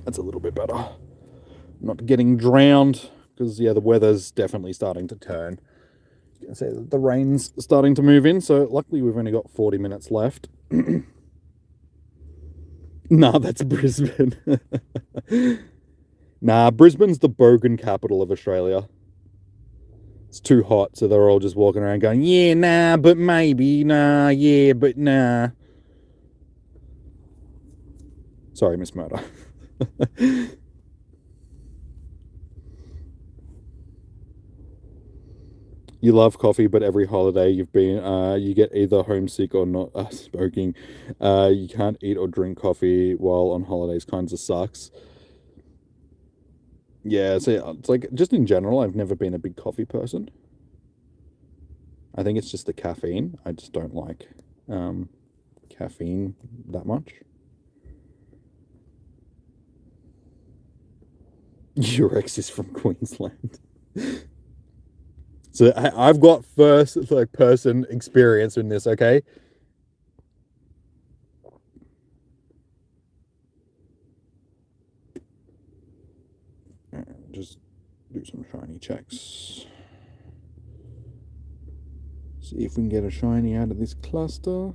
That's a little bit better. Not getting drowned, because yeah, the weather's definitely starting to turn. I was gonna say that the rain's starting to move in, so luckily we've only got 40 minutes left. Nah, that's Brisbane. Nah, Brisbane's the bogan capital of Australia. It's too hot, so they're all just walking around going, yeah, nah, but maybe, nah, yeah, but nah. Sorry, Miss Murder. You love coffee, but every holiday you've been, you get either homesick or not smoking. You can't eat or drink coffee while on holidays. Kinds of sucks. Yeah, so it's like, just in general, I've never been a big coffee person. I think it's just the caffeine. I just don't like caffeine that much. Your ex is from Queensland. So I've got first person experience in this, okay? Just do some shiny checks. See if we can get a shiny out of this cluster.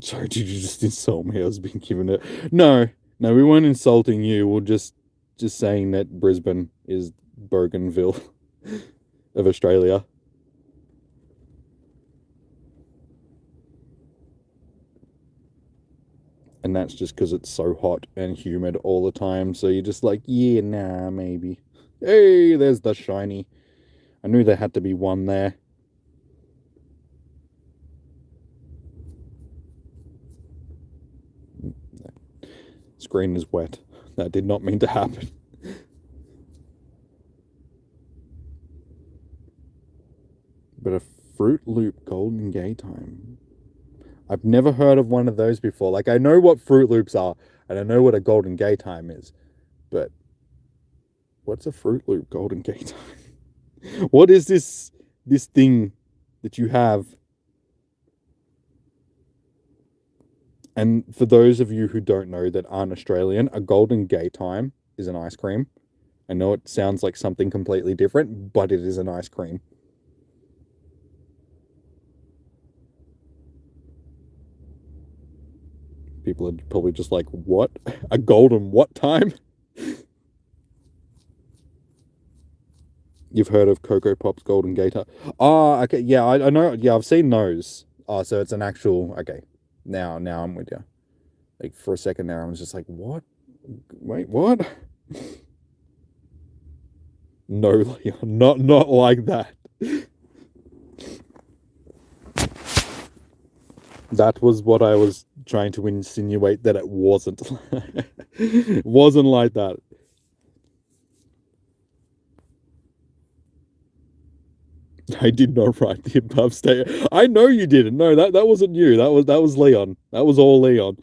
Sorry, did you just insult me? I was being given it. No, we weren't insulting you. We're just saying that Brisbane is Bougainville of Australia. And that's just because it's so hot and humid all the time. So you're just like, yeah, nah, maybe. Hey, there's the shiny. I knew there had to be one there. Screen is wet. That did not mean to happen. But a Fruit Loop Golden Gaytime. I've never heard of one of those before. Like, I know what Fruit Loops are, and I know what a Golden Gaytime is. But what's a Fruit Loop Golden Gaytime? What is this thing that you have? And for those of you who don't know that aren't Australian, a Golden Gaytime is an ice cream. I know it sounds like something completely different, but it is an ice cream. People are probably just like, what? A golden what time? You've heard of Cocoa Pop's Golden Gator? Oh, okay. Yeah, I know. Yeah, I've seen those. Oh, so it's an actual... Okay. Now I'm with you. Like, for a second there, I was just like, what? Wait, what? No, Leon, not like that. That was what I was trying to insinuate, that it wasn't. It wasn't like that. I did not write the above statement. I know you didn't. No, that wasn't you. That was Leon. That was all Leon.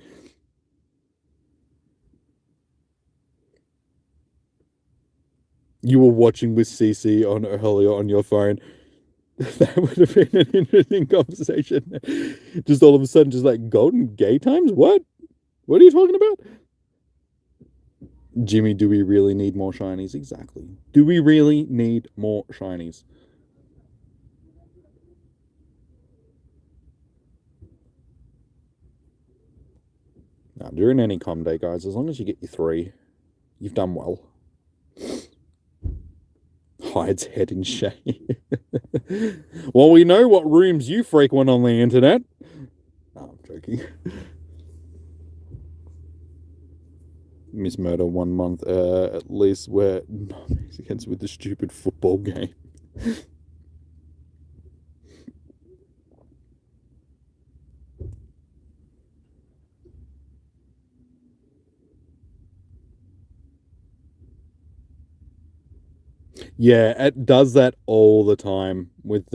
You were watching with CC on earlier on your phone. That would have been an interesting conversation. Just all of a sudden, just like, Golden Gay Times? What? What are you talking about? Jimmy, do we really need more shinies? Exactly. Do we really need more shinies? Now, during any com day, guys, as long as you get your 3, you've done well. Hides head in shame. Well, we know what rooms you frequent on the internet. No, I'm joking. Miss Murder 1 month, at least we're not Mexicans with the stupid football game. Yeah, it does that all the time with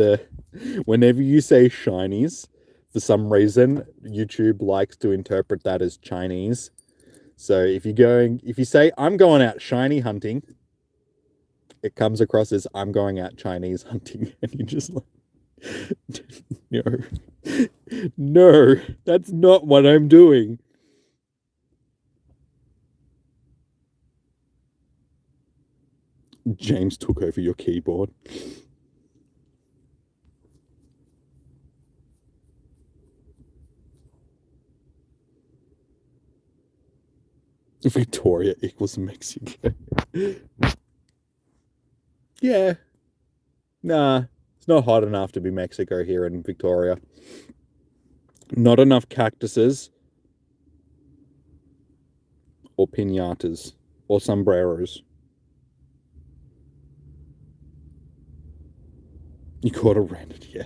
whenever you say shinies, for some reason, YouTube likes to interpret that as Chinese. So if you say, I'm going out shiny hunting, it comes across as, I'm going out Chinese hunting. And you just like, no, that's not what I'm doing. James took over your keyboard. Victoria equals Mexico. Yeah. Nah, it's not hot enough to be Mexico here in Victoria. Not enough cactuses or piñatas or sombreros. You caught a rented, yeah.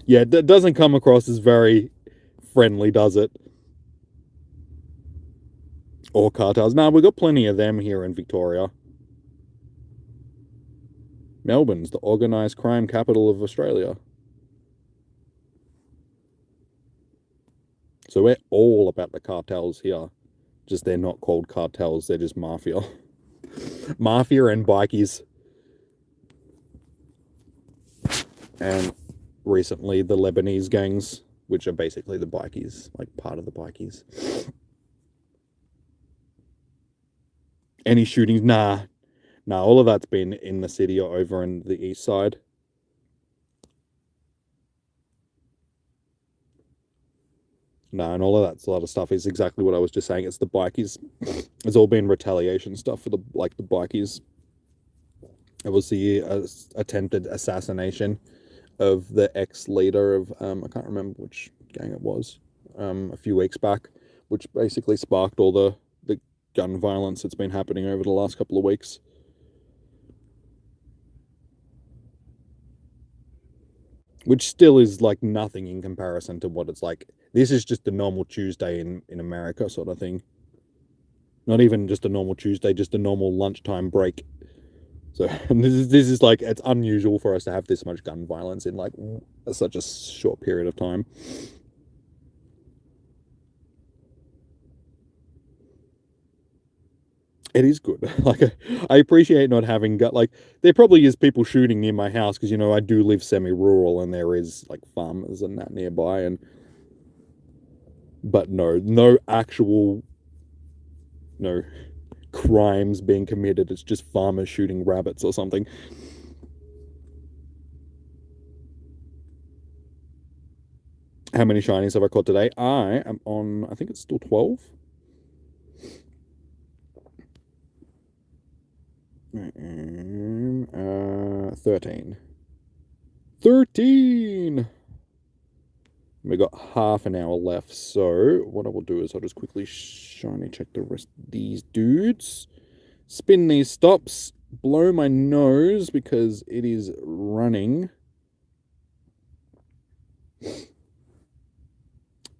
Yeah, that doesn't come across as very friendly, does it? Or cartels. Nah, we've got plenty of them here in Victoria. Melbourne's the organised crime capital of Australia. So we're all about the cartels here. Just they're not called cartels, they're just mafia. Mafia and bikies. And recently the Lebanese gangs, which are basically the bikies, like part of the bikies. Any shootings? Nah. Nah, all of that's been in the city or over in the east side. No, and all of that sort of stuff is exactly what I was just saying. It's the bikies. It's all been retaliation stuff for the bikies. It was the attempted assassination of the ex-leader of I can't remember which gang it was, a few weeks back, which basically sparked all the gun violence that's been happening over the last couple of weeks. Which still is like nothing in comparison to what it's like. This is just a normal Tuesday in America sort of thing. Not even just a normal Tuesday, just a normal lunchtime break. So this is like, it's unusual for us to have this much gun violence in like such a short period of time. It is good. Like, I appreciate not having got like, there probably is people shooting near my house because, you know, I do live semi-rural and there is like farmers and that nearby. And but no actual, no crimes being committed. It's just farmers shooting rabbits or something. How many shinies have I caught today? I am on, I think it's still 12. 13. 13! We got half an hour left, so what I will do is I'll just quickly shiny check the rest of these dudes. Spin these stops. Blow my nose because it is running. I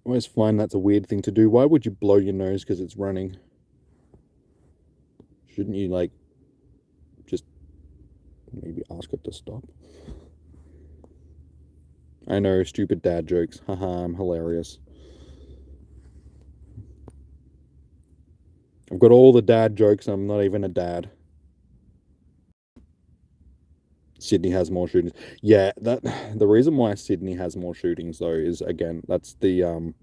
always find that's a weird thing to do. Why would you blow your nose because it's running? Shouldn't you, like, just maybe ask it to stop? I know, stupid dad jokes. Haha, I'm hilarious. I've got all the dad jokes. I'm not even a dad. Sydney has more shootings. Yeah, that the reason why Sydney has more shootings though is, again, that's the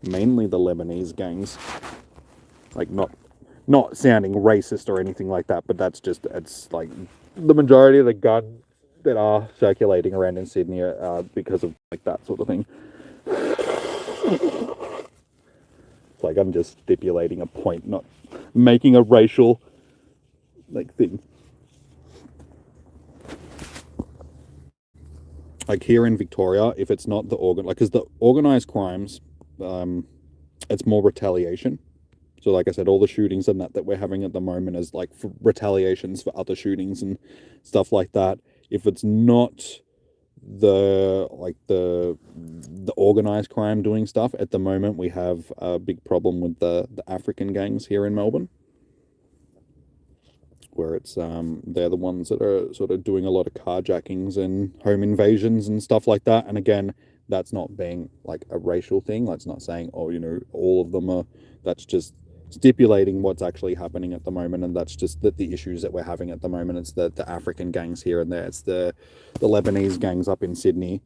mainly the Lebanese gangs. Like, not sounding racist or anything like that, but that's just, it's like the majority of the guns that are circulating around in Sydney are because of like that sort of thing. It's like I'm just stipulating a point, not making a racial like thing. Like here in Victoria, if it's not the because the organized crimes, it's more retaliation. So, like I said, all the shootings and that we're having at the moment is like for retaliations for other shootings and stuff like that. If it's not the organized crime doing stuff at the moment, we have a big problem with the African gangs here in Melbourne, where it's they're the ones that are sort of doing a lot of carjackings and home invasions and stuff like that. And again, that's not being like a racial thing. That's not saying, oh, you know, all of them are. That's just stipulating what's actually happening at the moment, and that's just the issues that we're having at the moment. It's the African gangs here and there. It's the Lebanese gangs up in Sydney.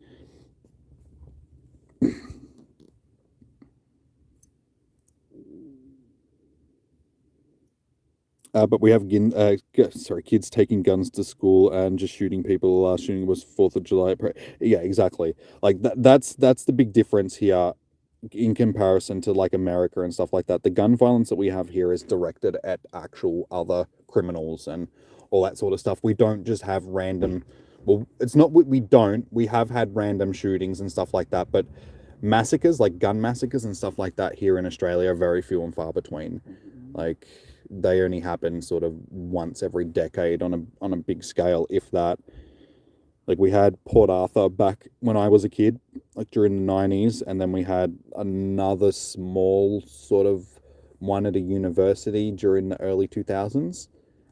But we have kids taking guns to school and just shooting people. The last shooting was 4th of July. Yeah, exactly. Like that's the big difference here in comparison to like America and stuff like that. The gun violence that we have here is directed at actual other criminals and all that sort of stuff. We don't just have random. Well, it's not what we don't. We have had random shootings and stuff like that, but massacres, like gun massacres and stuff like that here in Australia, are very few and far between. Like, they only happen sort of once every decade on a big scale, if that. Like, we had Port Arthur back when I was a kid, like during the 90s, and then we had another small sort of one at a university during the early 2000s.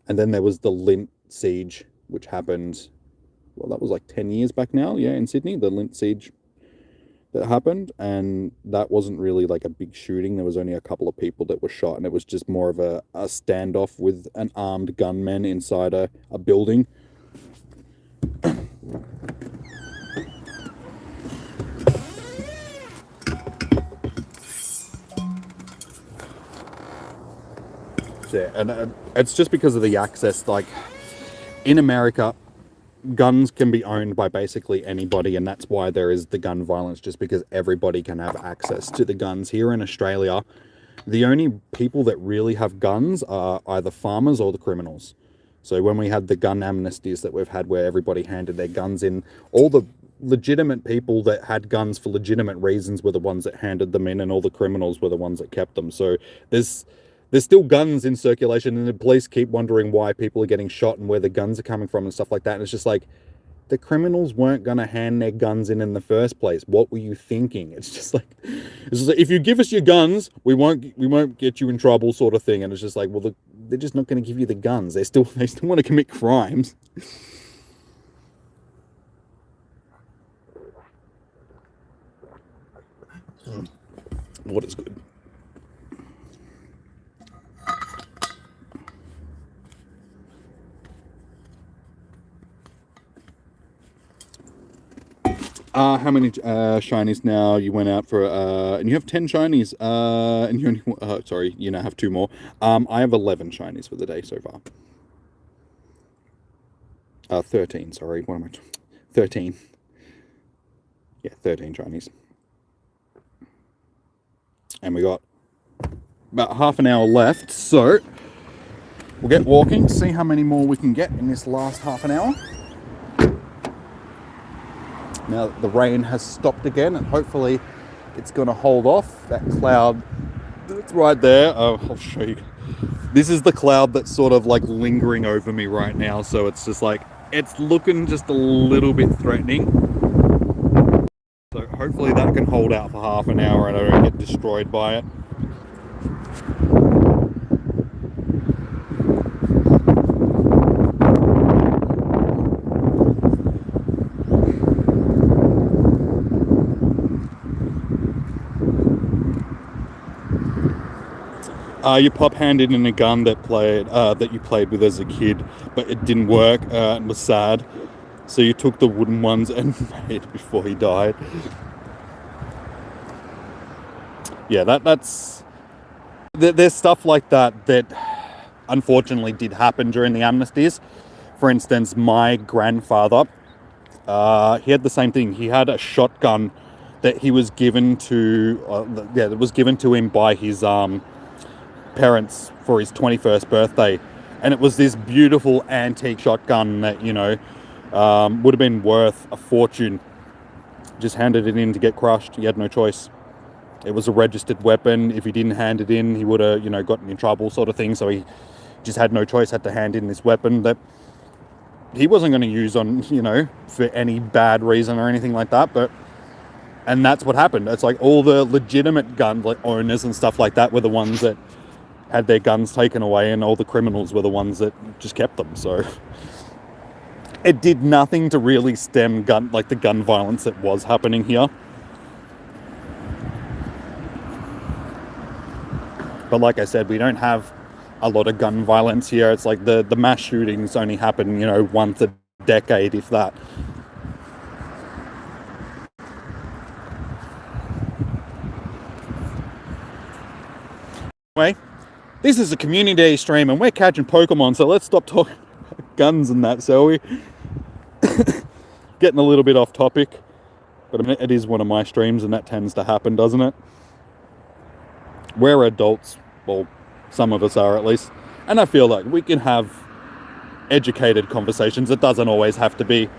And then there was the Lint siege, which happened, well, that was like 10 years back now, yeah, in Sydney, the Lint siege that happened. And that wasn't really like a big shooting. There was only a couple of people that were shot, and it was just more of a standoff with an armed gunman inside a building. Yeah, and it's just because of the access. Like in America, guns can be owned by basically anybody, and that's why there is the gun violence, just because everybody can have access to the guns. Here in Australia, the only people that really have guns are either farmers or the criminals. So when we had the gun amnesties that we've had, where everybody handed their guns in, all the legitimate people that had guns for legitimate reasons were the ones that handed them in, and all the criminals were the ones that kept them. So there's still guns in circulation, and the police keep wondering why people are getting shot and where the guns are coming from and stuff like that. And it's just like, the criminals weren't going to hand their guns in the first place. What were you thinking? It's just like, if you give us your guns, we won't get you in trouble, sort of thing. And it's just like, well, they're just not going to give you the guns. They still want to commit crimes. What is good? How many shinies now? You went out for and you have 10 shinies. And you only sorry, you now have 2 more. I have 11 shinies for the day so far. 13. Sorry, what am I? 13. Yeah, 13 shinies. And we got about half an hour left, so we'll get walking, see how many more we can get in this last half an hour. Now that the rain has stopped again, and hopefully it's going to hold off. That cloud that's right there, I'll show you. This is the cloud that's sort of like lingering over me right now, so it's just like, it's looking just a little bit threatening. So hopefully that can hold out for half an hour and I don't get destroyed by it. You pop-handed in a gun that you played with as a kid, but it didn't work and was sad. So you took the wooden ones and made it before he died. Yeah, there's stuff like that unfortunately did happen during the amnesties. For instance, my grandfather, he had the same thing. He had a shotgun that he was given to, that was given to him by his parents for his 21st birthday, and it was this beautiful antique shotgun that, you know, would have been worth a fortune. Just handed it in to get crushed. He had no choice. It was a registered weapon. If he didn't hand it in, he would have, you know, gotten in trouble, sort of thing. So he just had no choice, had to hand in this weapon that he wasn't going to use on, you know, for any bad reason or anything like that. And that's what happened. It's like all the legitimate gun owners and stuff like that were the ones that had their guns taken away, and all the criminals were the ones that just kept them. So it did nothing to really stem the gun violence that was happening here. But like I said, we don't have a lot of gun violence here. It's like the mass shootings only happen, you know, once a decade, if that. Anyway, this is a community day stream and we're catching Pokemon, so let's stop talking about guns and that, shall we? Getting a little bit off topic, but I mean, it is one of my streams and that tends to happen, doesn't it? We're adults, well, some of us are at least, and I feel like we can have educated conversations. It doesn't always have to be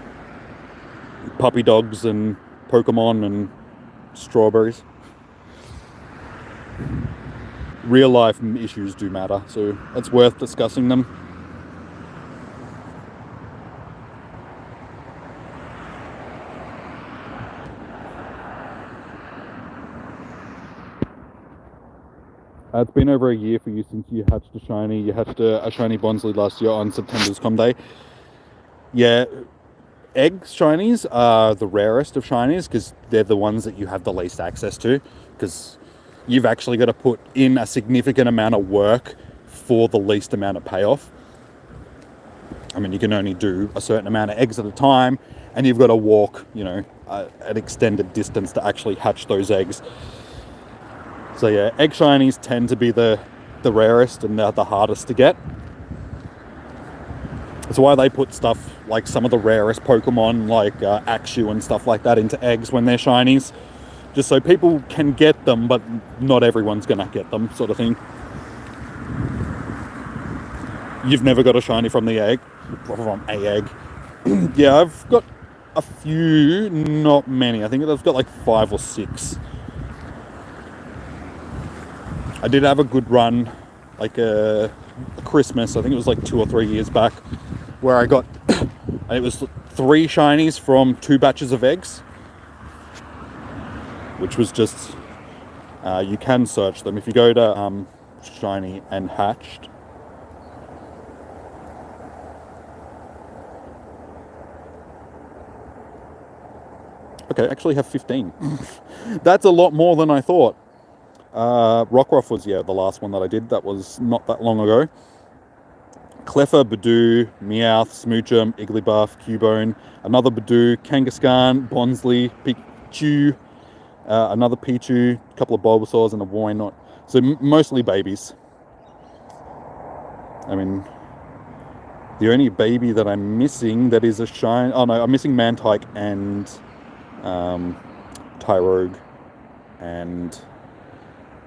puppy dogs and Pokemon and strawberries. Real life issues do matter, so it's worth discussing them. It's been over a year for you since you hatched a shiny. You hatched a shiny Bonsley last year on September's Com Day. Yeah, egg shinies are the rarest of shinies because they're the ones that you have the least access to, because you've actually got to put in a significant amount of work for the least amount of payoff. I mean, you can only do a certain amount of eggs at a time, and you've got to walk, you know, an extended distance to actually hatch those eggs. So yeah, egg shinies tend to be the rarest and the hardest to get. That's why they put stuff like some of the rarest Pokemon, like Axew and stuff like that, into eggs when they're shinies, just so people can get them, but not everyone's gonna get them, sort of thing. You've never got a shiny from the egg, from a egg. Yeah, I've got a few, not many. I think I've got like 5 or 6. I did have a good run, like a Christmas, I think it was like 2 or 3 years back, where I got, it was 3 shinies from 2 batches of eggs, which was just, you can search them. If you go to shiny and hatched, okay, I actually have 15. That's a lot more than I thought. Rockruff was, yeah, the last one that I did. That was not that long ago. Cleffa, Badoo, Meowth, Smoochum, Igglybuff, Cubone, another Badoo, Kangaskhan, Bonsley, Pichu, another Pichu, a couple of Bulbasaurs and a Wynaut. So mostly babies. I mean, the only baby that I'm missing that is a shine... Oh no, I'm missing Mantike and Tyrogue, and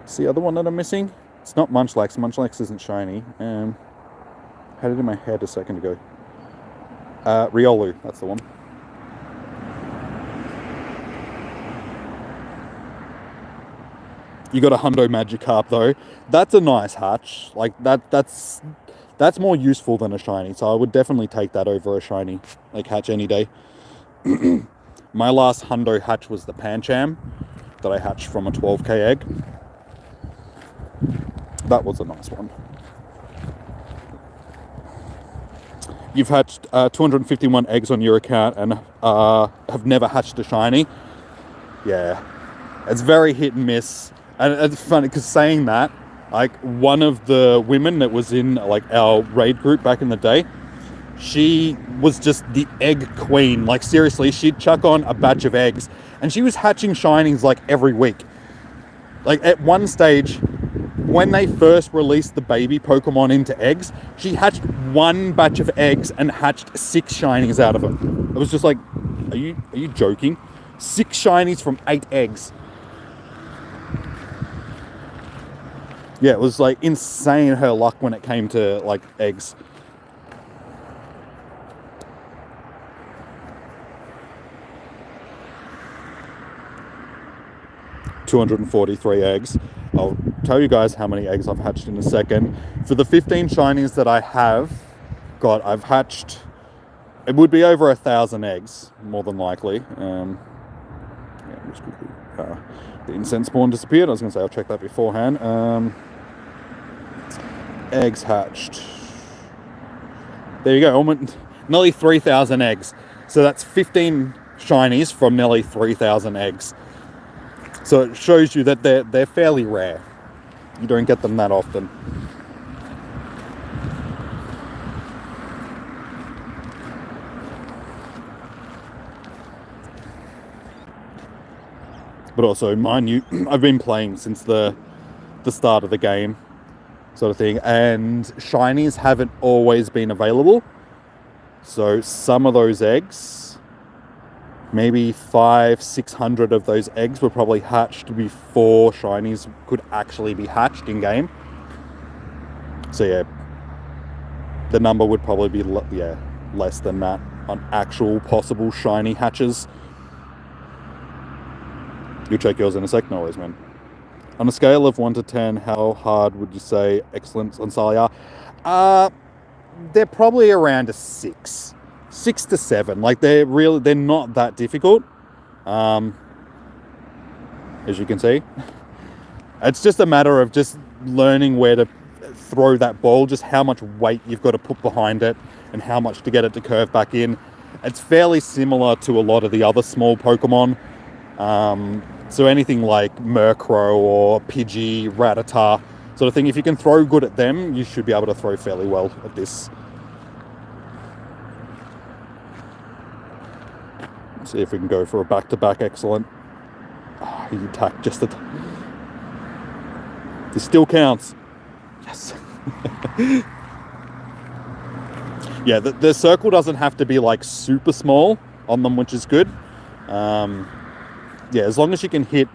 it's the other one that I'm missing. It's not Munchlax. Munchlax isn't shiny. Had it in my head a second ago. Riolu, that's the one. You got a Hundo Magikarp though. That's a nice hatch. Like that's more useful than a shiny. So I would definitely take that over a shiny, like, hatch any day. My last Hundo hatch was the Pancham that I hatched from a 12k egg. That was a nice one. You've hatched 251 eggs on your account and have never hatched a shiny. Yeah, it's very hit and miss. And it's funny because saying that, like, one of the women that was in like our raid group back in the day, she was just the egg queen. Like, seriously, she'd chuck on a batch of eggs and she was hatching shinies like every week. Like, at one stage, when they first released the baby Pokemon into eggs, she hatched 1 batch of eggs and hatched 6 shinies out of them. It was just like, are you joking? 6 shinies from 8 eggs. Yeah, it was like insane, her luck when it came to like eggs. $243 eggs. I'll tell you guys how many eggs I've hatched in a second. For the 15 shinies that I have got, I've hatched, it would be over 1,000 eggs, more than likely. Yeah, just quickly, the incense spawn disappeared. I was going to say I'll check that beforehand. Eggs hatched. There you go, almost nearly 3,000 eggs. So that's 15 shinies from nearly 3,000 eggs. So it shows you that they're fairly rare. You don't get them that often. But also, mind you, I've been playing since the start of the game, sort of thing, and shinies haven't always been available. So some of those eggs, maybe 500-600 of those eggs were probably hatched before shinies could actually be hatched in game. So yeah, the number would probably be less than that on actual possible shiny hatches. You'll check yours in a sec. No worries, man. On a scale of 1 to 10, how hard would you say excellence on Sally are? They're probably around a 6. 6 to 7. Like, they're not that difficult. As you can see. It's just a matter of just learning where to throw that ball, just how much weight you've got to put behind it and how much to get it to curve back in. It's fairly similar to a lot of the other small Pokemon. So anything like Murkrow or Pidgey, Rattata sort of thing, if you can throw good at them, you should be able to throw fairly well at this. Let's see if we can go for a back-to-back. Excellent. Oh, he attacked just at... This still counts. Yes. Yeah, the circle doesn't have to be like super small on them, which is good. Yeah, as long as you can hit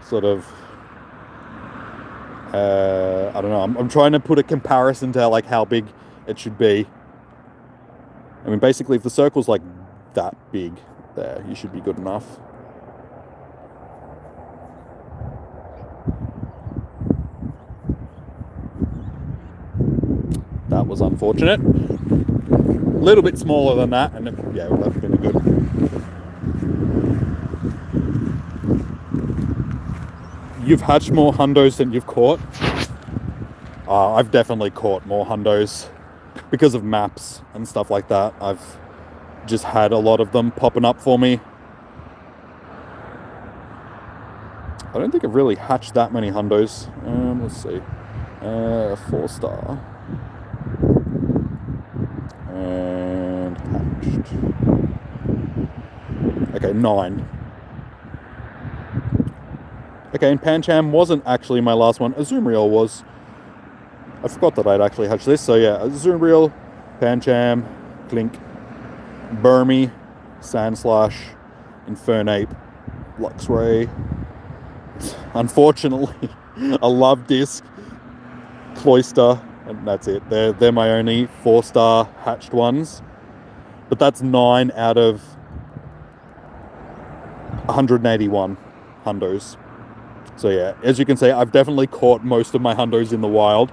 sort of... I don't know. I'm trying to put a comparison to like how big it should be. I mean, basically, if the circle's like that big there, you should be good enough. That was unfortunate. A little bit smaller than that, and yeah, it would have been good. You've hatched more hundos than you've caught. I've definitely caught more hundos because of maps and stuff like that. I've just had a lot of them popping up for me. I don't think I've really hatched that many hundos. Let's see. 4-star. And hatched. Okay, 9. Okay, and Pancham wasn't actually my last one. Azumarill was. I forgot that I'd actually hatched this. So yeah, Azumarill, Pancham, Clink, Burmy, Sandslash, Infernape, Luxray. Unfortunately, a Love Disc, Cloyster, and that's it. They're my only 4-star hatched ones. But that's 9 out of 181 hundos. So yeah, as you can see, I've definitely caught most of my hundos in the wild.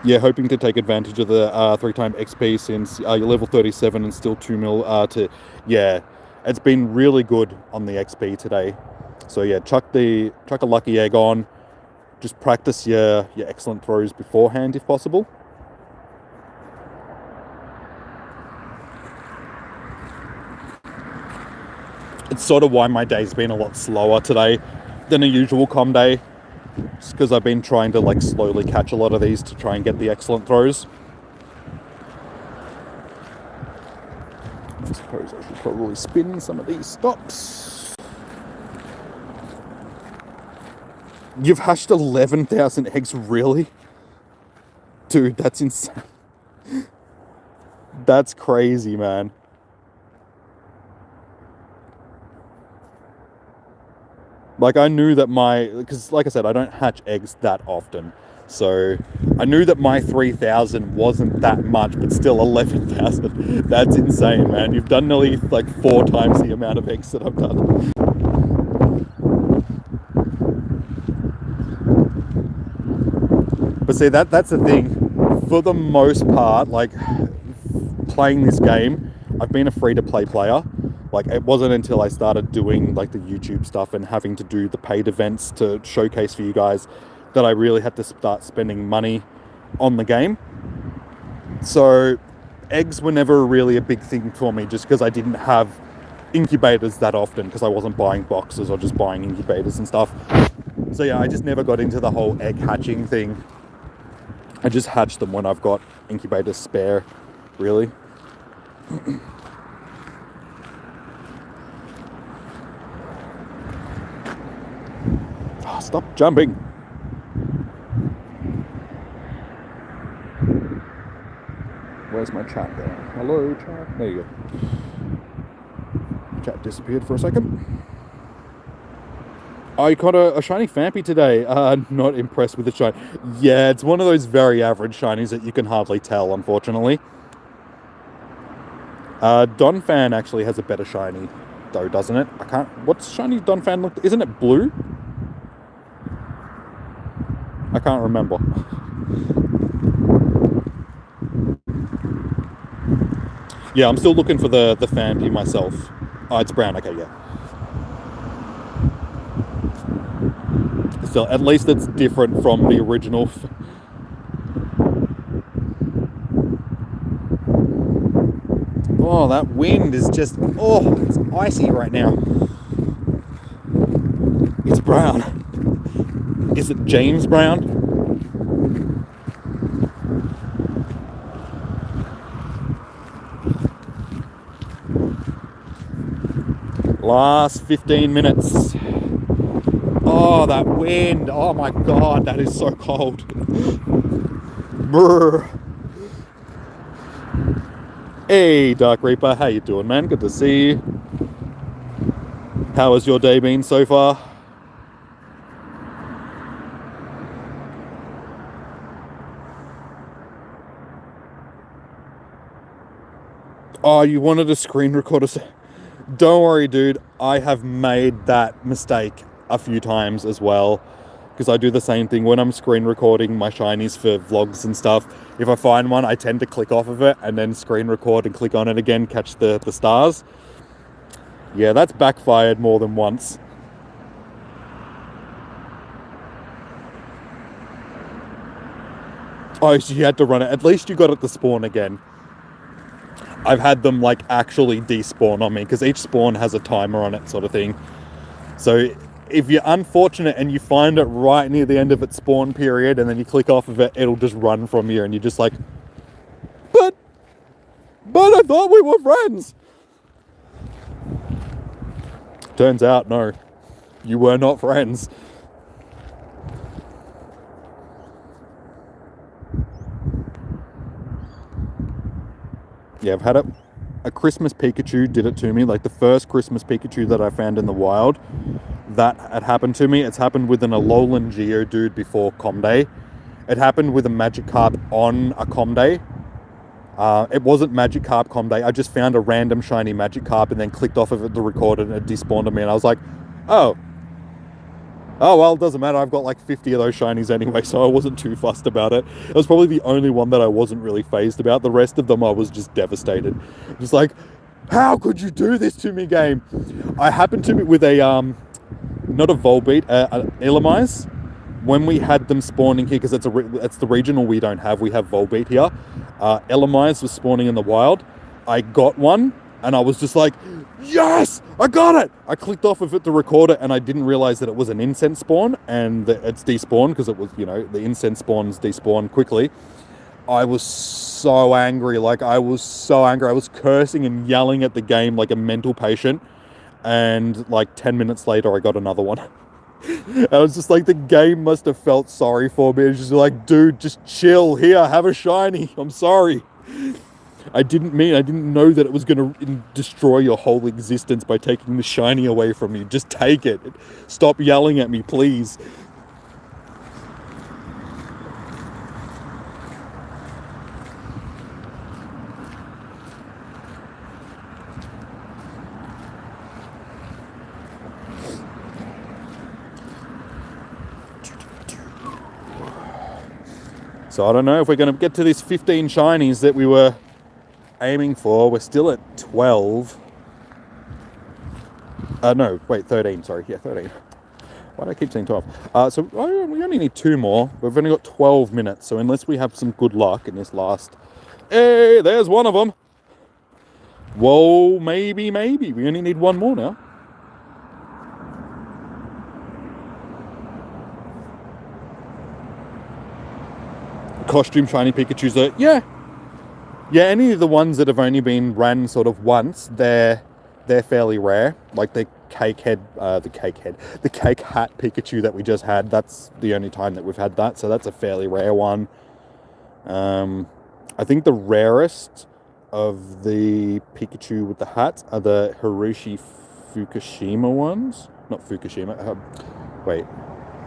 Yeah, hoping to take advantage of the 3-time XP since you're level 37 and still 2 mil to... Yeah, it's been really good on the XP today. So yeah, chuck a lucky egg on. Just practice your excellent throws beforehand if possible. It's sort of why my day's been a lot slower today than a usual comm day. Just because I've been trying to like slowly catch a lot of these to try and get the excellent throws. I suppose I should probably spin some of these stops. You've hatched 11,000 eggs, really? Dude, that's insane. That's crazy, man. Like, I knew that because like I said, I don't hatch eggs that often. So I knew that my 3,000 wasn't that much, but still 11,000. That's insane, man. You've done nearly like 4 times the amount of eggs that I've done. But see, that's the thing. For the most part, like, playing this game, I've been a free-to-play player. Like, it wasn't until I started doing like the YouTube stuff and having to do the paid events to showcase for you guys that I really had to start spending money on the game. So eggs were never really a big thing for me just because I didn't have incubators that often because I wasn't buying boxes or just buying incubators and stuff. So yeah, I just never got into the whole egg hatching thing. I just hatch them when I've got incubators spare, really. Oh, stop jumping. Where's my chat there? Hello, chat. There you go. Chat disappeared for a second. I caught a shiny Phanpy today. Not impressed with the shiny. Yeah, it's one of those very average shinies that you can hardly tell, unfortunately. Donphan actually has a better shiny, though, doesn't it? What's shiny Donphan look? Isn't it blue? I can't remember. Yeah, I'm still looking for the Phanpy myself. Oh, it's brown. Okay, yeah. still, at least it's different from the original. Oh, that wind is just, oh, it's icy right now. It's brown. Is it James Brown? Last 15 minutes. Oh, that wind. Oh my God, that is so cold. Brr. Hey, Dark Reaper, how you doing, man? Good to see you. How has your day been so far? Oh, you wanted a screen recorder? Don't worry, dude. I have made that mistake a few times as well, because I do the same thing when I'm screen recording my shinies for vlogs and stuff. If I find one, I tend to click off of it and then screen record and click on it again, catch the stars. Yeah, that's backfired more than once. Oh, so you had to run it. At least you got it to spawn again. I've had them like actually despawn on me, because each spawn has a timer on it, sort of thing. So if you're unfortunate and you find it right near the end of its spawn period and then you click off of it, it'll just run from you and you're just like, but I thought we were friends. Turns out, no, you were not friends. Yeah, I've had a Christmas Pikachu did it to me, like the first Christmas Pikachu that I found in the wild. That had happened to me. It's happened with an Alolan Geodude before Comday. It happened with a Magikarp on a Comday. It wasn't Magikarp Comday. I just found a random shiny Magikarp and then clicked off of it to record it and it despawned on me. And I was like, oh, well, it doesn't matter. I've got like 50 of those shinies anyway, so I wasn't too fussed about it. It was probably the only one that I wasn't really fazed about. The rest of them I was just devastated. Just like, how could you do this to me, game? I happened to be with a, not a Volbeat, Illumise. When we had them spawning here, because it's the regional we don't have. We have Volbeat here. Illumise was spawning in the wild. I got one, and I was just like, yes, I got it. I clicked off of it to record it, and I didn't realize that it was an incense spawn, and that it's despawned, because it was, you know, the incense spawns despawn quickly. I was so angry. I was cursing and yelling at the game like a mental patient. And like 10 minutes later, I got another one. I was just like, the game must have felt sorry for me. It's just like, dude, just chill. Here, have a shiny. I'm sorry. I didn't know that it was going to destroy your whole existence by taking the shiny away from you. Just take it. Stop yelling at me, please. So I don't know if we're going to get to these 15 shinies that we were aiming for. We're still at 12. No, wait, 13, sorry. Yeah, 13. Why do I keep saying 12? So we only need 2 more. We've only got 12 minutes. So unless we have some good luck in this last... Hey, there's one of them. Whoa, maybe. We only need 1 more now. Costume shiny Pikachus are, yeah, any of the ones that have only been ran sort of once, they're fairly rare. Like the cake hat Pikachu that we just had, that's the only time that we've had that, so that's a fairly rare one. I think the rarest of the Pikachu with the hat are the Hiroshi Fukushima ones. Not Fukushima,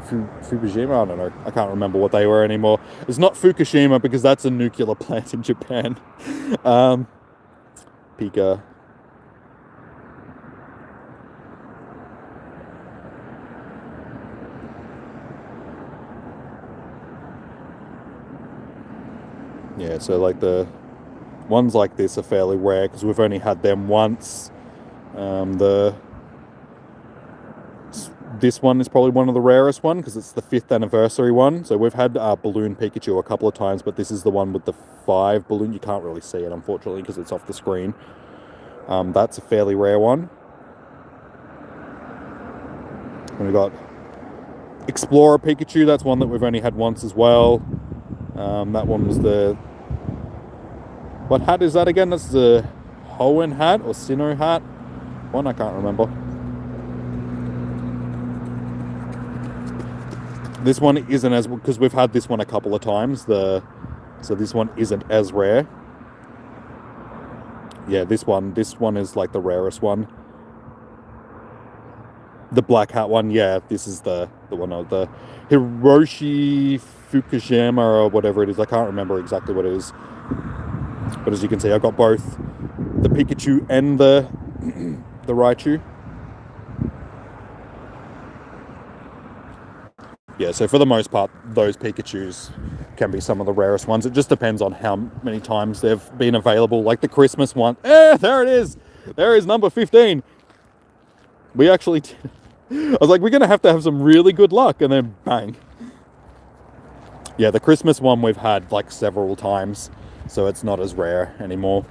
Fukushima? I don't know. I can't remember what they were anymore. It's not Fukushima because that's a nuclear plant in Japan. Pika. Yeah, so like the ones like this are fairly rare because we've only had them once. The This one is probably one of the rarest one because it's the 5th anniversary one. So we've had Balloon Pikachu a couple of times, but this is the one with the 5 balloon. You can't really see it, unfortunately, because it's off the screen. That's a fairly rare one. And we've got Explorer Pikachu. That's one that we've only had once as well. That one was the... What hat is that again? That's the Hoenn hat or Sinnoh hat. One I can't remember. This one isn't as... Because we've had this one a couple of times. So this one isn't as rare. Yeah, this one is like the rarest one. The black hat one, yeah, this is the one of the Hiroshi Fukushima or whatever it is. I can't remember exactly what it is. But as you can see, I've got both the Pikachu and the Raichu. Yeah, so for the most part, those Pikachus can be some of the rarest ones. It just depends on how many times they've been available. Like the Christmas one. There it is! There is number 15. We actually... I was like, we're going to have some really good luck. And then bang. Yeah, the Christmas one we've had like several times. So it's not as rare anymore.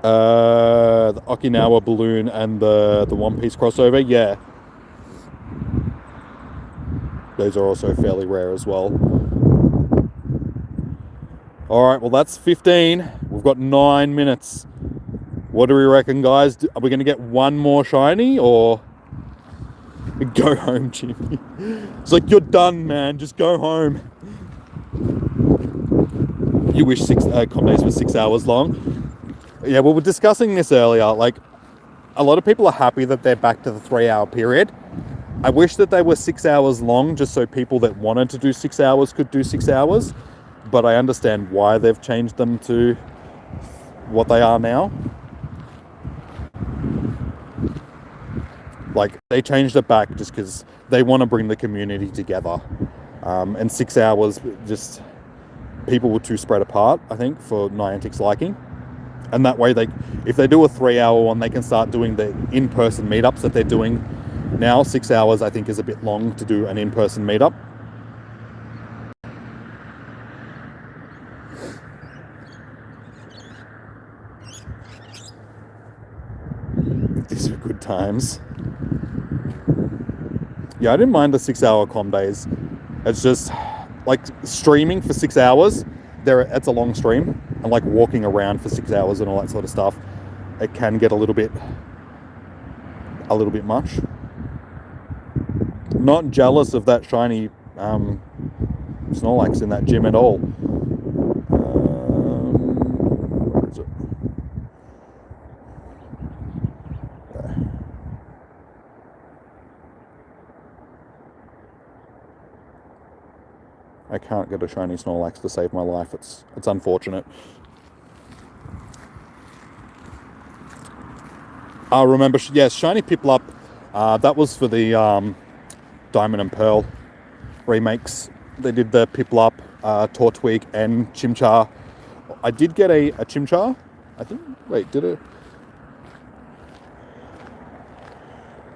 The Okinawa balloon and the One Piece crossover, yeah. Those are also fairly rare as well. Alright, well that's 15. We've got 9 minutes. What do we reckon, guys? Are we going to get one more shiny, or... Go home, Jimmy. It's like, you're done, man. Just go home. You wish com days were 6 hours long. Yeah, well, we're discussing this earlier. Like, a lot of people are happy that they're back to the 3-hour period. I wish that they were 6 hours long, just so people that wanted to do 6 hours could do 6 hours. But I understand why they've changed them to what they are now. Like, they changed it back just because they want to bring the community together. And 6 hours, just... people were too spread apart, I think, for Niantic's liking. And that way, if they do a 3-hour one, they can start doing the in-person meetups that they're doing now. 6 hours, I think, is a bit long to do an in-person meetup. These are good times. Yeah, I didn't mind the 6-hour com days. It's just, like, streaming for 6 hours, it's a long stream. And, like, walking around for 6 hours and all that sort of stuff, it can get a little bit much. Not jealous of that shiny Snorlax in that gym at all. Where is it? I can't get a shiny Snorlax to save my life. It's unfortunate. I remember, yes, shiny Piplup. That was for the Diamond and Pearl remakes. They did the Piplup, Tortwig, and Chimchar. I did get a Chimchar. I think. Wait, did it?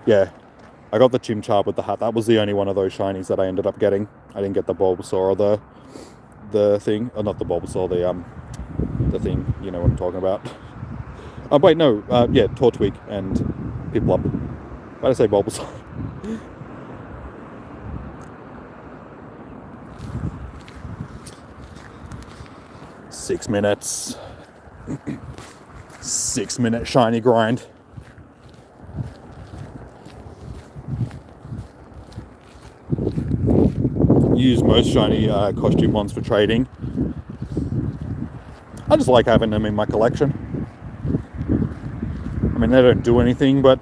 Yeah. I got the Chimchar with the hat. That was the only one of those shinies that I ended up getting. I didn't get the Bulbasaur or the thing. Oh, not the Bulbasaur, the thing. You know what I'm talking about. Wait, no. Yeah, Tortwig and Piplup. Why did I say Bulbasaur? Six minutes. 6 minute shiny grind. Use most shiny costume ones for trading. I just like having them in my collection. I mean, they don't do anything, but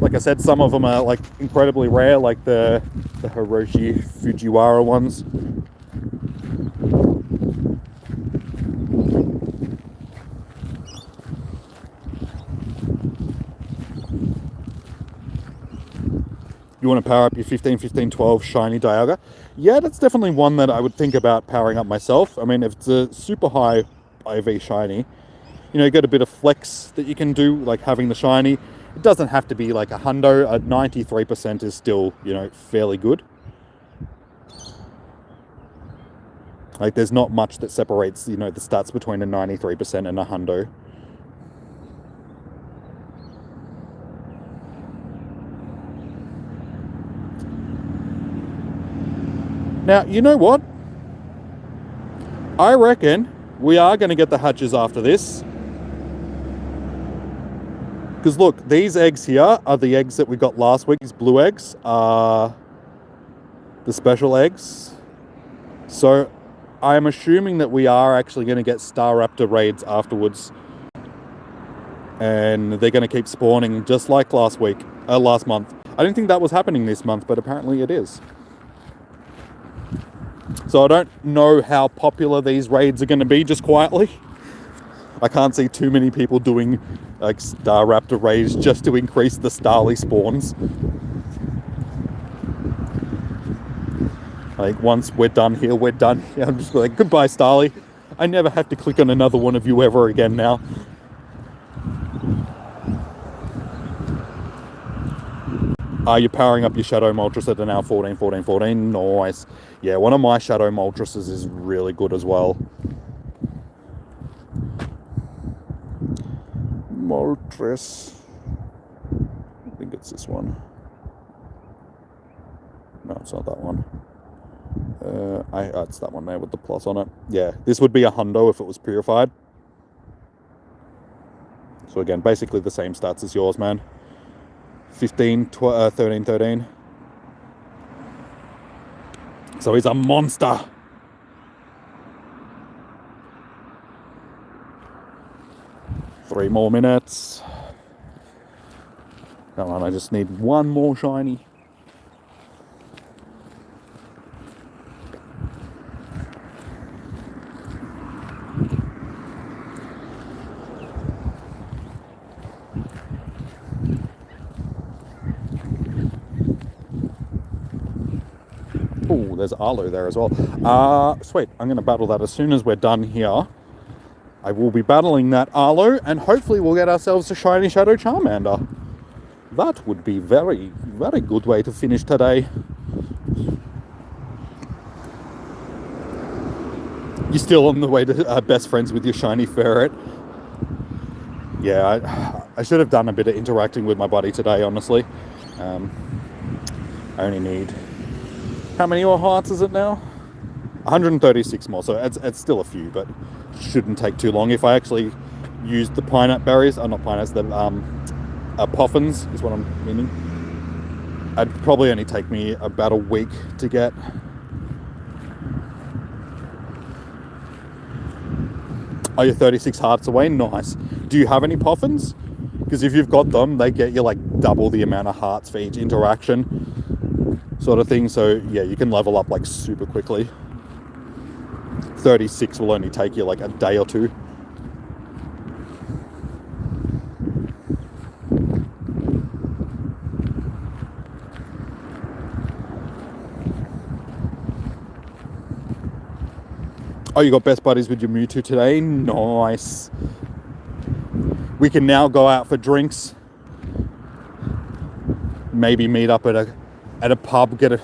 like I said, some of them are like incredibly rare, like the Hiroshi Fujiwara ones. You want to power up your 15, 15, 12 shiny Dialga? Yeah, that's definitely one that I would think about powering up myself. I mean, if it's a super high IV shiny, you know, you got a bit of flex that you can do, like having the shiny. It doesn't have to be like a hundo. At 93% is still, you know, fairly good. Like, there's not much that separates, you know, the stats between a 93% and a hundo. Now, you know what? I reckon we are going to get the hatches after this. Because look, these eggs here are the eggs that we got last week. These blue eggs are the special eggs. So I'm assuming that we are actually going to get Star Raptor raids afterwards. And they're going to keep spawning just like last month. I didn't think that was happening this month, but apparently it is. So I don't know how popular these raids are going to be, just quietly. I can't see too many people doing like Star Raptor raids just to increase the Starly spawns. Like, once we're done here, we're done here. I'm just like, goodbye, Starly. I never have to click on another one of you ever again now. You're powering up your Shadow Moltres at now 14, 14, 14. Nice. Yeah, one of my Shadow Moltres is really good as well. Moltres. I think it's this one. No, it's not that one. It's that one there with the plus on it. Yeah, this would be a hundo if it was purified. So again, basically the same stats as yours, man. 15, 13, 13. So he's a monster. Three more minutes. Come on, I just need one more shiny. Oh, there's Arlo there as well. Sweet. I'm going to battle that as soon as we're done here. I will be battling that Arlo, and hopefully we'll get ourselves a shiny Shadow Charmander. That would be very, very good way to finish today. You're still on the way to best friends with your shiny ferret. Yeah, I should have done a bit of interacting with my buddy today, honestly. I only need... How many more hearts is it now? 136 more, so it's still a few, but shouldn't take too long. If I actually use the pine nut berries, not pine nuts, the poffins is what I'm meaning. It'd probably only take me about a week to get. Oh, you're 36 hearts away? Nice. Do you have any poffins? Because if you've got them, they get you like double the amount of hearts for each interaction. Sort of thing, so yeah, you can level up like super quickly. 36 will only take you like a day or two. Oh, you got best buddies with your Mewtwo today? Nice. We can now go out for drinks. Maybe meet up at a pub, get a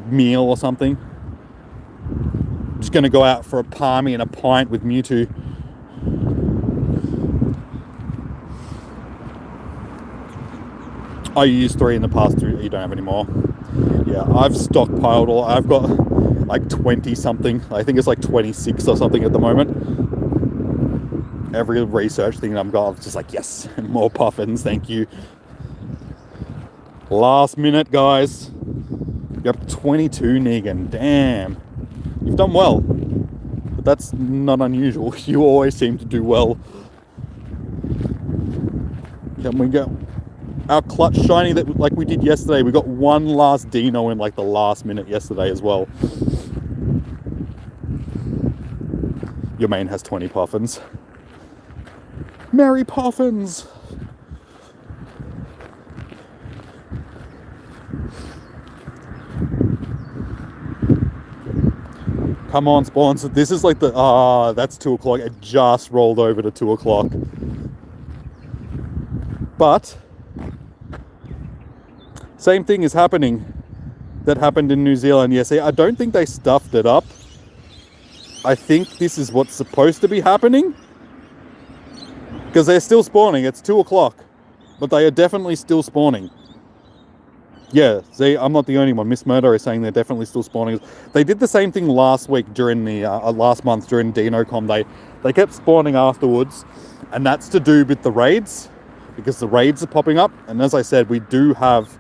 meal or something. Just gonna go out for a palmy and a pint with Mewtwo. Oh, you used 3 in the past, you don't have any more. Yeah, I've stockpiled all. I've got like 20 something. I think it's like 26 or something at the moment. Every research thing I've got, I'm just like, yes, more puffins, thank you. Last minute, guys. You're up 22, Negan. Damn. You've done well. But that's not unusual. You always seem to do well. Can we get our clutch shiny that like we did yesterday? We got one last Dino in like the last minute yesterday as well. Your main has 20 puffins. Merry puffins! Come on, spawns. This is like the... that's 2 o'clock. It just rolled over to 2 o'clock. But... same thing is happening that happened in New Zealand yesterday. I don't think they stuffed it up. I think this is what's supposed to be happening. Because they're still spawning. It's 2 o'clock. But they are definitely still spawning. Yeah, see, I'm not the only one. Miss Murder is saying they're definitely still spawning. They did the same thing last week during the, last month during DinoCon. They kept spawning afterwards. And that's to do with the raids. Because the raids are popping up. And as I said, we do have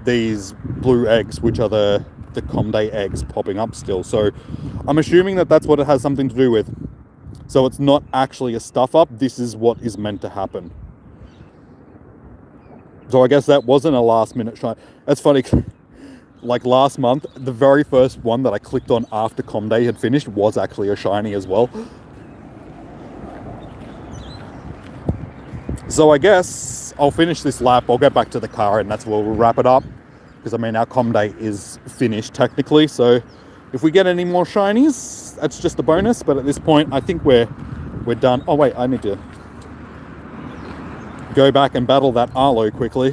these blue eggs, which are the Comday eggs popping up still. So I'm assuming that that's what it has something to do with. So it's not actually a stuff up. This is what is meant to happen. So I guess that wasn't a last minute shine. That's funny. Like last month, the very first one that I clicked on after Comday had finished was actually a shiny as well. So I guess I'll finish this lap. I'll get back to the car and that's where we'll wrap it up. Because I mean, our Comday is finished technically. So if we get any more shinies, that's just a bonus. But at this point, I think we're done. Oh wait, I need to go back and battle that Arlo quickly.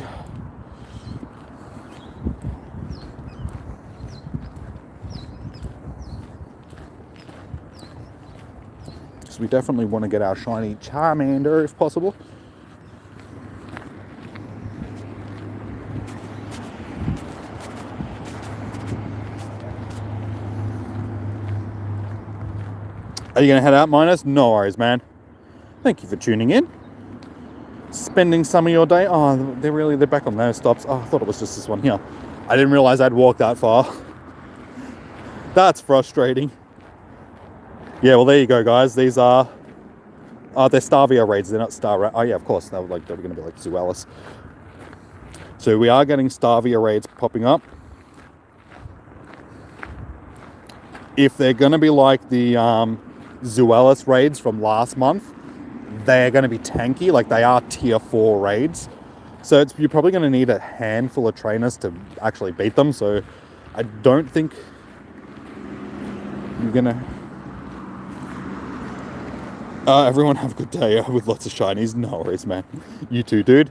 So we definitely want to get our shiny Charmander if possible. Are you going to head out, Minus? No worries, man. Thank you for tuning in. Spending some of your day. Oh, they're back on those stops. Oh, I thought it was just this one here. I didn't realize I'd walked that far. That's frustrating. Yeah, well, there you go, guys. These are... they're Starvia raids. They're not Star... Oh, yeah, of course. They were going to be like Zuelis. So we are getting Starvia raids popping up. If they're going to be like the Zuelis raids from last month, they're going to be tanky. Like, they are tier 4 raids. So you're probably going to need a handful of trainers to actually beat them. So I don't think you're going to... everyone have a good day with lots of shinies. No worries, man. You too, dude.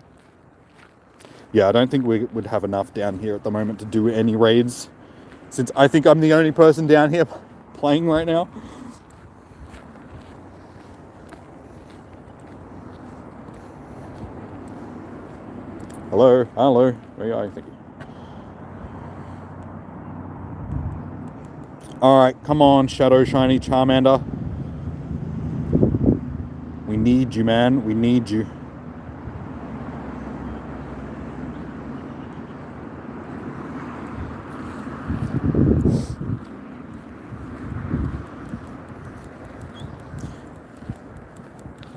Yeah, I don't think we would have enough down here at the moment to do any raids. Since I think I'm the only person down here playing right now. Hello, hello. Where are you thinking? Alright, come on, Shadow Shiny Charmander. We need you, man. We need you.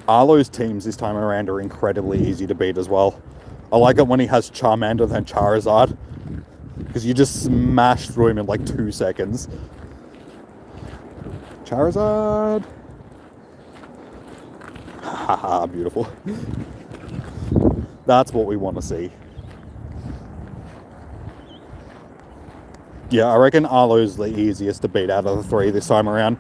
Arlo's teams this time around are incredibly easy to beat as well. I like it when he has Charmander then Charizard, because you just smash through him in like 2 seconds. Charizard! Haha, beautiful. That's what we want to see. Yeah, I reckon Arlo's the easiest to beat out of the 3 this time around.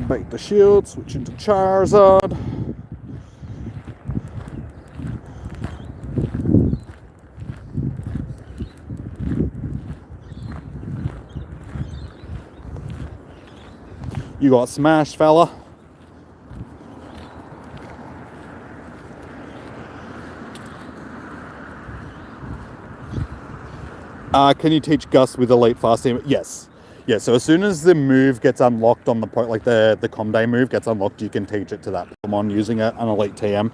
Bait the shield, switch into Charizard. You got smashed, fella. Can you teach Gus with Elite Fast Team? Yes. Yeah, so as soon as the move gets unlocked on the like the Comday move gets unlocked, you can teach it to that Pokemon using an Elite TM.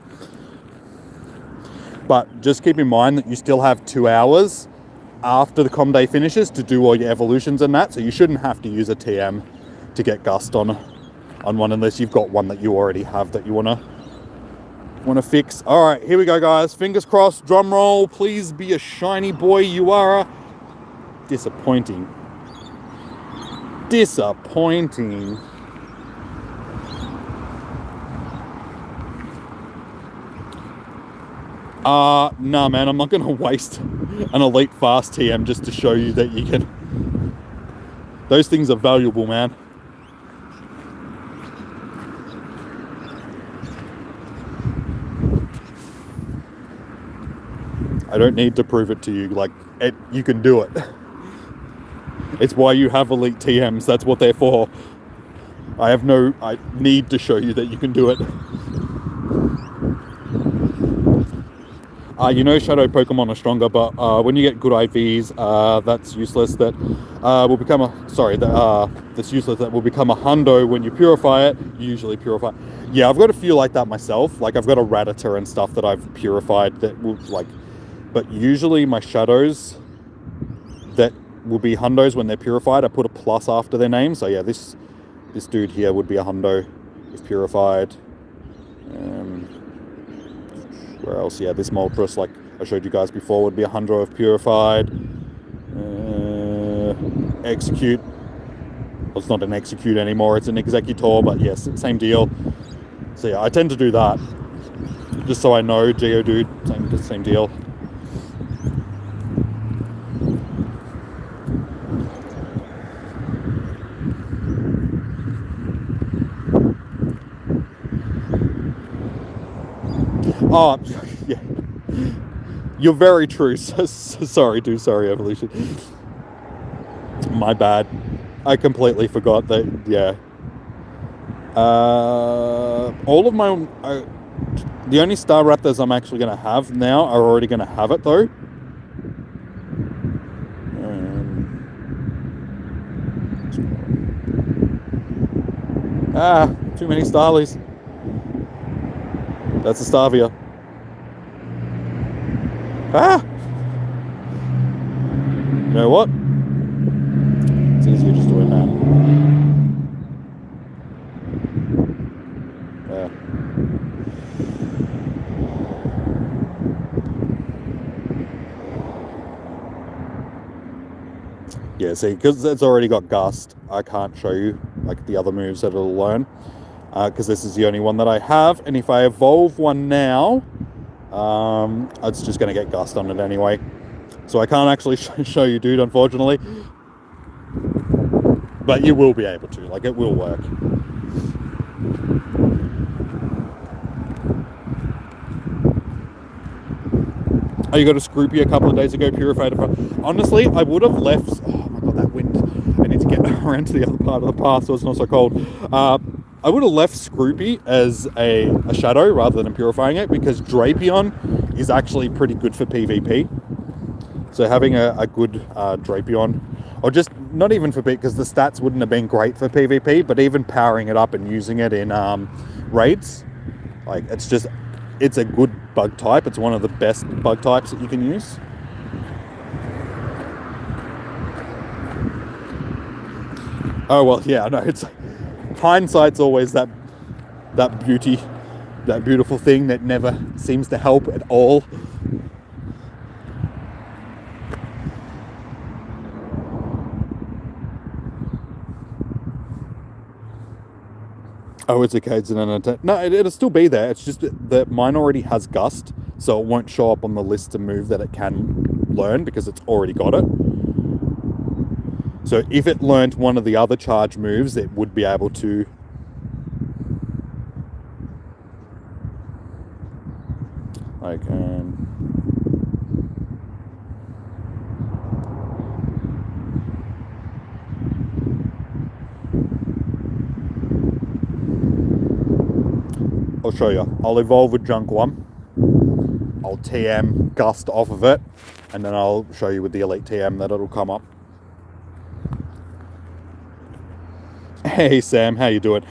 But just keep in mind that you still have 2 hours after the Comday finishes to do all your evolutions and that, so you shouldn't have to use a TM to get Gust on one unless you've got one that you already have that you wanna fix. All right, here we go, guys. Fingers crossed. Drum roll. Please be a shiny boy. You are a disappointing Disappointing. Nah, man, I'm not going to waste an elite fast TM just to show you that you can... Those things are valuable, man. I don't need to prove it to you. Like, you can do it. It's why you have elite TMs. That's what they're for. I need to show you that you can do it. You know Shadow Pokemon are stronger, but when you get good IVs, that's useless. That will become that's useless. That will become a hundo when you purify it. You usually purify. Yeah, I've got a few like that myself. Like I've got a Rattata and stuff that I've purified that will like. But usually my shadows that will be hundos when they're purified, I put a plus after their name. So yeah, this dude here would be a hundo if purified. Where else? Yeah, this Moltres, like I showed you guys before, would be a hundo if purified. Execute. Well, it's not an execute anymore, it's an executor, but yes, same deal. So yeah, I tend to do that. Just so I know, Geodude, same deal. Oh, yeah. You're very true. Sorry, Evolution. My bad. I completely forgot that, yeah. All of my... the only Star Raptors I'm actually going to have now are already going to have it, though. Too many Starlies. That's a Starvia. You know what? It's easier just doing that. Yeah, see, because it's already got Gust, I can't show you like the other moves that it'll learn. Because this is the only one that I have, and if I evolve one now, it's just going to get Gust on it anyway. So I can't actually show you, dude, unfortunately. But you will be able to, like, it will work. Oh, you got a Scroopy a couple of days ago, purified. Honestly, I would have left... Oh my god, that wind. I need to get around to the other part of the path so it's not so cold. I would have left Scroopy as a shadow rather than purifying it, because Drapion is actually pretty good for PvP. So having a good Drapion, or just not even for PvP, because the stats wouldn't have been great for PvP, but even powering it up and using it in raids, like it's a good bug type. It's one of the best bug types that you can use. Oh well, yeah, no, it's hindsight's always that beautiful thing that never seems to help at all. Oh, it's okay. It's an attack. No, it'll still be there. It's just that mine already has Gust, so it won't show up on the list to move that it can learn because it's already got it. So if it learned one of the other charge moves, it would be able to. I can. I'll show you. I'll evolve with Junk 1. I'll TM Gust off of it, and then I'll show you with the Elite TM that it'll come up. Hey Sam, how you doing?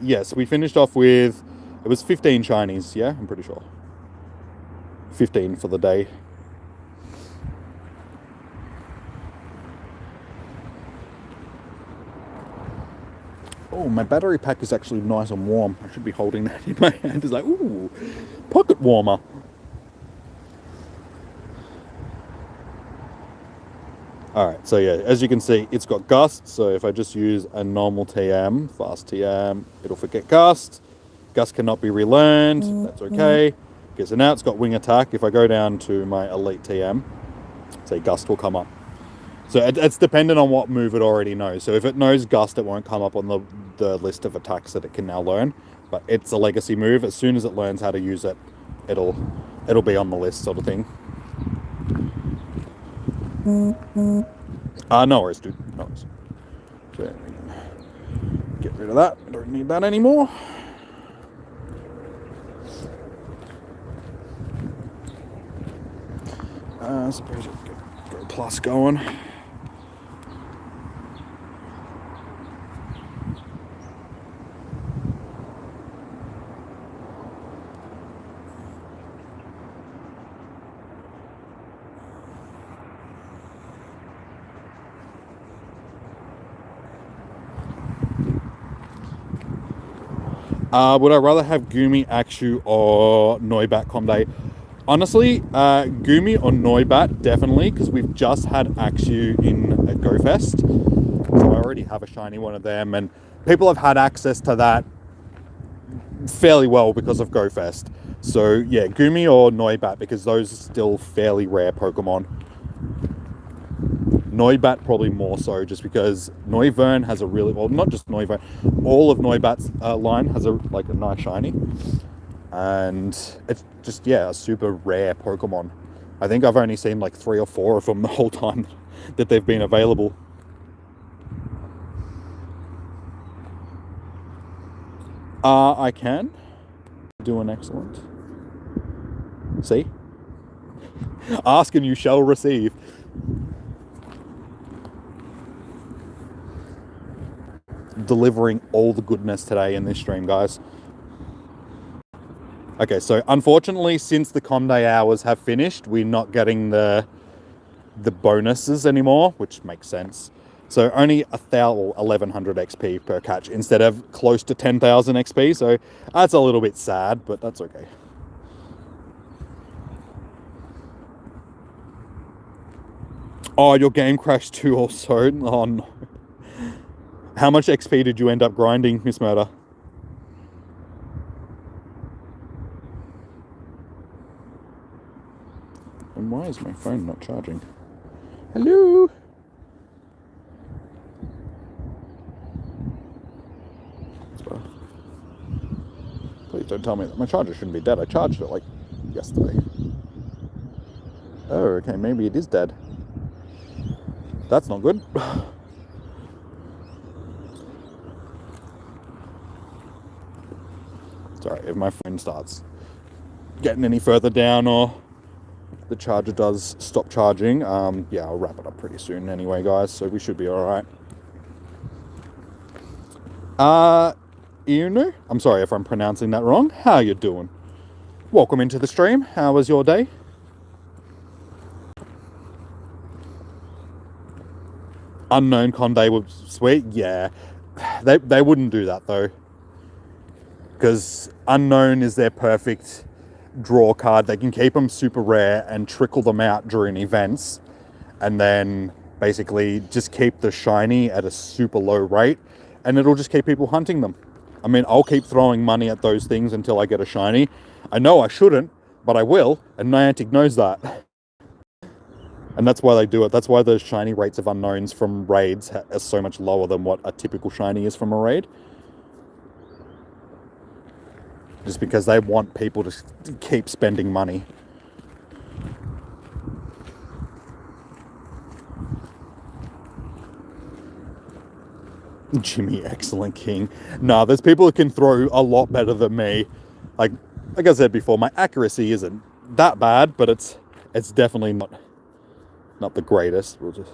Yes, we finished off with, it was 15 shinies, yeah? I'm pretty sure. 15 for the day. Oh, my battery pack is actually nice and warm. I should be holding that in my hand. It's like, ooh, pocket warmer. Alright, so yeah, as you can see, it's got Gust. So if I just use a normal TM, fast TM, it'll forget Gust. Gust cannot be relearned. That's okay. Okay, so now it's got Wing Attack. If I go down to my Elite TM, say Gust will come up. So it's dependent on what move it already knows. So if it knows Gust, it won't come up on the list of attacks that it can now learn. But it's a legacy move. As soon as it learns how to use it, it'll be on the list, sort of thing. No worries, dude. No worries. So get rid of that. Don't need that anymore. I suppose we could go plus going. Would I rather have Goomy, Akshu, or Noibat Comday? Honestly, Goomy or Noibat, definitely, because we've just had Akshu in a GoFest. So I already have a shiny one of them, and people have had access to that fairly well because of GoFest. So yeah, Goomy or Noibat, because those are still fairly rare Pokemon. Noibat probably more so, just because Noivern has a really, well, not just Noivern, all of Noibat's line has a nice shiny, and it's just, yeah, a super rare Pokemon. I think I've only seen like 3 or 4 of them the whole time that they've been available. I can do an excellent. See? Ask and you shall receive. Delivering all the goodness today in this stream, guys. Okay, so unfortunately, since the Comday hours have finished, we're not getting the bonuses anymore, which makes sense. So only 1,100 XP per catch instead of close to 10,000 XP. So that's a little bit sad, but that's okay. Oh, your game crashed too also. Oh no. How much XP did you end up grinding, Miss Murder? And why is my phone not charging? Hello? Please don't tell me that my charger shouldn't be dead. I charged it like yesterday. Oh, okay, maybe it is dead. That's not good. Sorry, if my phone starts getting any further down or the charger does stop charging, yeah, I'll wrap it up pretty soon anyway, guys, so we should be alright. Iunu, I'm sorry if I'm pronouncing that wrong. How you doing? Welcome into the stream. How was your day? Unknown Conde was sweet, yeah. They wouldn't do that though, because Unknown is their perfect draw card. They can keep them super rare and trickle them out during events, and then basically just keep the shiny at a super low rate, and it'll just keep people hunting them. I mean, I'll keep throwing money at those things until I get a shiny. I know I shouldn't, but I will, and Niantic knows that. And that's why they do it. That's why the shiny rates of unknowns from raids are so much lower than what a typical shiny is from a raid. Just because they want people to keep spending money. Jimmy, excellent king. Nah, there's people who can throw a lot better than me. Like I said before, my accuracy isn't that bad, but it's definitely not the greatest. We'll just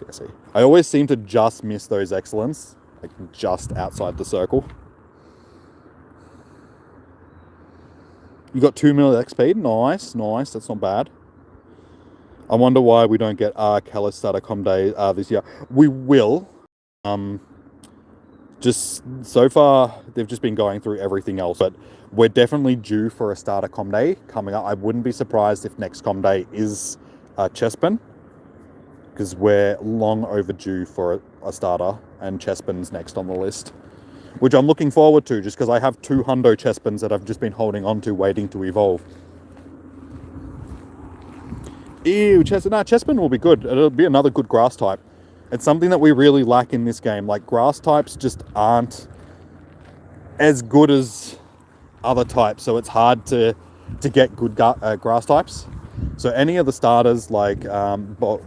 see. I always seem to just miss those excellents, like just outside the circle. You got 2 mil XP. Nice. That's not bad. I wonder why we don't get Calistata Day this year. We will. Just so far, they've just been going through everything else, but we're definitely due for a starter Day coming up. I wouldn't be surprised if next Day is Chespin. because we're long overdue for a starter, and Chespin's next on the list, which I'm looking forward to just because I have 2 hundo Chespins that I've just been holding on to, waiting to evolve. Ew, Chespin will be good. It'll be another good grass type. It's something that we really lack in this game. Like, grass types just aren't as good as other types, so it's hard to get good grass types. So any of the starters, like Venusaur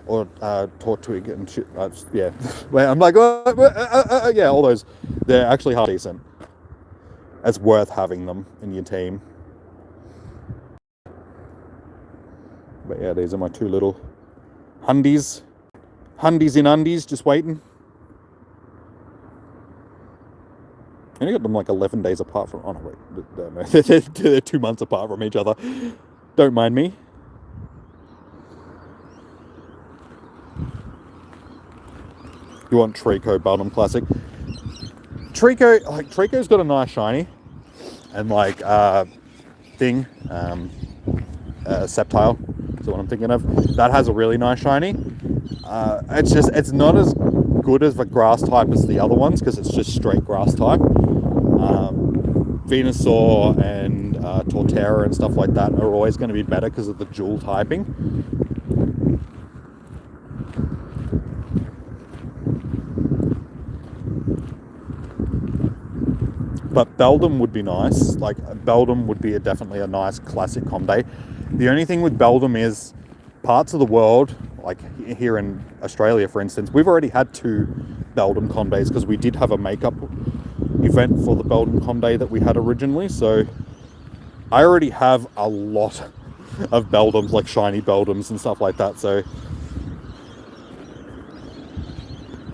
or Tortwig and shit, yeah. Well, I'm like, yeah, all those, they're actually half decent. It's worth having them in your team. But yeah, these are my 2 little Hundies in undies, just waiting. I only got them like 11 days apart from... Oh, no, wait. No, they're 2 months apart from each other. Don't mind me. You want Trico Beldum Classic? Trico's got a nice shiny. And like, Sceptile is what I'm thinking of. That has a really nice shiny. It's not as good as the grass type as the other ones, because it's just straight grass type. Venusaur and Torterra and stuff like that are always going to be better because of the dual typing. But Beldum would be nice. Like, Beldum would be definitely a nice classic Comday. The only thing with Beldum is parts of the world, like here in Australia, for instance, we've already had 2 Beldum Comdays because we did have a makeup event for the Beldum Comday that we had originally. So I already have a lot of Beldums, like shiny Beldums and stuff like that. So,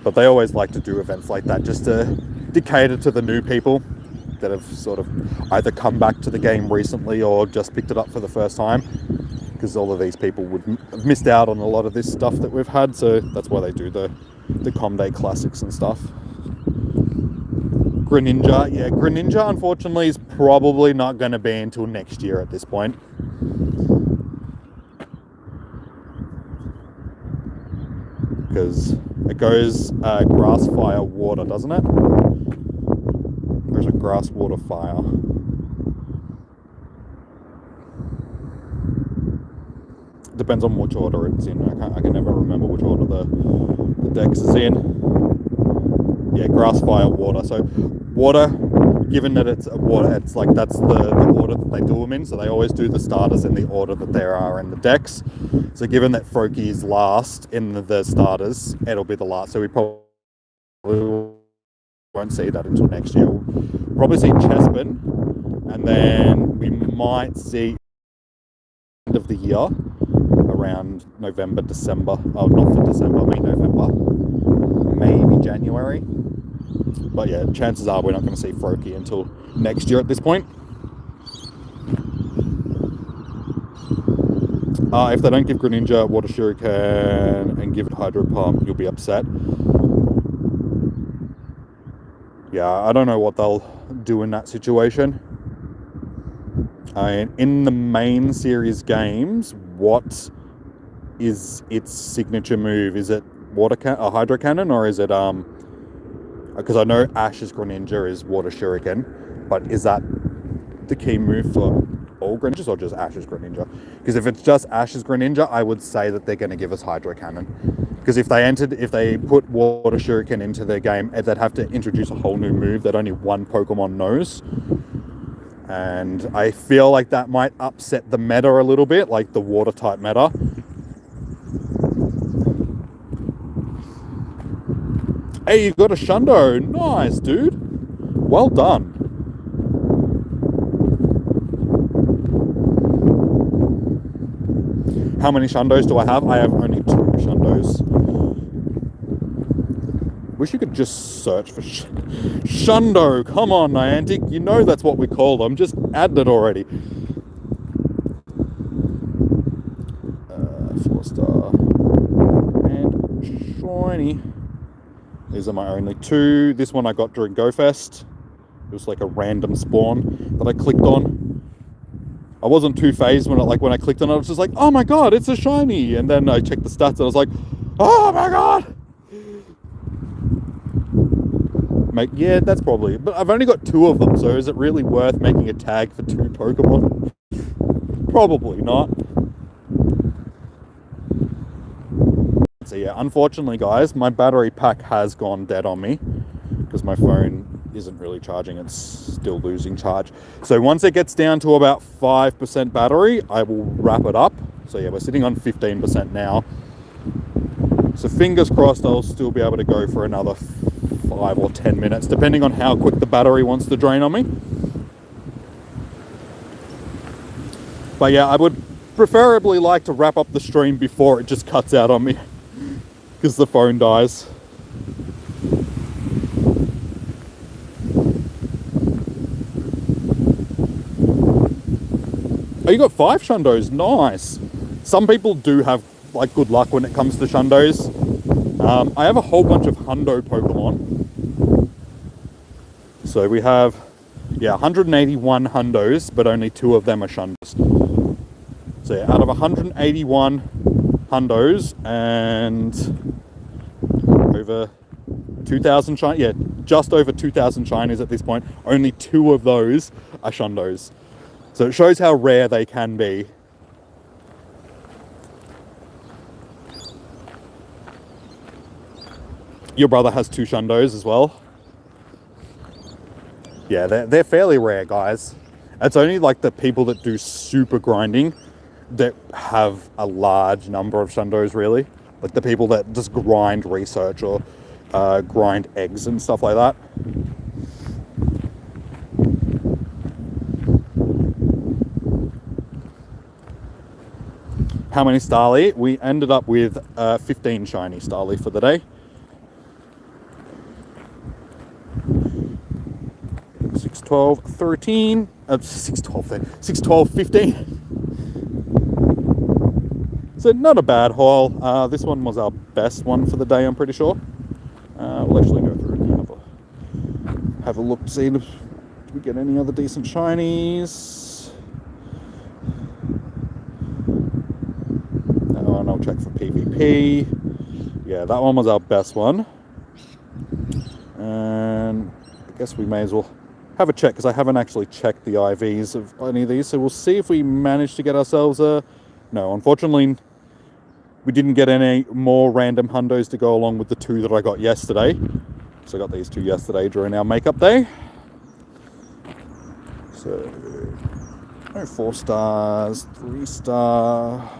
but they always like to do events like that just to cater to the new people that have sort of either come back to the game recently or just picked it up for the first time, because all of these people would have missed out on a lot of this stuff that we've had. So that's why they do the Comday classics and stuff. Greninja unfortunately is probably not going to be until next year at this point. Because it goes grass, fire, water, doesn't it? There's a grass, water, fire. Depends on which order it's in. I can never remember which order the dex is in. Yeah, grass, fire, water. So water, given that it's a water, it's like that's the order that they do them in. So they always do the starters in the order that there are in the decks. So given that Froakie is last in the starters, it'll be the last. So we probably won't see that until next year. We'll probably see Chespin, and then we might see end of the year around November, December. Oh, not for December, I mean November. Maybe January. But yeah, chances are we're not going to see Froakie until next year at this point. If they don't give Greninja Water Shuriken and give it Hydro Pump, you'll be upset. Yeah, I don't know what they'll do in that situation. In the main series games, what is its signature move? Is it Hydro Cannon, or is it because I know Ash's Greninja is Water Shuriken, but is that the key move for all Greninjas or just Ash's Greninja? Because if it's just Ash's Greninja, I would say that they're going to give us Hydro Cannon. Because if they put Water Shuriken into their game, they'd have to introduce a whole new move that only one Pokemon knows. And I feel like that might upset the meta a little bit, like the water type meta. Hey, you got a Shundo. Nice, dude. Well done. How many Shundos do I have? I have only 2 Shundos. Wish you could just search for Shundo. Come on, Niantic. You know that's what we call them. Just add it already. 4-star. And shiny. These are my only 2. This one I got during GoFest. It was like a random spawn that I clicked on. I wasn't too phased when I clicked on it. I was just like, oh my god, it's a shiny. And then I checked the stats and I was like, oh my god. Yeah, that's probably. But I've only got 2 of them, so is it really worth making a tag for 2 Pokemon? Probably not. So yeah, unfortunately, guys, my battery pack has gone dead on me because my phone isn't really charging. It's still losing charge. So once it gets down to about 5% battery, I will wrap it up. So yeah, we're sitting on 15% now. So fingers crossed I'll still be able to go for another 5 or 10 minutes, depending on how quick the battery wants to drain on me. But yeah, I would preferably like to wrap up the stream before it just cuts out on me, because the phone dies. Oh, you got 5 Shundos, nice. Some people do have like good luck when it comes to Shundos. I have a whole bunch of Hundo Pokemon. So we have, yeah, 181 Hundos, but only 2 of them are Shundos. So yeah, out of 181 Hundos and over 2,000 shinies, yeah, just over 2,000 shinies at this point, only 2 of those are Shundos. So it shows how rare they can be. Your brother has 2 Shundos as well. Yeah, they're fairly rare, guys. It's only like the people that do super grinding that have a large number of Shundos, really. Like the people that just grind research or grind eggs and stuff like that. How many Starly? We ended up with 15 shiny Starly for the day. 6, 12, 13, 6, 12, 13, 6, 12, 15. So not a bad haul. This one was our best one for the day, I'm pretty sure. We'll actually go through and have a look to see if we get any other decent shinies. And I'll check for PvP. Yeah, that one was our best one. And I guess we may as well have a check, because I haven't actually checked the IVs of any of these. So we'll see if we manage to get ourselves a... No, unfortunately, we didn't get any more random Hundos to go along with the 2 that I got yesterday. So I got these 2 yesterday during our makeup day. So, no 4 stars, 3 star.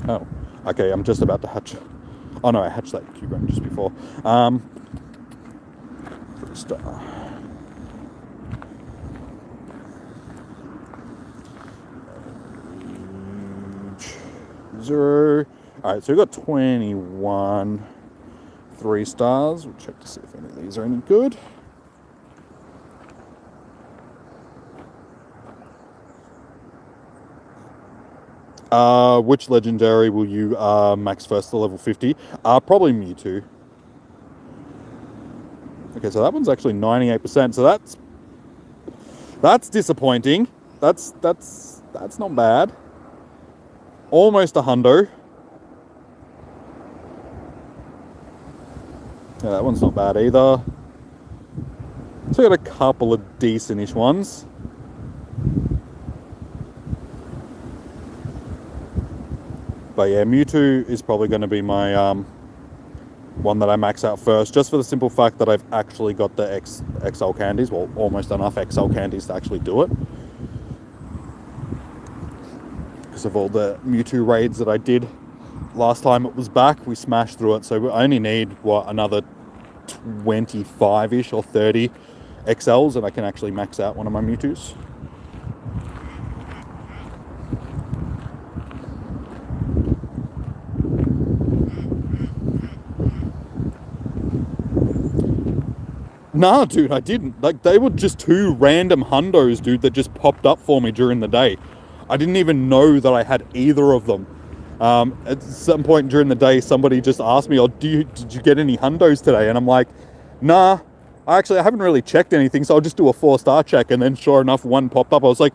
Oh, okay, I'm just about to hatch. Oh no, I hatched that Cubone just before. 3 star. Zero. Alright, so we've got 21 3 stars. We'll check to see if any of these are any good. Which legendary will you max first to level 50? Probably Mewtwo. Okay, so that one's actually 98%. So that's disappointing. That's not bad. Almost a hundo. Yeah, that one's not bad either. So I got a couple of decentish ones. But yeah, Mewtwo is probably going to be my one that I max out first, just for the simple fact that I've actually got the XL candies, well, almost enough XL candies to actually do it. Because of all the Mewtwo raids that I did last time it was back, we smashed through it. So we only need, what, another 25-ish or 30 XLs, and I can actually max out one of my Mewtwo's. Nah, dude, I didn't. Like, they were just 2 random hundos, dude, that just popped up for me during the day. I didn't even know that I had either of them. At some point during the day, somebody just asked me, "Oh, did you get any hundos today?" And I'm like, "Nah, I haven't really checked anything, so I'll just do a 4-star check, and then sure enough, one popped up. I was like,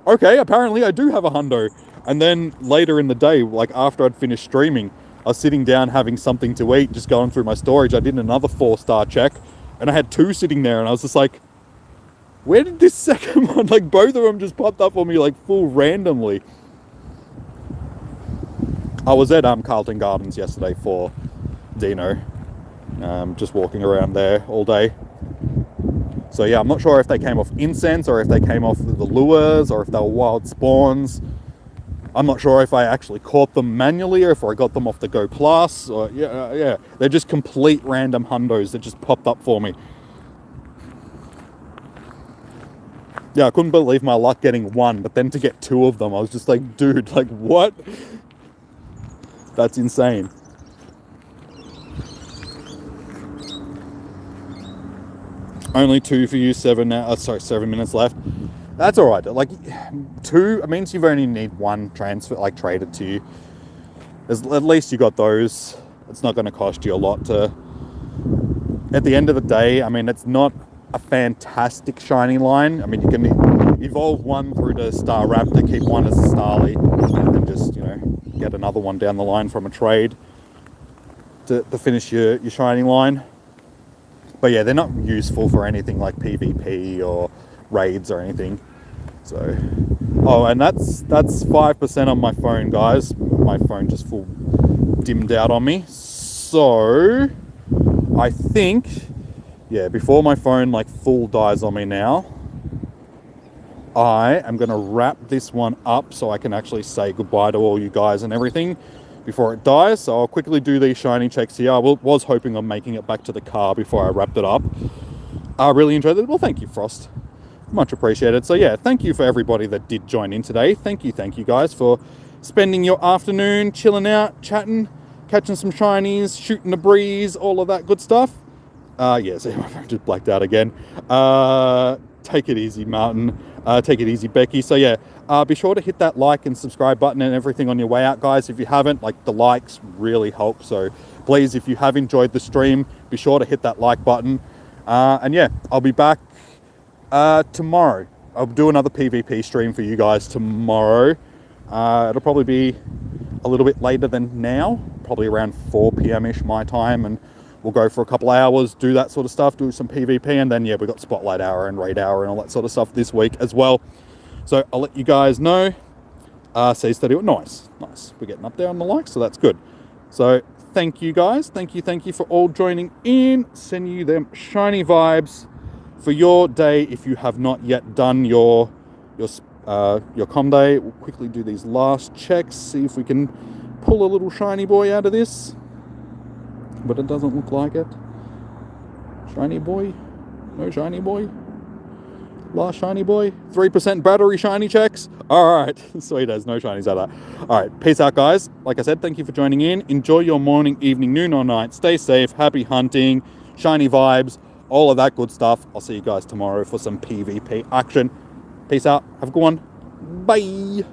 okay, apparently I do have a hundo. And then later in the day, like after I'd finished streaming, I was sitting down having something to eat, just going through my storage. I did another 4-star check, and I had 2 sitting there, and I was just like, where did this second one, like both of them just popped up on me like full randomly. I was at Carlton Gardens yesterday for Dino, just walking around there all day. So yeah, I'm not sure if they came off incense or if they came off the lures or if they were wild spawns. I'm not sure if I actually caught them manually or if I got them off the Go Plus. Or yeah, they're just complete random hundos that just popped up for me. Yeah, I couldn't believe my luck getting 1, but then to get 2 of them, I was just like, dude, like what? That's insane. Only 2 for you, 7 minutes left. That's all right. Like 2, it means you've only need 1 transfer, like traded to you. At least you got those. It's not going to cost you a lot to. At the end of the day, I mean, it's not a fantastic shiny line. I mean, you can evolve 1 through to Star Raptor, keep 1 as a Starly, and then just, get another one down the line from a trade to finish your shiny line. But yeah, they're not useful for anything like PvP or raids or anything. So, oh, and that's 5% on my phone, guys. My phone just full dimmed out on me. So, I think, yeah, before my phone like full dies on me now, I am going to wrap this one up so I can actually say goodbye to all you guys and everything before it dies. So I'll quickly do these shiny checks here. I was hoping on making it back to the car before I wrapped it up. I really enjoyed it. Well, thank you, Frost. Much appreciated. So yeah, thank you for everybody that did join in today. Thank you guys for spending your afternoon chilling out, chatting, catching some shinies, shooting the breeze, all of that good stuff. Yeah, so my phone just blacked out again. Take it easy, Martin. Take it easy, Becky. So yeah, be sure to hit that like and subscribe button and everything on your way out, guys. If you haven't, like, the likes really help. So please, if you have enjoyed the stream, be sure to hit that like button. And yeah, I'll be back tomorrow. I'll do another PvP stream for you guys tomorrow. It'll probably be a little bit later than now, probably around 4 p.m.-ish my time, and we'll go for a couple hours, do that sort of stuff, do some PvP, and then yeah, we've got Spotlight Hour and Raid Hour and all that sort of stuff this week as well. So I'll let you guys know. See steady. Nice. We're getting up there on the likes, so that's good. So thank you guys. Thank you for all joining in. Send you them shiny vibes for your day if you have not yet done your com day. We'll quickly do these last checks, see if we can pull a little shiny boy out of this. But it doesn't look like it. Shiny boy? No shiny boy? Last shiny boy? 3% battery shiny checks? Alright, sweet as, no shinies out of that. Alright, peace out, guys. Like I said, thank you for joining in. Enjoy your morning, evening, noon or night. Stay safe, happy hunting, shiny vibes, all of that good stuff. I'll see you guys tomorrow for some PvP action. Peace out, have a good one. Bye!